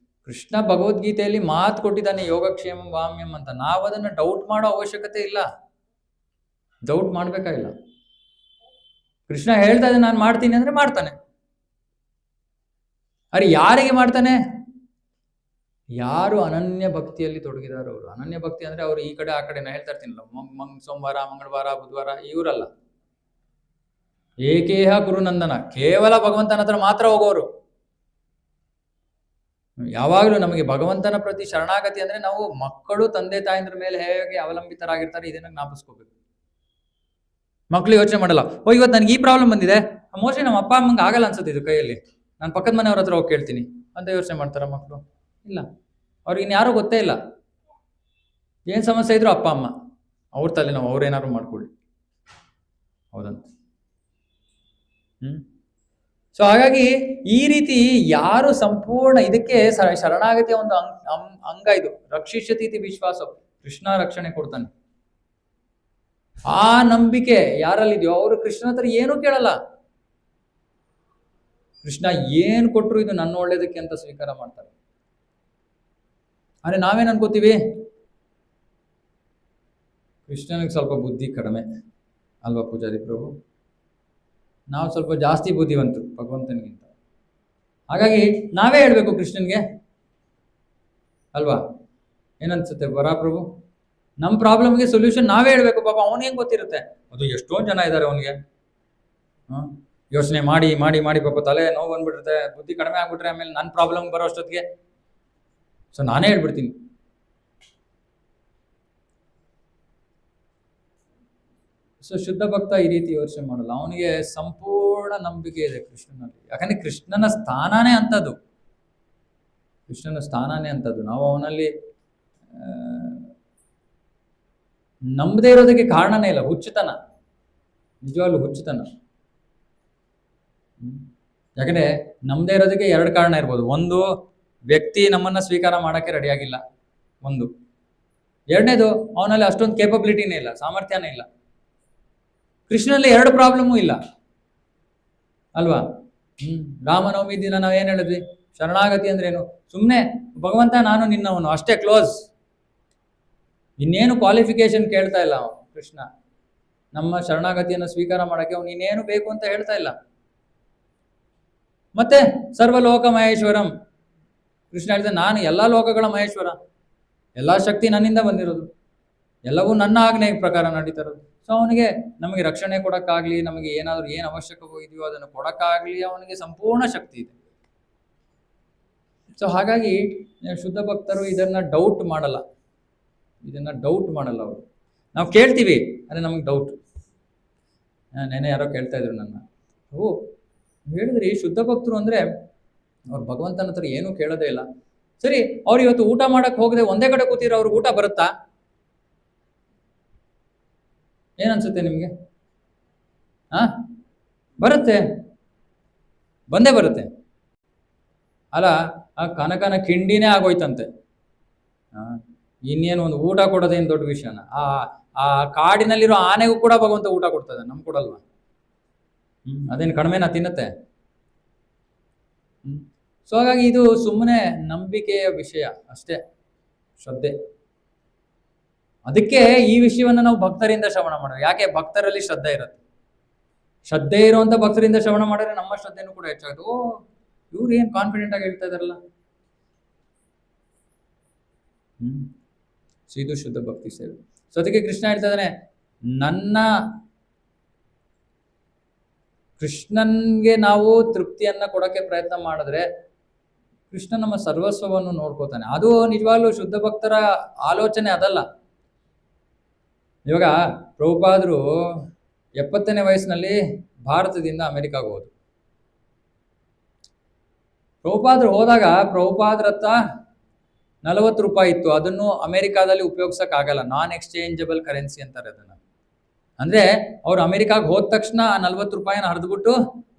ಕೃಷ್ಣ ಭಗವದ್ಗೀತೆಯಲ್ಲಿ ಮಾತು ಕೊಟ್ಟಿದ್ದಾನೆ, ಯೋಗಕ್ಷೇಮ ವಾಮ್ಯಂ ಅಂತ. ನಾವು ಅದನ್ನು ಡೌಟ್ ಮಾಡೋ ಅವಶ್ಯಕತೆ ಇಲ್ಲ, ಡೌಟ್ ಮಾಡ್ಬೇಕಾಗಿಲ್ಲ. ಕೃಷ್ಣ ಹೇಳ್ತಾ ಇದ್ದಾನೆ ನಾನು ಮಾಡ್ತೀನಿ ಅಂದ್ರೆ ಮಾಡ್ತಾನೆ. ಅರೆ ಯಾರಿಗೆ ಮಾಡ್ತಾನೆ? ಯಾರು ಅನನ್ಯ ಭಕ್ತಿಯಲ್ಲಿ ತೊಡಗಿದಾರ ಅವರು. ಅನನ್ಯ ಭಕ್ತಿ ಅಂದ್ರೆ ಅವ್ರು ಈ ಕಡೆ ಆ ಕಡೆ, ನಾ ಹೇಳ್ತಾ ಇರ್ತೀನಲ್ಲ, ಸೋಮವಾರ, ಮಂಗಳವಾರ, ಬುಧವಾರ ಇವರಲ್ಲ. ಏಕೇಹ ಗುರುನಂದನ, ಕೇವಲ ಭಗವಂತನ ಹತ್ರ ಮಾತ್ರ ಹೋಗೋರು. ಯಾವಾಗಲೂ ನಮಗೆ ಭಗವಂತನ ಪ್ರತಿ ಶರಣಾಗತಿ ಅಂದ್ರೆ ನಾವು ಮಕ್ಕಳು ತಂದೆ ತಾಯಂದ್ರ ಮೇಲೆ ಹೇಗೆ ಅವಲಂಬಿತರಾಗಿರ್ತಾರೆ ಇದನ್ನ ಜ್ಞಾಪಿಸ್ಕೋಬೇಕು. ಮಕ್ಕಳು ಯೋಚನೆ ಮಾಡಲ್ಲ, ಇವತ್ತು ನನಗೆ ಈ ಪ್ರಾಬ್ಲಮ್ ಬಂದಿದೆ, ಮೋಸ್ಟ್ಲಿ ನಮ್ಮ ಅಪ್ಪ ಅಮ್ಮಂಗೆ ಆಗಲ್ಲ ಅನ್ಸುತ್ತೆ ಇದು ಕೈಯಲ್ಲಿ, ನಾನು ಪಕ್ಕದ ಮನೆಯವ್ರ ಹತ್ರ ಹೋಗಿ ಕೇಳ್ತೀನಿ ಅಂತ ಯೋಚನೆ ಮಾಡ್ತಾರ ಮಕ್ಕಳು. ಇಲ್ಲ, ಅವ್ರಿಗೆ ಇನ್ಯಾರೋ ಗೊತ್ತೇ ಇಲ್ಲ. ಏನು ಸಮಸ್ಯೆ ಇದ್ರು ಅಪ್ಪ ಅಮ್ಮ ಅವ್ರ ತಲೆ ನಾವು ಅವ್ರೇನಾದ್ರು ಮಾಡ್ಕೊಳ್ಳಿ, ಹೌದಂತ. ಸೊ ಹಾಗಾಗಿ ಈ ರೀತಿ ಯಾರು ಸಂಪೂರ್ಣ ಇದಕ್ಕೆ ಶರಣಾಗತಿಯ ಒಂದು ಅಂಗ ಇದು. ರಕ್ಷಿಷ್ಯತೀತಿ ವಿಶ್ವಾಸ, ಕೃಷ್ಣ ರಕ್ಷಣೆ ಕೊಡ್ತಾನೆ. ಆ ನಂಬಿಕೆ ಯಾರಲ್ಲಿದೆಯೋ ಅವರು ಕೃಷ್ಣನ ಹತ್ರ ಏನೂ ಕೇಳಲ್ಲ. ಕೃಷ್ಣ ಏನು ಕೊಟ್ಟರು ಇದು ನನ್ನ ಒಳ್ಳೇದಕ್ಕೆ ಅಂತ ಸ್ವೀಕಾರ ಮಾಡ್ತಾರೆ. ಆದ್ರೆ ನಾವೇನು ಅನ್ಕೋತೀವಿ, ಕೃಷ್ಣನಿಗೆ ಸ್ವಲ್ಪ ಬುದ್ಧಿ ಕಡಿಮೆ ಅಲ್ವಾ ಪೂಜಾರಿ ಪ್ರಭು, ನಾವು ಸ್ವಲ್ಪ ಜಾಸ್ತಿ ಬುದ್ಧಿವಂತರು ಭಗವಂತನಿಗಿಂತ. ಹಾಗಾಗಿ ನಾವೇ ಹೇಳ್ಬೇಕು ಕೃಷ್ಣನ್ಗೆ ಅಲ್ವಾ, ಏನನ್ಸುತ್ತೆ ಬರಾ ಪ್ರಭು? ನಮ್ಮ ಪ್ರಾಬ್ಲಮ್ಗೆ ಸೊಲ್ಯೂಷನ್ ನಾವೇ ಹೇಳ್ಬೇಕು. ಪಾಪ ಅವನಿಗೆ ಗೊತ್ತಿರುತ್ತೆ, ಅದು ಎಷ್ಟೊಂದು ಜನ ಇದ್ದಾರೆ ಅವನಿಗೆ. ಯೋಚನೆ ಮಾಡಿ ಮಾಡಿ ಮಾಡಿ ಪಾಪ ತಲೆ ನೋವು ಬಂದ್ಬಿಟ್ಟಿರುತ್ತೆ, ಬುದ್ಧಿ ಕಡಿಮೆ ಆಗ್ಬಿಟ್ರೆ ಆಮೇಲೆ ನನ್ನ ಪ್ರಾಬ್ಲಮ್ ಬರೋ ಅಷ್ಟೊತ್ತಿಗೆ ಸೊ ನಾನೇ ಹೇಳ್ಬಿಡ್ತೀನಿ. ಸೊ ಶುದ್ಧ ಭಕ್ತ ಈ ರೀತಿ ಯೋಚನೆ ಮಾಡಲ್ಲ, ಅವನಿಗೆ ಸಂಪೂರ್ಣ ನಂಬಿಕೆ ಇದೆ ಕೃಷ್ಣನಲ್ಲಿ. ಯಾಕಂದ್ರೆ ಕೃಷ್ಣನ ಸ್ಥಾನನೇ ಅಂತದ್ದು, ಕೃಷ್ಣನ ಸ್ಥಾನನೇ ಅಂತದ್ದು. ನಾವು ಅವನಲ್ಲಿ ನಂಬದೇ ಇರೋದಕ್ಕೆ ಕಾರಣನೇ ಇಲ್ಲ, ಹುಚ್ಚುತನ, ನಿಜವಾಗ್ಲೂ ಹುಚ್ಚುತನ. ಯಾಕಂದ್ರೆ ನಂಬದೇ ಇರೋದಕ್ಕೆ ಎರಡು ಕಾರಣ ಇರ್ಬೋದು. ಒಂದು, ವ್ಯಕ್ತಿ ನಮ್ಮನ್ನ ಸ್ವೀಕಾರ ಮಾಡಕ್ಕೆ ರೆಡಿ ಆಗಿಲ್ಲ ಒಂದು. ಎರಡನೇದು, ಅವನಲ್ಲಿ ಅಷ್ಟೊಂದು ಕೇಪಬಿಲಿಟಿನೇ ಇಲ್ಲ, ಸಾಮರ್ಥ್ಯನೇ ಇಲ್ಲ. ಕೃಷ್ಣನಲ್ಲಿ ಎರಡು ಪ್ರಾಬ್ಲಮ್ಮು ಇಲ್ಲ ಅಲ್ವಾ. ರಾಮನವಮಿ ದಿನ ನಾವೇನು ಹೇಳಿದ್ವಿ, ಶರಣಾಗತಿ ಅಂದ್ರೇನು? ಸುಮ್ಮನೆ ಭಗವಂತ ನಾನು ನಿನ್ನವನು ಅಷ್ಟೇ, ಕ್ಲೋಸ್. ಇನ್ನೇನು ಕ್ವಾಲಿಫಿಕೇಶನ್ ಕೇಳ್ತಾ ಇಲ್ಲ ಅವನು ಕೃಷ್ಣ. ನಮ್ಮ ಶರಣಾಗತಿಯನ್ನು ಸ್ವೀಕಾರ ಮಾಡಕ್ಕೆ ಅವನು ಇನ್ನೇನು ಬೇಕು ಅಂತ ಹೇಳ್ತಾ ಇಲ್ಲ. ಮತ್ತೆ ಸರ್ವಲೋಕ ಮಹೇಶ್ವರಂ, ಕೃಷ್ಣ ಹೇಳಿದ ನಾನು ಎಲ್ಲ ಲೋಕಗಳ ಮಹೇಶ್ವರ, ಎಲ್ಲ ಶಕ್ತಿ ನನ್ನಿಂದ ಬಂದಿರೋದು, ಎಲ್ಲವೂ ನನ್ನ ಆಜ್ಞೆ ಪ್ರಕಾರ ನಡೀತಿರೋದು. ಸೊ ಅವನಿಗೆ ನಮಗೆ ರಕ್ಷಣೆ ಕೊಡಕ್ಕಾಗ್ಲಿ, ನಮಗೆ ಏನಾದ್ರು ಏನು ಅವಶ್ಯಕವೋ ಇದೆಯೋ ಅದನ್ನು ಕೊಡಕ್ಕಾಗ್ಲಿ ಅವನಿಗೆ ಸಂಪೂರ್ಣ ಶಕ್ತಿ ಇದೆ. ಸೊ ಹಾಗಾಗಿ ಶುದ್ಧ ಭಕ್ತರು ಇದನ್ನ ಡೌಟ್ ಮಾಡಲ್ಲ, ಅವರು. ನಾವು ಕೇಳ್ತೀವಿ ಅದೇ ನಮಗೆ ಡೌಟ್. ನೆನೆ ಯಾರೋ ಕೇಳ್ತಾ ಇದ್ರು ನನ್ನ, ಹೇಳಿದ್ರಿ ಶುದ್ಧ ಭಕ್ತರು ಅಂದ್ರೆ ಅವ್ರು ಭಗವಂತನ ಹತ್ರ ಏನೂ ಕೇಳೋದೇ ಇಲ್ಲ, ಸರಿ ಅವ್ರು ಇವತ್ತು ಊಟ ಮಾಡಕ್ ಹೋಗದೆ ಒಂದೇ ಕಡೆ ಕೂತಿರೋ ಅವ್ರಿಗೆ ಊಟ ಬರುತ್ತಾ? ಏನನ್ಸುತ್ತೆ ನಿಮ್ಗೆ? ಬರುತ್ತೆ, ಬಂದೇ ಬರುತ್ತೆ ಅಲ್ಲ. ಆ ಕನಕನ ಕಿಂಡಿನೇ ಆಗೋಯ್ತಂತೆ. ಇನ್ನೇನು ಒಂದು ಊಟ ಕೊಡೋದೇನು ದೊಡ್ಡ ವಿಷಯನ? ಆ ಕಾಡಿನಲ್ಲಿರೋ ಆನೆಗೂ ಕೂಡ ಭಗವಂತ ಊಟ ಕೊಡ್ತದೆ, ನಮ್ಗೆ ಕೊಡಲ್ವಾ? ಅದೇನು ಕಡಿಮೆನಾ ತಿನ್ನತ್ತೆ? ಸೊ ಹಾಗಾಗಿ ಇದು ಸುಮ್ಮನೆ ನಂಬಿಕೆಯ ವಿಷಯ ಅಷ್ಟೇ, ಶ್ರದ್ಧೆ. ಅದಕ್ಕೆ ಈ ವಿಷಯವನ್ನ ನಾವು ಭಕ್ತರಿಂದ ಶ್ರವಣ ಮಾಡೋದು. ಯಾಕೆ? ಭಕ್ತರಲ್ಲಿ ಶ್ರದ್ಧೆ ಇರುತ್ತೆ. ಶ್ರದ್ಧೆ ಇರುವಂತ ಭಕ್ತರಿಂದ ಶ್ರವಣ ಮಾಡಿದ್ರೆ ನಮ್ಮ ಶ್ರದ್ಧೆನೂ ಕೂಡ ಹೆಚ್ಚಾಗುತ್ತೆ. ಇವ್ರು ಏನ್ ಕಾನ್ಫಿಡೆಂಟ್ ಆಗಿ ಹೇಳ್ತಾ ಇದಾರಲ್ಲ. ಇದು ಶುದ್ಧ ಭಕ್ತಿ ಸೇವೆ. ಸೊ ಅದಕ್ಕೆ ಕೃಷ್ಣ ಹೇಳ್ತಾ ಇದ್ದಾನೆ, ಕೃಷ್ಣನ್ಗೆ ನಾವು ತೃಪ್ತಿಯನ್ನ ಕೊಡಕ್ಕೆ ಪ್ರಯತ್ನ ಮಾಡಿದ್ರೆ ಕೃಷ್ಣ ನಮ್ಮ ಸರ್ವಸ್ವವನ್ನು ನೋಡ್ಕೋತಾನೆ. ಅದು ನಿಜವಾಗ್ಲೂ ಶುದ್ಧ ಭಕ್ತರ ಆಲೋಚನೆ ಅದಲ್ಲ. ಇವಾಗ ಪ್ರಭುಪಾದರು 70ನೇ ವಯಸ್ಸಿನಲ್ಲಿ ಭಾರತದಿಂದ ಅಮೆರಿಕಾಗೆ ಹೋದ್ರು. ಪ್ರಭುಪಾದರು ಹೋದಾಗ ಪ್ರಭುಪಾದ್ರ ಹತ್ರ 40 ರೂಪಾಯಿ ಇತ್ತು. ಅದನ್ನು ಅಮೆರಿಕಾದಲ್ಲಿ ಉಪಯೋಗಿಸಕ್ ಆಗಲ್ಲ, ನಾನ್ ಎಕ್ಸ್ಚೇಂಜಬಲ್ ಕರೆನ್ಸಿ ಅಂತಾರೆ ಅದನ್ನ. ಅಂದ್ರೆ ಅವ್ರು ಅಮೆರಿಕಾಗೆ ಹೋದ ತಕ್ಷಣ ಆ 40 ರೂಪಾಯಿನ ಹರಿದ್ಬಿಟ್ಟು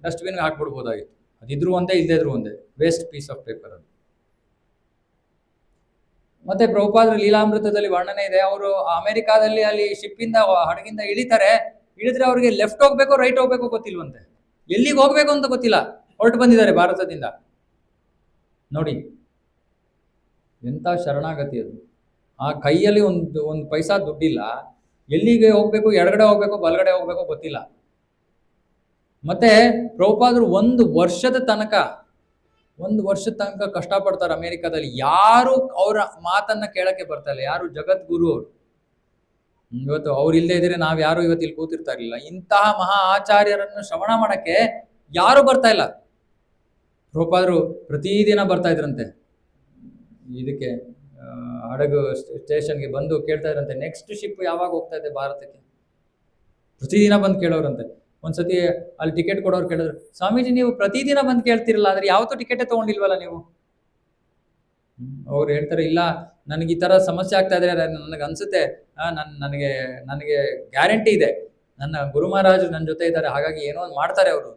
ಡಸ್ಟ್ಬಿನ್ಗೆ ಹಾಕ್ಬಿಡ್ಬೋದಾಗಿತ್ತು. ಅದಿದ್ರು ಒಂದೇ, ಇಲ್ಲದಿದ್ರು ಒಂದೇ, ವೇಸ್ಟ್ ಪೀಸ್ ಆಫ್ ಪೇಪರ್ ಅದು. ಮತ್ತೆ ಪ್ರಭುಪಾದ್ರ ಲೀಲಾಮೃತದಲ್ಲಿ ವರ್ಣನೆ ಇದೆ, ಅವರು ಅಮೆರಿಕಾದಲ್ಲಿ ಅಲ್ಲಿ ಶಿಪ್ಪಿಂದ ಹಡಗಿಂದ ಇಳಿದ್ರೆ ಅವ್ರಿಗೆ ಲೆಫ್ಟ್ ಹೋಗ್ಬೇಕೋ ರೈಟ್ ಹೋಗ್ಬೇಕೋ ಗೊತ್ತಿಲ್ವಂತೆ, ಎಲ್ಲಿಗೆ ಹೋಗ್ಬೇಕು ಅಂತ ಗೊತ್ತಿಲ್ಲ, ಹೊರಟು ಬಂದಿದ್ದಾರೆ ಭಾರತದಿಂದ. ನೋಡಿ ಎಂತ ಶರಣಾಗತಿ ಅದು. ಆ ಕೈಯಲ್ಲಿ ಒಂದು ಪೈಸಾ ದುಡ್ಡಿಲ್ಲ, ಎಲ್ಲಿಗೆ ಹೋಗ್ಬೇಕು, ಎಡಗಡೆ ಹೋಗ್ಬೇಕು ಬಲಗಡೆ ಹೋಗ್ಬೇಕು ಗೊತ್ತಿಲ್ಲ. ಮತ್ತೆ ಪ್ರಭುಪಾದರು ಒಂದು ವರ್ಷದ ತನಕ ಕಷ್ಟಪಡ್ತಾರೆ ಅಮೆರಿಕಾದಲ್ಲಿ. ಯಾರು ಅವರ ಮಾತನ್ನ ಕೇಳಕ್ಕೆ ಬರ್ತಾ ಇಲ್ಲ, ಯಾರು ಜಗದ್ಗುರು ಅವರು. ಇವತ್ತು ಅವ್ರು ಇಲ್ಲದೆ ಇದ್ರೆ ನಾವ್ ಯಾರು ಇವತ್ತು ಇಲ್ಲಿ ಕೂತಿರ್ತಾ ಇರ್ಲಿಲ್ಲ. ಇಂತಹ ಮಹಾ ಆಚಾರ್ಯರನ್ನು ಶ್ರವಣ ಮಾಡಕ್ಕೆ ಯಾರು ಬರ್ತಾ ಇಲ್ಲ. ಪ್ರಭುಪಾದರು ಪ್ರತಿದಿನ ಬರ್ತಾ ಇದ್ರಂತೆ ಇದಕ್ಕೆ, ಹಡಗು ಸ್ಟೇಷನ್ಗೆ ಬಂದು ಕೇಳ್ತಾ ಇದ್ರಂತೆ, ನೆಕ್ಸ್ಟ್ ಶಿಪ್ ಯಾವಾಗ ಹೋಗ್ತಾ ಇದೆ ಭಾರತಕ್ಕೆ. ಪ್ರತಿದಿನ ಬಂದು ಕೇಳೋರಂತೆ. ಒಂದ್ಸತಿ ಅಲ್ಲಿ ಟಿಕೆಟ್ ಕೊಡೋರು ಕೇಳಿದ್ರು, ಸ್ವಾಮೀಜಿ ನೀವು ಪ್ರತಿದಿನ ಬಂದು ಕೇಳ್ತಿರಲ್ಲ, ಆದ್ರೆ ಯಾವತ್ತೂ ಟಿಕೆಟೇ ತಗೊಂಡಿಲ್ವಲ್ಲ ನೀವು? ಅವ್ರು ಹೇಳ್ತಾರೆ, ಇಲ್ಲ ನನಗೆ ಈ ತರ ಸಮಸ್ಯೆ ಆಗ್ತಾ ಇದ್ರೆ ನನಗೆ ಅನ್ಸುತ್ತೆ, ನನಗೆ ಗ್ಯಾರಂಟಿ ಇದೆ, ನನ್ನ ಗುರು ಮಹಾರಾಜರು ನನ್ನ ಜೊತೆ ಇದ್ದಾರೆ, ಹಾಗಾಗಿ ಏನೋ ಒಂದು ಮಾಡ್ತಾರೆ ಅವರು.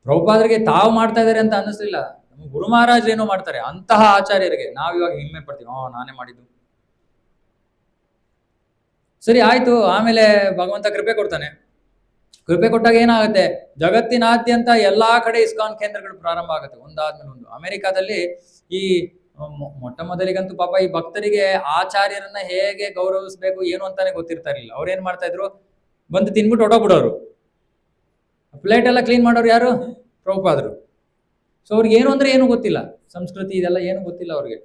ಪ್ರಭುಪಾದರಿಗೆ ತಾವು ಮಾಡ್ತಾ ಇದ್ದಾರೆ ಅಂತ ಅನ್ನಿಸ್ಲಿಲ್ಲ, ನಮ್ಮ ಗುರು ಮಹಾರಾಜ್ ಏನೋ ಮಾಡ್ತಾರೆ. ಅಂತಹ ಆಚಾರ್ಯರಿಗೆ ನಾವು ಇವಾಗ ಹೆಮ್ಮೆ ಪಡ್ತೀವಿ, ನಾನೇ ಮಾಡಿದ್ದು. ಸರಿ ಆಯ್ತು, ಆಮೇಲೆ ಭಗವಂತ ಕೃಪೆ ಕೊಡ್ತಾನೆ. ಕೃಪೆ ಕೊಟ್ಟಾಗ ಏನಾಗುತ್ತೆ, ಜಗತ್ತಿನಾದ್ಯಂತ ಎಲ್ಲಾ ಕಡೆ ಇಸ್ಕಾನ್ ಕೇಂದ್ರಗಳು ಪ್ರಾರಂಭ ಆಗುತ್ತೆ, ಒಂದಾದ್ಮೇಲೆ ಒಂದು. ಅಮೆರಿಕಾದಲ್ಲಿ ಈ ಮೊಟ್ಟ ಮೊದಲಿಗಂತೂ ಪಾಪ ಈ ಭಕ್ತರಿಗೆ ಆಚಾರ್ಯರನ್ನ ಹೇಗೆ ಗೌರವಿಸ್ಬೇಕು ಏನು ಅಂತಾನೆ ಗೊತ್ತಿರ್ತಾ ಇರ್ಲಿಲ್ಲ. ಅವ್ರು ಏನ್ ಮಾಡ್ತಾ ಇದ್ರು, ಬಂದು ತಿನ್ಬಿಟ್ಟು ಹೊಟ್ಟೋಗ್ಬಿಡೋರು. ಪ್ಲೇಟ್ ಎಲ್ಲ ಕ್ಲೀನ್ ಮಾಡೋರು ಯಾರು? ಪ್ರಭುಪಾದರು. ಸೊ ಅವ್ರಿಗೆ ಏನು ಅಂದ್ರೆ ಏನು ಗೊತ್ತಿಲ್ಲ, ಸಂಸ್ಕೃತಿ ಇದೆಲ್ಲ ಏನು ಗೊತ್ತಿಲ್ಲ ಅವ್ರಿಗೆ.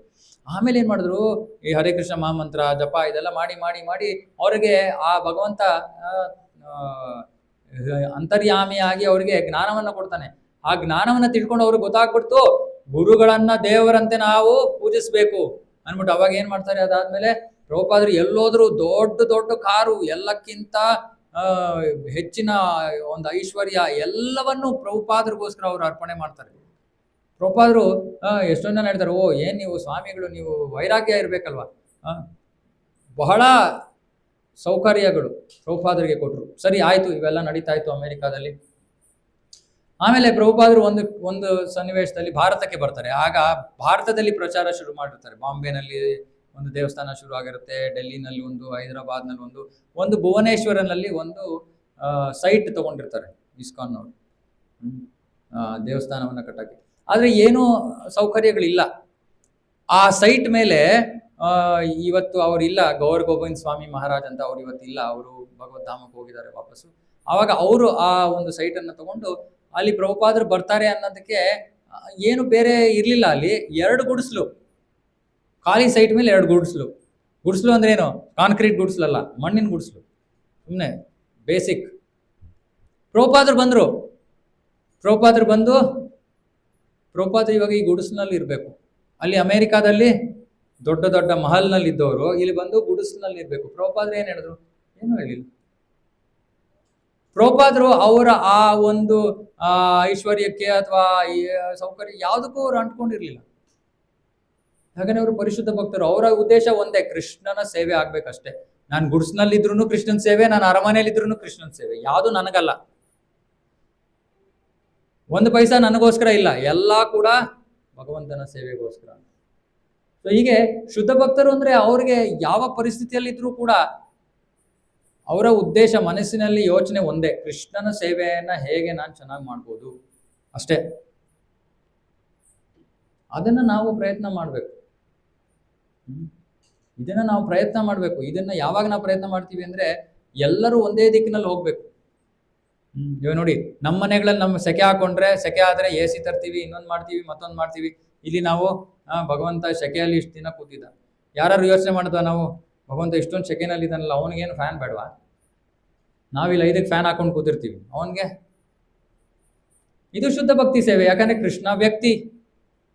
ಆಮೇಲೆ ಏನ್ ಮಾಡಿದ್ರು, ಈ ಹರೇ ಕೃಷ್ಣ ಮಹಾಮಂತ್ರ ಜಪ ಇದೆಲ್ಲ ಮಾಡಿ ಮಾಡಿ ಮಾಡಿ ಅವ್ರಿಗೆ ಆ ಭಗವಂತ ಅಂತರ್ಯಾಮಿಯಾಗಿ ಅವರಿಗೆ ಜ್ಞಾನವನ್ನ ಕೊಡ್ತಾನೆ. ಆ ಜ್ಞಾನವನ್ನ ತಿಳ್ಕೊಂಡು ಅವ್ರಿಗೆ ಗೊತ್ತಾಗ್ಬಿಡ್ತು, ಗುರುಗಳನ್ನ ದೇವರಂತೆ ನಾವು ಪೂಜಿಸ್ಬೇಕು ಅನ್ಬಿಟ್ಟು. ಅವಾಗ ಏನ್ ಮಾಡ್ತಾರೆ, ಅದಾದ್ಮೇಲೆ ಪ್ರಭುಪಾದರು ಎಲ್ಲೋದ್ರು ದೊಡ್ಡ ದೊಡ್ಡ ಕಾರು, ಎಲ್ಲಕ್ಕಿಂತ ಹೆಚ್ಚಿನ ಒಂದು ಐಶ್ವರ್ಯ ಎಲ್ಲವನ್ನು ಪ್ರಭುಪಾದರಿಗೋಸ್ಕರ ಅವ್ರು ಅರ್ಪಣೆ ಮಾಡ್ತಾರೆ. ಪ್ರಭುಪಾದರು ಎಷ್ಟೊಂದು ಜನ ಹೇಳ್ತಾರೆ, ಏನ್ ನೀವು ಸ್ವಾಮಿಗಳು, ನೀವು ವೈರಾಗ್ಯ ಇರ್ಬೇಕಲ್ವಾ, ಬಹಳ ಸೌಕರ್ಯಗಳು ಪ್ರಭುಪಾದರಿಗೆ ಕೊಟ್ಟರು. ಸರಿ ಆಯ್ತು, ಇವೆಲ್ಲ ನಡೀತಾ ಇತ್ತು ಅಮೆರಿಕಾದಲ್ಲಿ. ಆಮೇಲೆ ಪ್ರಭುಪಾದರು ಒಂದು ಸನ್ನಿವೇಶದಲ್ಲಿ ಭಾರತಕ್ಕೆ ಬರ್ತಾರೆ. ಆಗ ಭಾರತದಲ್ಲಿ ಪ್ರಚಾರ ಶುರು ಮಾಡಿರ್ತಾರೆ. ಬಾಂಬೆನಲ್ಲಿ ಒಂದು ದೇವಸ್ಥಾನ ಶುರು ಆಗಿರುತ್ತೆ, ಡೆಲ್ಲಿನಲ್ಲಿ ಒಂದು, ಹೈದರಾಬಾದ್ನಲ್ಲಿ ಒಂದು ಭುವನೇಶ್ವರನಲ್ಲಿ ಒಂದು ಸೈಟ್ ತಗೊಂಡಿರ್ತಾರೆ ಇಸ್ಕಾನ್ ಅವರು ದೇವಸ್ಥಾನವನ್ನ ಕಟ್ಟಕ್ಕೆ. ಆದ್ರೆ ಏನು ಸೌಕರ್ಯಗಳಿಲ್ಲ ಆ ಸೈಟ್ ಮೇಲೆ. ಇವತ್ತು ಅವರಿಲ್ಲ, ಗೌರ್ ಗೋವಿಂದ್ ಸ್ವಾಮಿ ಮಹಾರಾಜ್ ಅಂತ ಅವ್ರು ಇವತ್ತಿಲ್ಲ, ಅವರು ಭಗವದ್ಧಾಮಕ್ಕೆ ಹೋಗಿದ್ದಾರೆ ವಾಪಸ್ಸು. ಆವಾಗ ಅವರು ಆ ಒಂದು ಸೈಟ್ ಅನ್ನ ತಗೊಂಡು ಅಲ್ಲಿ ಪ್ರಭುಪಾದರು ಬರ್ತಾರೆ ಅನ್ನೋದಕ್ಕೆ ಏನು ಬೇರೆ ಇರಲಿಲ್ಲ. ಅಲ್ಲಿ 2 ಗುಡಿಸ್ಲು, ಖಾಲಿ ಸೈಟ್ ಮೇಲೆ 2 ಗುಡಿಸ್ಲು. ಗುಡಿಸ್ಲು ಅಂದ್ರೆ ಏನು? ಕಾಂಕ್ರೀಟ್ ಗುಡಿಸ್ಲಲ್ಲ, ಮಣ್ಣಿನ ಗುಡಿಸ್ಲು, ಸುಮ್ಮನೆ ಬೇಸಿಕ್. ಪ್ರಭುಪಾದರು ಬಂದರು. ಪ್ರಭುಪಾದರು ಬಂದು ಪ್ರಭುಪಾದರು ಇವಾಗ ಈ ಗುಡಿಸ್ನಲ್ಲಿ ಇರಬೇಕು. ಅಲ್ಲಿ ಅಮೆರಿಕಾದಲ್ಲಿ ದೊಡ್ಡ ದೊಡ್ಡ ಮಹಲ್ನಲ್ಲಿ ಇದ್ದವರು ಇಲ್ಲಿ ಬಂದು ಗುಡಿಸ್ನಲ್ಲಿ ಇರಬೇಕು. ಪ್ರಭುಪಾದರು ಏನು ಹೇಳಿದ್ರು? ಏನು ಹೇಳಿಲ್ಲ. ಪ್ರಭುಪಾದರು ಅವರ ಆ ಒಂದು ಐಶ್ವರ್ಯಕ್ಕೆ ಅಥವಾ ಈ ಸೌಕರ್ಯ ಯಾವುದಕ್ಕೂ ಅವರು ಅಂಟ್ಕೊಂಡಿರ್ಲಿಲ್ಲ. ಹಾಗಾದ್ರೆ ಅವರು ಪರಿಶುದ್ಧ ಭಕ್ತರು. ಅವರ ಉದ್ದೇಶ ಒಂದೇ, ಕೃಷ್ಣನ ಸೇವೆ ಆಗ್ಬೇಕಷ್ಟೇ. ನಾನು ಗುಡ್ಸ್ನಲ್ಲಿದ್ರು ಕೃಷ್ಣನ ಸೇವೆ, ನಾನು ಅರಮನೆಯಲ್ಲಿದ್ರು ಕೃಷ್ಣನ ಸೇವೆ, ಯಾವುದು ನನಗಲ್ಲ. 1 ಪೈಸಾ ನನಗೋಸ್ಕರ ಇಲ್ಲ, ಎಲ್ಲ ಕೂಡ ಭಗವಂತನ ಸೇವೆಗೋಸ್ಕರ. ಸೊ ಹೀಗೆ ಶುದ್ಧ ಭಕ್ತರು ಅಂದ್ರೆ ಅವ್ರಿಗೆ ಯಾವ ಪರಿಸ್ಥಿತಿಯಲ್ಲಿದ್ರೂ ಕೂಡ ಅವರ ಉದ್ದೇಶ, ಮನಸ್ಸಿನಲ್ಲಿ ಯೋಚನೆ ಒಂದೇ, ಕೃಷ್ಣನ ಸೇವೆಯನ್ನ ಹೇಗೆ ನಾನು ಚೆನ್ನಾಗಿ ಮಾಡ್ಬೋದು ಅಷ್ಟೇ. ಅದನ್ನ ನಾವು ಪ್ರಯತ್ನ ಮಾಡಬೇಕು. ಇದನ್ನ ನಾವು ಪ್ರಯತ್ನ ಮಾಡಬೇಕು. ಇದನ್ನ ಯಾವಾಗ ನಾವು ಪ್ರಯತ್ನ ಮಾಡ್ತೀವಿ ಅಂದ್ರೆ ಎಲ್ಲರೂ ಒಂದೇ ದಿಕ್ಕಿನಲ್ಲಿ ಹೋಗ್ಬೇಕು. ಇವಾಗ ನೋಡಿ, ನಮ್ಮ ಮನೆಗಳಲ್ಲಿ ನಮ್ಮ ಸೆಕೆ ಹಾಕೊಂಡ್ರೆ, ಸೆಕೆ ಆದ್ರೆ AC ತರ್ತೀವಿ, ಇನ್ನೊಂದು ಮಾಡ್ತೀವಿ, ಮತ್ತೊಂದು ಮಾಡ್ತೀವಿ. ಇಲ್ಲಿ ನಾವು ಭಗವಂತ ಸೆಕೆಯಲ್ಲಿ ಇಷ್ಟು ದಿನ ಕೂತಿದ್ದ. ಯಾರು ಯೋಚನೆ ಮಾಡಿದ್ವ ನಾವು, ಭಗವಂತ ಇಷ್ಟೊಂದು ಸೆಕೆನಲ್ಲಿ ಇದ್ದಾನಲ್ಲ, ಅವನಿಗೇನು ಫ್ಯಾನ್ ಬೇಡವಾ? ನಾವಿಲ್ಲಿ 5ಕ್ಕೆ ಫ್ಯಾನ್ ಹಾಕೊಂಡು ಕೂತಿರ್ತೀವಿ ಅವನಿಗೆ. ಇದು ಶುದ್ಧ ಭಕ್ತಿ ಸೇವೆ. ಯಾಕಂದ್ರೆ ಕೃಷ್ಣ ವ್ಯಕ್ತಿ.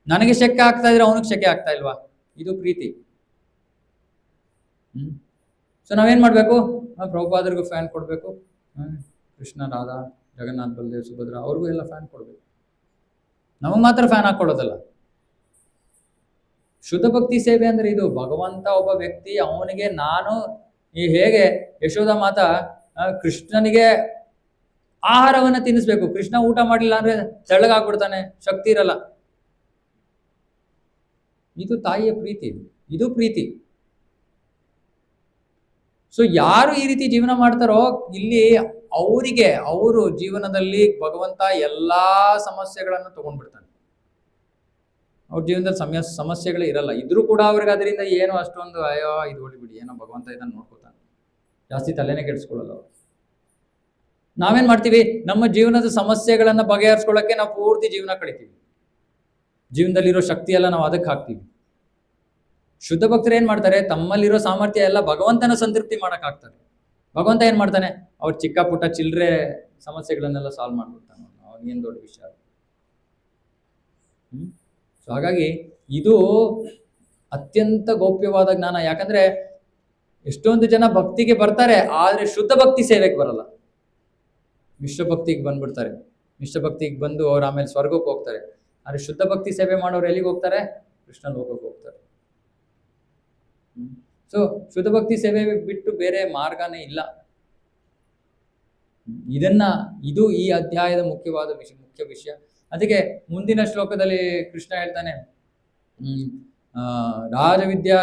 ನನಗೆ ಸೆಕೆ ಆಗ್ತಾ ಇದ್ರೆ ಅವನಿಗೆ ಸೆಕೆ ಆಗ್ತಾ ಇಲ್ವಾ? ಇದು ಪ್ರೀತಿ. ಸೊ ನಾವೇನ್ ಮಾಡ್ಬೇಕು? ಪ್ರಭುಪಾದರಿಗೂ ಫ್ಯಾನ್ ಕೊಡ್ಬೇಕು, ಕೃಷ್ಣ, ರಾಧಾ, ಜಗನ್ನಾಥ್, ಬಲದೇವ್, ಸುಭದ್ರ ಅವ್ರಿಗೂ ಎಲ್ಲ ಫ್ಯಾನ್ ಕೊಡ್ಬೇಕು. ನಮಗೆ ಮಾತ್ರ ಫ್ಯಾನ್ ಹಾಕೊಳ್ಳೋದಲ್ಲ. ಶುದ್ಧ ಭಕ್ತಿ ಸೇವೆ ಅಂದ್ರೆ ಇದು. ಭಗವಂತ ಒಬ್ಬ ವ್ಯಕ್ತಿ, ಅವನಿಗೆ ನಾನು ಈ ಹೇಗೆ ಯಶೋಧ ಮಾತಾ ಕೃಷ್ಣನಿಗೆ ಆಹಾರವನ್ನ ತಿನ್ನಿಸ್ಬೇಕು. ಕೃಷ್ಣ ಊಟ ಮಾಡಲಿಲ್ಲ ಅಂದ್ರೆ ತೆಳ್ಳಗಾಗ್ಬಿಡ್ತಾನೆ, ಶಕ್ತಿ ಇರಲ್ಲ. ಇದು ತಾಯಿಯ ಪ್ರೀತಿ, ಇದು ಪ್ರೀತಿ. ಸೊ ಯಾರು ಈ ರೀತಿ ಜೀವನ ಮಾಡ್ತಾರೋ ಇಲ್ಲಿ ಅವರಿಗೆ, ಅವರು ಜೀವನದಲ್ಲಿ ಭಗವಂತ ಎಲ್ಲಾ ಸಮಸ್ಯೆಗಳನ್ನು ತಗೊಂಡ್ಬಿಡ್ತಾನೆ. ಅವ್ರ ಜೀವನದಲ್ಲಿ ಸಮಸ್ಯೆಗಳೇ ಇರಲ್ಲ. ಇದ್ರೂ ಕೂಡ ಅವ್ರಿಗೆ ಅದರಿಂದ ಏನು ಅಷ್ಟೊಂದು ಅಯ್ಯೋ ಇದು ಹೊಡಿ ಬಿಡಿ, ಏನೋ ಭಗವಂತ ಇದನ್ನು ನೋಡ್ಕೊತಾನೆ, ಜಾಸ್ತಿ ತಲೆನೇ ಕೆಡಿಸ್ಕೊಳ್ಳಲ್ಲ ಅವ್ರು. ನಾವೇನ್ ಮಾಡ್ತೀವಿ? ನಮ್ಮ ಜೀವನದ ಸಮಸ್ಯೆಗಳನ್ನ ಬಗೆಹರಿಸ್ಕೊಳ್ಳೋಕೆ ನಾವು ಪೂರ್ತಿ ಜೀವನ ಕಳಿತೀವಿ. ಜೀವನದಲ್ಲಿರೋ ಶಕ್ತಿ ಎಲ್ಲ ನಾವು ಅದಕ್ಕೆ ಹಾಕ್ತೀವಿ. ಶುದ್ಧ ಭಕ್ತರು ಏನ್ ಮಾಡ್ತಾರೆ? ತಮ್ಮಲ್ಲಿರೋ ಸಾಮರ್ಥ್ಯ ಎಲ್ಲ ಭಗವಂತನ ಸಂತೃಪ್ತಿ ಮಾಡಕ್ ಹಾಕ್ತಾರೆ. ಭಗವಂತ ಏನ್ ಮಾಡ್ತಾನೆ? ಅವ್ರ ಚಿಕ್ಕ ಪುಟ್ಟ ಚಿಲ್ಲರೆ ಸಮಸ್ಯೆಗಳನ್ನೆಲ್ಲ ಸಾಲ್ವ್ ಮಾಡ್ಬಿಡ್ತಾನೆ. ಅವನಿಗೇನು ದೊಡ್ಡ ವಿಷಯ. ಸೊ ಹಾಗಾಗಿ ಇದು ಅತ್ಯಂತ ಗೌಪ್ಯವಾದ ಜ್ಞಾನ. ಯಾಕಂದ್ರೆ ಎಷ್ಟೊಂದು ಜನ ಭಕ್ತಿಗೆ ಬರ್ತಾರೆ, ಆದ್ರೆ ಶುದ್ಧ ಭಕ್ತಿ ಸೇವೆಗೆ ಬರಲ್ಲ. ಮಿಶ್ರ ಭಕ್ತಿಗೆ ಬಂದ್ಬಿಡ್ತಾರೆ. ಮಿಶ್ರ ಭಕ್ತಿಗೆ ಬಂದು ಅವ್ರು ಆಮೇಲೆ ಸ್ವರ್ಗಕ್ಕೆ ಹೋಗ್ತಾರೆ. ಆದ್ರೆ ಶುದ್ಧ ಭಕ್ತಿ ಸೇವೆ ಮಾಡೋರು ಎಲ್ಲಿಗೆ ಹೋಗ್ತಾರೆ? ಕೃಷ್ಣ ಲೋಕಕ್ಕೆ ಹೋಗ್ತಾರೆ. ಸೊ ಶುದ್ಧ ಭಕ್ತಿ ಸೇವೆ ಬಿಟ್ಟು ಬೇರೆ ಮಾರ್ಗನೇ ಇಲ್ಲ. ಇದು ಈ ಅಧ್ಯಾಯದ ಮುಖ್ಯ ವಿಷಯ. ಅದಕ್ಕೆ ಮುಂದಿನ ಶ್ಲೋಕದಲ್ಲಿ ಕೃಷ್ಣ ಹೇಳ್ತಾನೆ, ರಾಜವಿದ್ಯಾ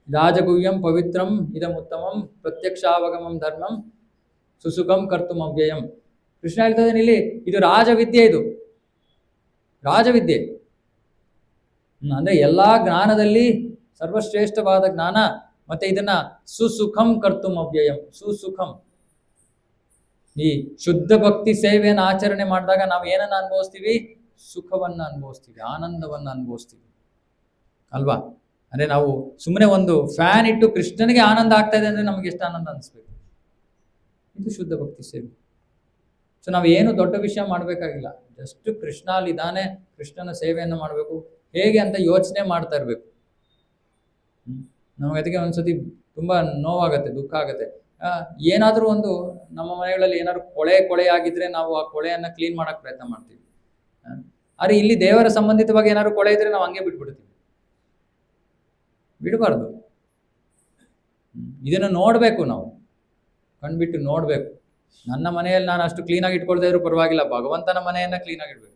ರಾಜಗುಹ್ಯಂ ಪವಿತ್ರಂ ಇದಮುತ್ತಮಂ ಪ್ರತ್ಯಕ್ಷಾವಗಮಂ ಧರ್ಮಂ ಸುಸುಖಂ ಕರ್ತುಂ ಅವ್ಯಯಂ. ಕೃಷ್ಣ ಹೇಳ್ತಾ ಇದ್ದಾನೆ ಇಲ್ಲಿ, ಇದು ರಾಜವಿದ್ಯೆ. ಇದು ರಾಜವಿದ್ಯೆ ಅಂದ್ರೆ ಎಲ್ಲಾ ಜ್ಞಾನದಲ್ಲಿ ಸರ್ವಶ್ರೇಷ್ಠವಾದ ಜ್ಞಾನ. ಮತ್ತೆ ಇದನ್ನ ಸುಸುಖಂ ಕರ್ತುಂ ಅವ್ಯಯಂ. ಸುಸುಖಂ, ಈ ಶುದ್ಧ ಭಕ್ತಿ ಸೇವೆಯನ್ನು ಆಚರಣೆ ಮಾಡಿದಾಗ ನಾವು ಏನನ್ನ ಅನುಭವಿಸ್ತೀವಿ? ಸುಖವನ್ನ ಅನುಭವಿಸ್ತೀವಿ, ಆನಂದವನ್ನ ಅನುಭವಿಸ್ತೀವಿ ಅಲ್ವಾ? ಅಂದ್ರೆ ನಾವು ಸುಮ್ಮನೆ ಒಂದು ಫ್ಯಾನ್ ಇಟ್ಟು ಕೃಷ್ಣನಿಗೆ ಆನಂದ ಆಗ್ತಾ ಇದೆ ಅಂದ್ರೆ ನಮ್ಗೆ ಎಷ್ಟು ಆನಂದ ಅನಿಸ್ಬೇಕು. ಇದು ಶುದ್ಧ ಭಕ್ತಿ ಸೇವೆ. ಸೊ ನಾವು ಏನು ದೊಡ್ಡ ವಿಷಯ ಮಾಡ್ಬೇಕಾಗಿಲ್ಲ, ಜಸ್ಟ್ ಕೃಷ್ಣ ಅಲ್ಲಿದ್ದಾನೆ, ಕೃಷ್ಣನ ಸೇವೆಯನ್ನು ಮಾಡಬೇಕು ಹೇಗೆ ಅಂತ ಯೋಚನೆ ಮಾಡ್ತಾ ಇರ್ಬೇಕು. ನಮಗೆ ಅದಕ್ಕೆ ಒಂದ್ಸತಿ ತುಂಬಾ ನೋವಾಗತ್ತೆ, ದುಃಖ ಆಗತ್ತೆ. ಏನಾದ್ರೂ ಒಂದು ನಮ್ಮ ಮನೆಗಳಲ್ಲಿ ಏನಾದ್ರು ಕೊಳೆ ಆಗಿದ್ರೆ ನಾವು ಆ ಕೊಳೆಯನ್ನ ಕ್ಲೀನ್ ಮಾಡಕ್ ಪ್ರಯತ್ನ ಮಾಡ್ತೀವಿ. ಆದ್ರೆ ಇಲ್ಲಿ ದೇವರ ಸಂಬಂಧಿತವಾಗಿ ಏನಾದ್ರು ಕೊಳೆ ಇದ್ರೆ ನಾವು ಹಂಗೆ ಬಿಟ್ಬಿಡ್ತೀವಿ. ಬಿಡಬಾರ್ದು. ಇದನ್ನ ನೋಡ್ಬೇಕು, ನಾವು ಕಣ್ಬಿಟ್ಟು ನೋಡ್ಬೇಕು. ನನ್ನ ಮನೆಯಲ್ಲಿ ನಾನು ಅಷ್ಟು ಕ್ಲೀನಾಗಿ ಇಟ್ಕೊಳ್ತಾ ಇದ್ರು ಪರವಾಗಿಲ್ಲ, ಭಗವಂತನ ಮನೆಯನ್ನ ಕ್ಲೀನಾಗಿ ಇಡ್ಬೇಕು.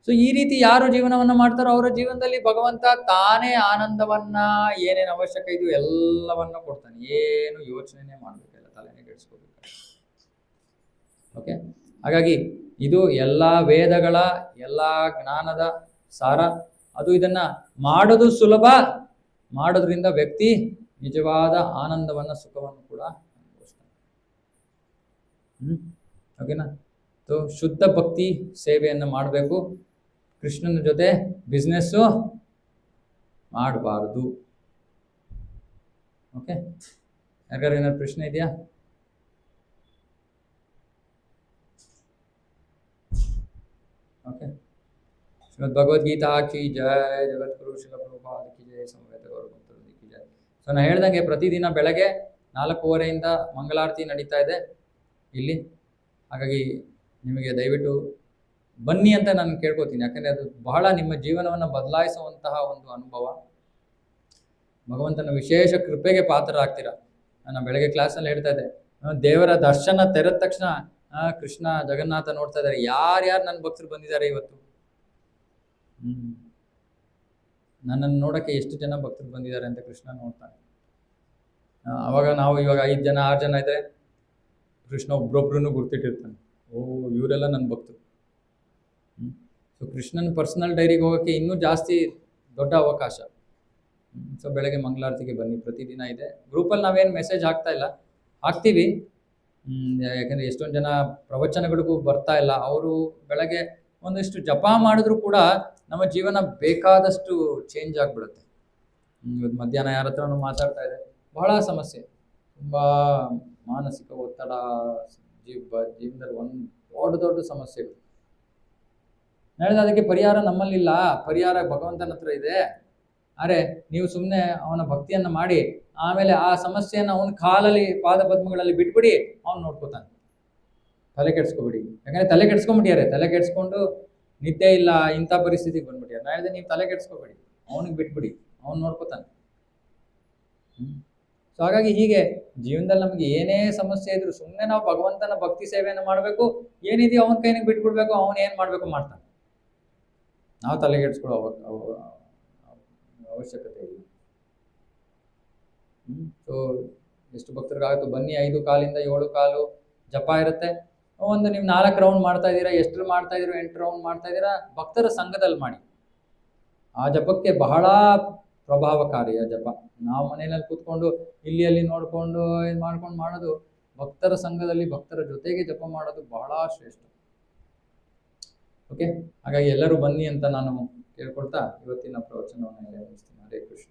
ಸೊ ಈ ರೀತಿ ಯಾರು ಜೀವನವನ್ನ ಮಾಡ್ತಾರೋ ಅವರ ಜೀವನದಲ್ಲಿ ಭಗವಂತ ತಾನೇ ಆನಂದವನ್ನ, ಏನೇನು ಅವಶ್ಯಕ ಇದು ಎಲ್ಲವನ್ನ ಕೊಡ್ತಾನೆ. ಏನು ಯೋಚನೆ ಮಾಡ್ಬೇಕಲ್ಲ, ತಲೆನೇ ಕೆಡಿಸ್ಕೋಬೇಕು. ಓಕೆ, ಹಾಗಾಗಿ ಇದು ಎಲ್ಲಾ ವೇದಗಳ ಎಲ್ಲಾ ಜ್ಞಾನದ ಸಾರ. ಅದು ಇದನ್ನ ಮಾಡೋದು ಸುಲಭ, ಮಾಡೋದ್ರಿಂದ ವ್ಯಕ್ತಿ ನಿಜವಾದ ಆನಂದವನ್ನು ಸುಖವನ್ನು ಕೂಡ ಅನುಭವಿಸ್ತಾನೆ. ಓಕೆನಾ? ಸೊ ಶುದ್ಧ ಭಕ್ತಿ ಸೇವೆಯನ್ನು ಮಾಡಬೇಕು. ಕೃಷ್ಣನ ಜೊತೆ ಬಿಸ್ನೆಸ್ಸು ಮಾಡಬಾರ್ದು. ಓಕೆ, ಯಾಕಂದ್ರೆ ಏನಾದ್ರು ಪ್ರಶ್ನೆ ಇದೆಯಾ? ಓಕೆ, ಶ್ರೀಮದ್ ಭಗವದ್ಗೀತಾ ಕಿ ಜಯ, ಜಗದ್ಗುರು ಶ್ರೀಲ ಪ್ರಭುಪಾದ ಕಿ ಜಯ, ಸಮವೇತ ಗೌರಭಕ್ತರು ಕಿ ಜಯ. ಸೊ ನಾನು ಹೇಳ್ದಂಗೆ ಪ್ರತಿದಿನ ಬೆಳಗ್ಗೆ 4:15 ಮಂಗಳಾರತಿ ನಡೀತಾ ಇದೆ ಇಲ್ಲಿ. ಹಾಗಾಗಿ ನಿಮಗೆ ದಯವಿಟ್ಟು ಬನ್ನಿ ಅಂತ ನಾನು ಕೇಳ್ಕೊತೀನಿ. ಯಾಕಂದರೆ ಅದು ಬಹಳ ನಿಮ್ಮ ಜೀವನವನ್ನು ಬದಲಾಯಿಸುವಂತಹ ಒಂದು ಅನುಭವ. ಭಗವಂತನ ವಿಶೇಷ ಕೃಪೆಗೆ ಪಾತ್ರರಾಗ್ತೀರಾ. ನಾನು ಬೆಳಗ್ಗೆ ಕ್ಲಾಸಲ್ಲಿ ಹೇಳ್ತಾ ಇದ್ದೆ, ದೇವರ ದರ್ಶನ ತೆರೆದ ತಕ್ಷಣ ಕೃಷ್ಣ ಜಗನ್ನಾಥ ನೋಡ್ತಾ ಇದ್ದಾರೆ, ಯಾರ್ಯಾರು ನನ್ನ ಭಕ್ತರು ಬಂದಿದ್ದಾರೆ ಇವತ್ತು, ನನ್ನನ್ನು ನೋಡೋಕ್ಕೆ ಎಷ್ಟು ಜನ ಭಕ್ತರು ಬಂದಿದ್ದಾರೆ ಅಂತ ಕೃಷ್ಣ ನೋಡ್ತಾನೆ. ಅವಾಗ ನಾವು ಇವಾಗ 5 ಜನ 6 ಜನ ಇದ್ದರೆ ಕೃಷ್ಣ ಒಬ್ರೊಬ್ರು ಗುರ್ತಿಟ್ಟಿರ್ತಾನೆ, ಓ ಇವರೆಲ್ಲ ನನ್ನ ಭಕ್ತರು. ಸೊ ಕೃಷ್ಣನ ಪರ್ಸನಲ್ ಡೈರಿಗೆ ಹೋಗೋಕ್ಕೆ ಇನ್ನೂ ಜಾಸ್ತಿ ದೊಡ್ಡ ಅವಕಾಶ. ಸೊ ಬೆಳಗ್ಗೆ ಮಂಗಳಾರತಿಗೆ ಬನ್ನಿ, ಪ್ರತಿದಿನ ಇದೆ. ಗ್ರೂಪಲ್ಲಿ ನಾವೇನು ಮೆಸೇಜ್ ಹಾಕ್ತಾ ಇಲ್ಲ, ಹಾಕ್ತೀವಿ. ಯಾಕಂದರೆ ಎಷ್ಟೊಂದು ಜನ ಪ್ರವಚನಗಳಿಗೂ ಬರ್ತಾ ಇಲ್ಲ. ಅವರು ಬೆಳಗ್ಗೆ ಒಂದಿಷ್ಟು ಜಪ ಮಾಡಿದ್ರು ಕೂಡ ನಮ್ಮ ಜೀವನ ಬೇಕಾದಷ್ಟು ಚೇಂಜ್ ಆಗಿಬಿಡುತ್ತೆ. ಇವತ್ತು ಮಧ್ಯಾಹ್ನ ಯಾರ ಹತ್ರನೂ ಮಾತಾಡ್ತಾ ಇದೆ, ಬಹಳ ಸಮಸ್ಯೆ, ತುಂಬ ಮಾನಸಿಕ ಒತ್ತಡ, ಜೀವನದಲ್ಲಿ ಒಂದು ದೊಡ್ಡ ಸಮಸ್ಯೆಗಳು. ಹೇಳಿದ ಅದಕ್ಕೆ ಪರಿಹಾರ ನಮ್ಮಲ್ಲಿಲ್ಲ, ಪರಿಹಾರ ಭಗವಂತನ ಹತ್ರ ಇದೆ. ಆದರೆ ನೀವು ಸುಮ್ಮನೆ ಅವನ ಭಕ್ತಿಯನ್ನು ಮಾಡಿ ಆಮೇಲೆ ಆ ಸಮಸ್ಯೆಯನ್ನು ಅವನ ಕಾಲಲ್ಲಿ ಪಾದ ಪದ್ಮಗಳಲ್ಲಿ ಬಿಟ್ಬಿಡಿ, ಅವ್ನು ನೋಡ್ಕೋತಾನೆ. ತಲೆ ಕೆಡ್ಸ್ಕೊಬಿಡಿ. ಯಾಕಂದರೆ ತಲೆ ಕೆಡ್ಸ್ಕೊಂಬಿಟ್ಟಿದ್ದಾರೆ. ತಲೆ ಕೆಡ್ಸ್ಕೊಂಡು ನಿದ್ದೆ ಇಲ್ಲ, ಇಂಥ ಪರಿಸ್ಥಿತಿಗೆ ಬಂದ್ಬಿಟ್ಟಿದ್ದಾರೆ. ನಾನು ಹೇಳಿದೆ ನೀವು ತಲೆ ಕೆಡ್ಸ್ಕೊಬೇಡಿ, ಅವನಿಗೆ ಬಿಟ್ಬಿಡಿ, ಅವ್ನು ನೋಡ್ಕೋತಾನೆ. ಸೊ ಹಾಗಾಗಿ ಹೀಗೆ ಜೀವನದಲ್ಲಿ ನಮಗೆ ಏನೇ ಸಮಸ್ಯೆ ಇದ್ರು ಸುಮ್ಮನೆ ನಾವು ಭಗವಂತನ ಭಕ್ತಿ ಸೇವೆಯನ್ನು ಮಾಡಬೇಕು. ಏನಿದೆಯೋ ಅವನ ಕೈನಿಗೆ ಬಿಟ್ಬಿಡ್ಬೇಕು, ಅವನು ಏನು ಮಾಡಬೇಕು ಮಾಡ್ತಾನೆ. ನಾವು ತಲೆಗೆಡ್ಸ್ಕೊಳ್ಳೋ ಅವಶ್ಯಕತೆ ಇಲ್ಲ. ಸೊ ಎಷ್ಟು ಭಕ್ತರಿಗಾಗುತ್ತೋ ಬನ್ನಿ. 5 ಕಾಲಿಂದ 7 ಕಾಲು ಜಪ ಇರುತ್ತೆ. ಒಂದು ನೀವು 4 ರೌಂಡ್ ಮಾಡ್ತಾ ಇದ್ದೀರಾ, ಎಷ್ಟು ಮಾಡ್ತಾ ಇದ್ದೀರೋ 8 ರೌಂಡ್ ಮಾಡ್ತಾ ಇದ್ದೀರಾ, ಭಕ್ತರ ಸಂಘದಲ್ಲಿ ಮಾಡಿ. ಆ ಜಪಕ್ಕೆ ಬಹಳ ಪ್ರಭಾವಕಾರಿಯ ಜಪ. ನಾವು ಮನೆಯಲ್ಲಿ ಕೂತ್ಕೊಂಡು ಇಲ್ಲಿ ಅಲ್ಲಿ ನೋಡಿಕೊಂಡು ಇದು ಮಾಡ್ಕೊಂಡು ಮಾಡೋದು, ಭಕ್ತರ ಸಂಘದಲ್ಲಿ ಭಕ್ತರ ಜೊತೆಗೆ ಜಪ ಮಾಡೋದು ಬಹಳ ಶ್ರೇಷ್ಠ. ಓಕೆ, ಹಾಗಾಗಿ ಎಲ್ಲರೂ ಬನ್ನಿ ಅಂತ ನಾನು ಕೇಳ್ಕೊಳ್ತಾ ಇವತ್ತಿನ ಪ್ರವಚನವನ್ನು ಮುಗಿಸ್ತೀನಿ. ಹರೇ ಕೃಷ್ಣ.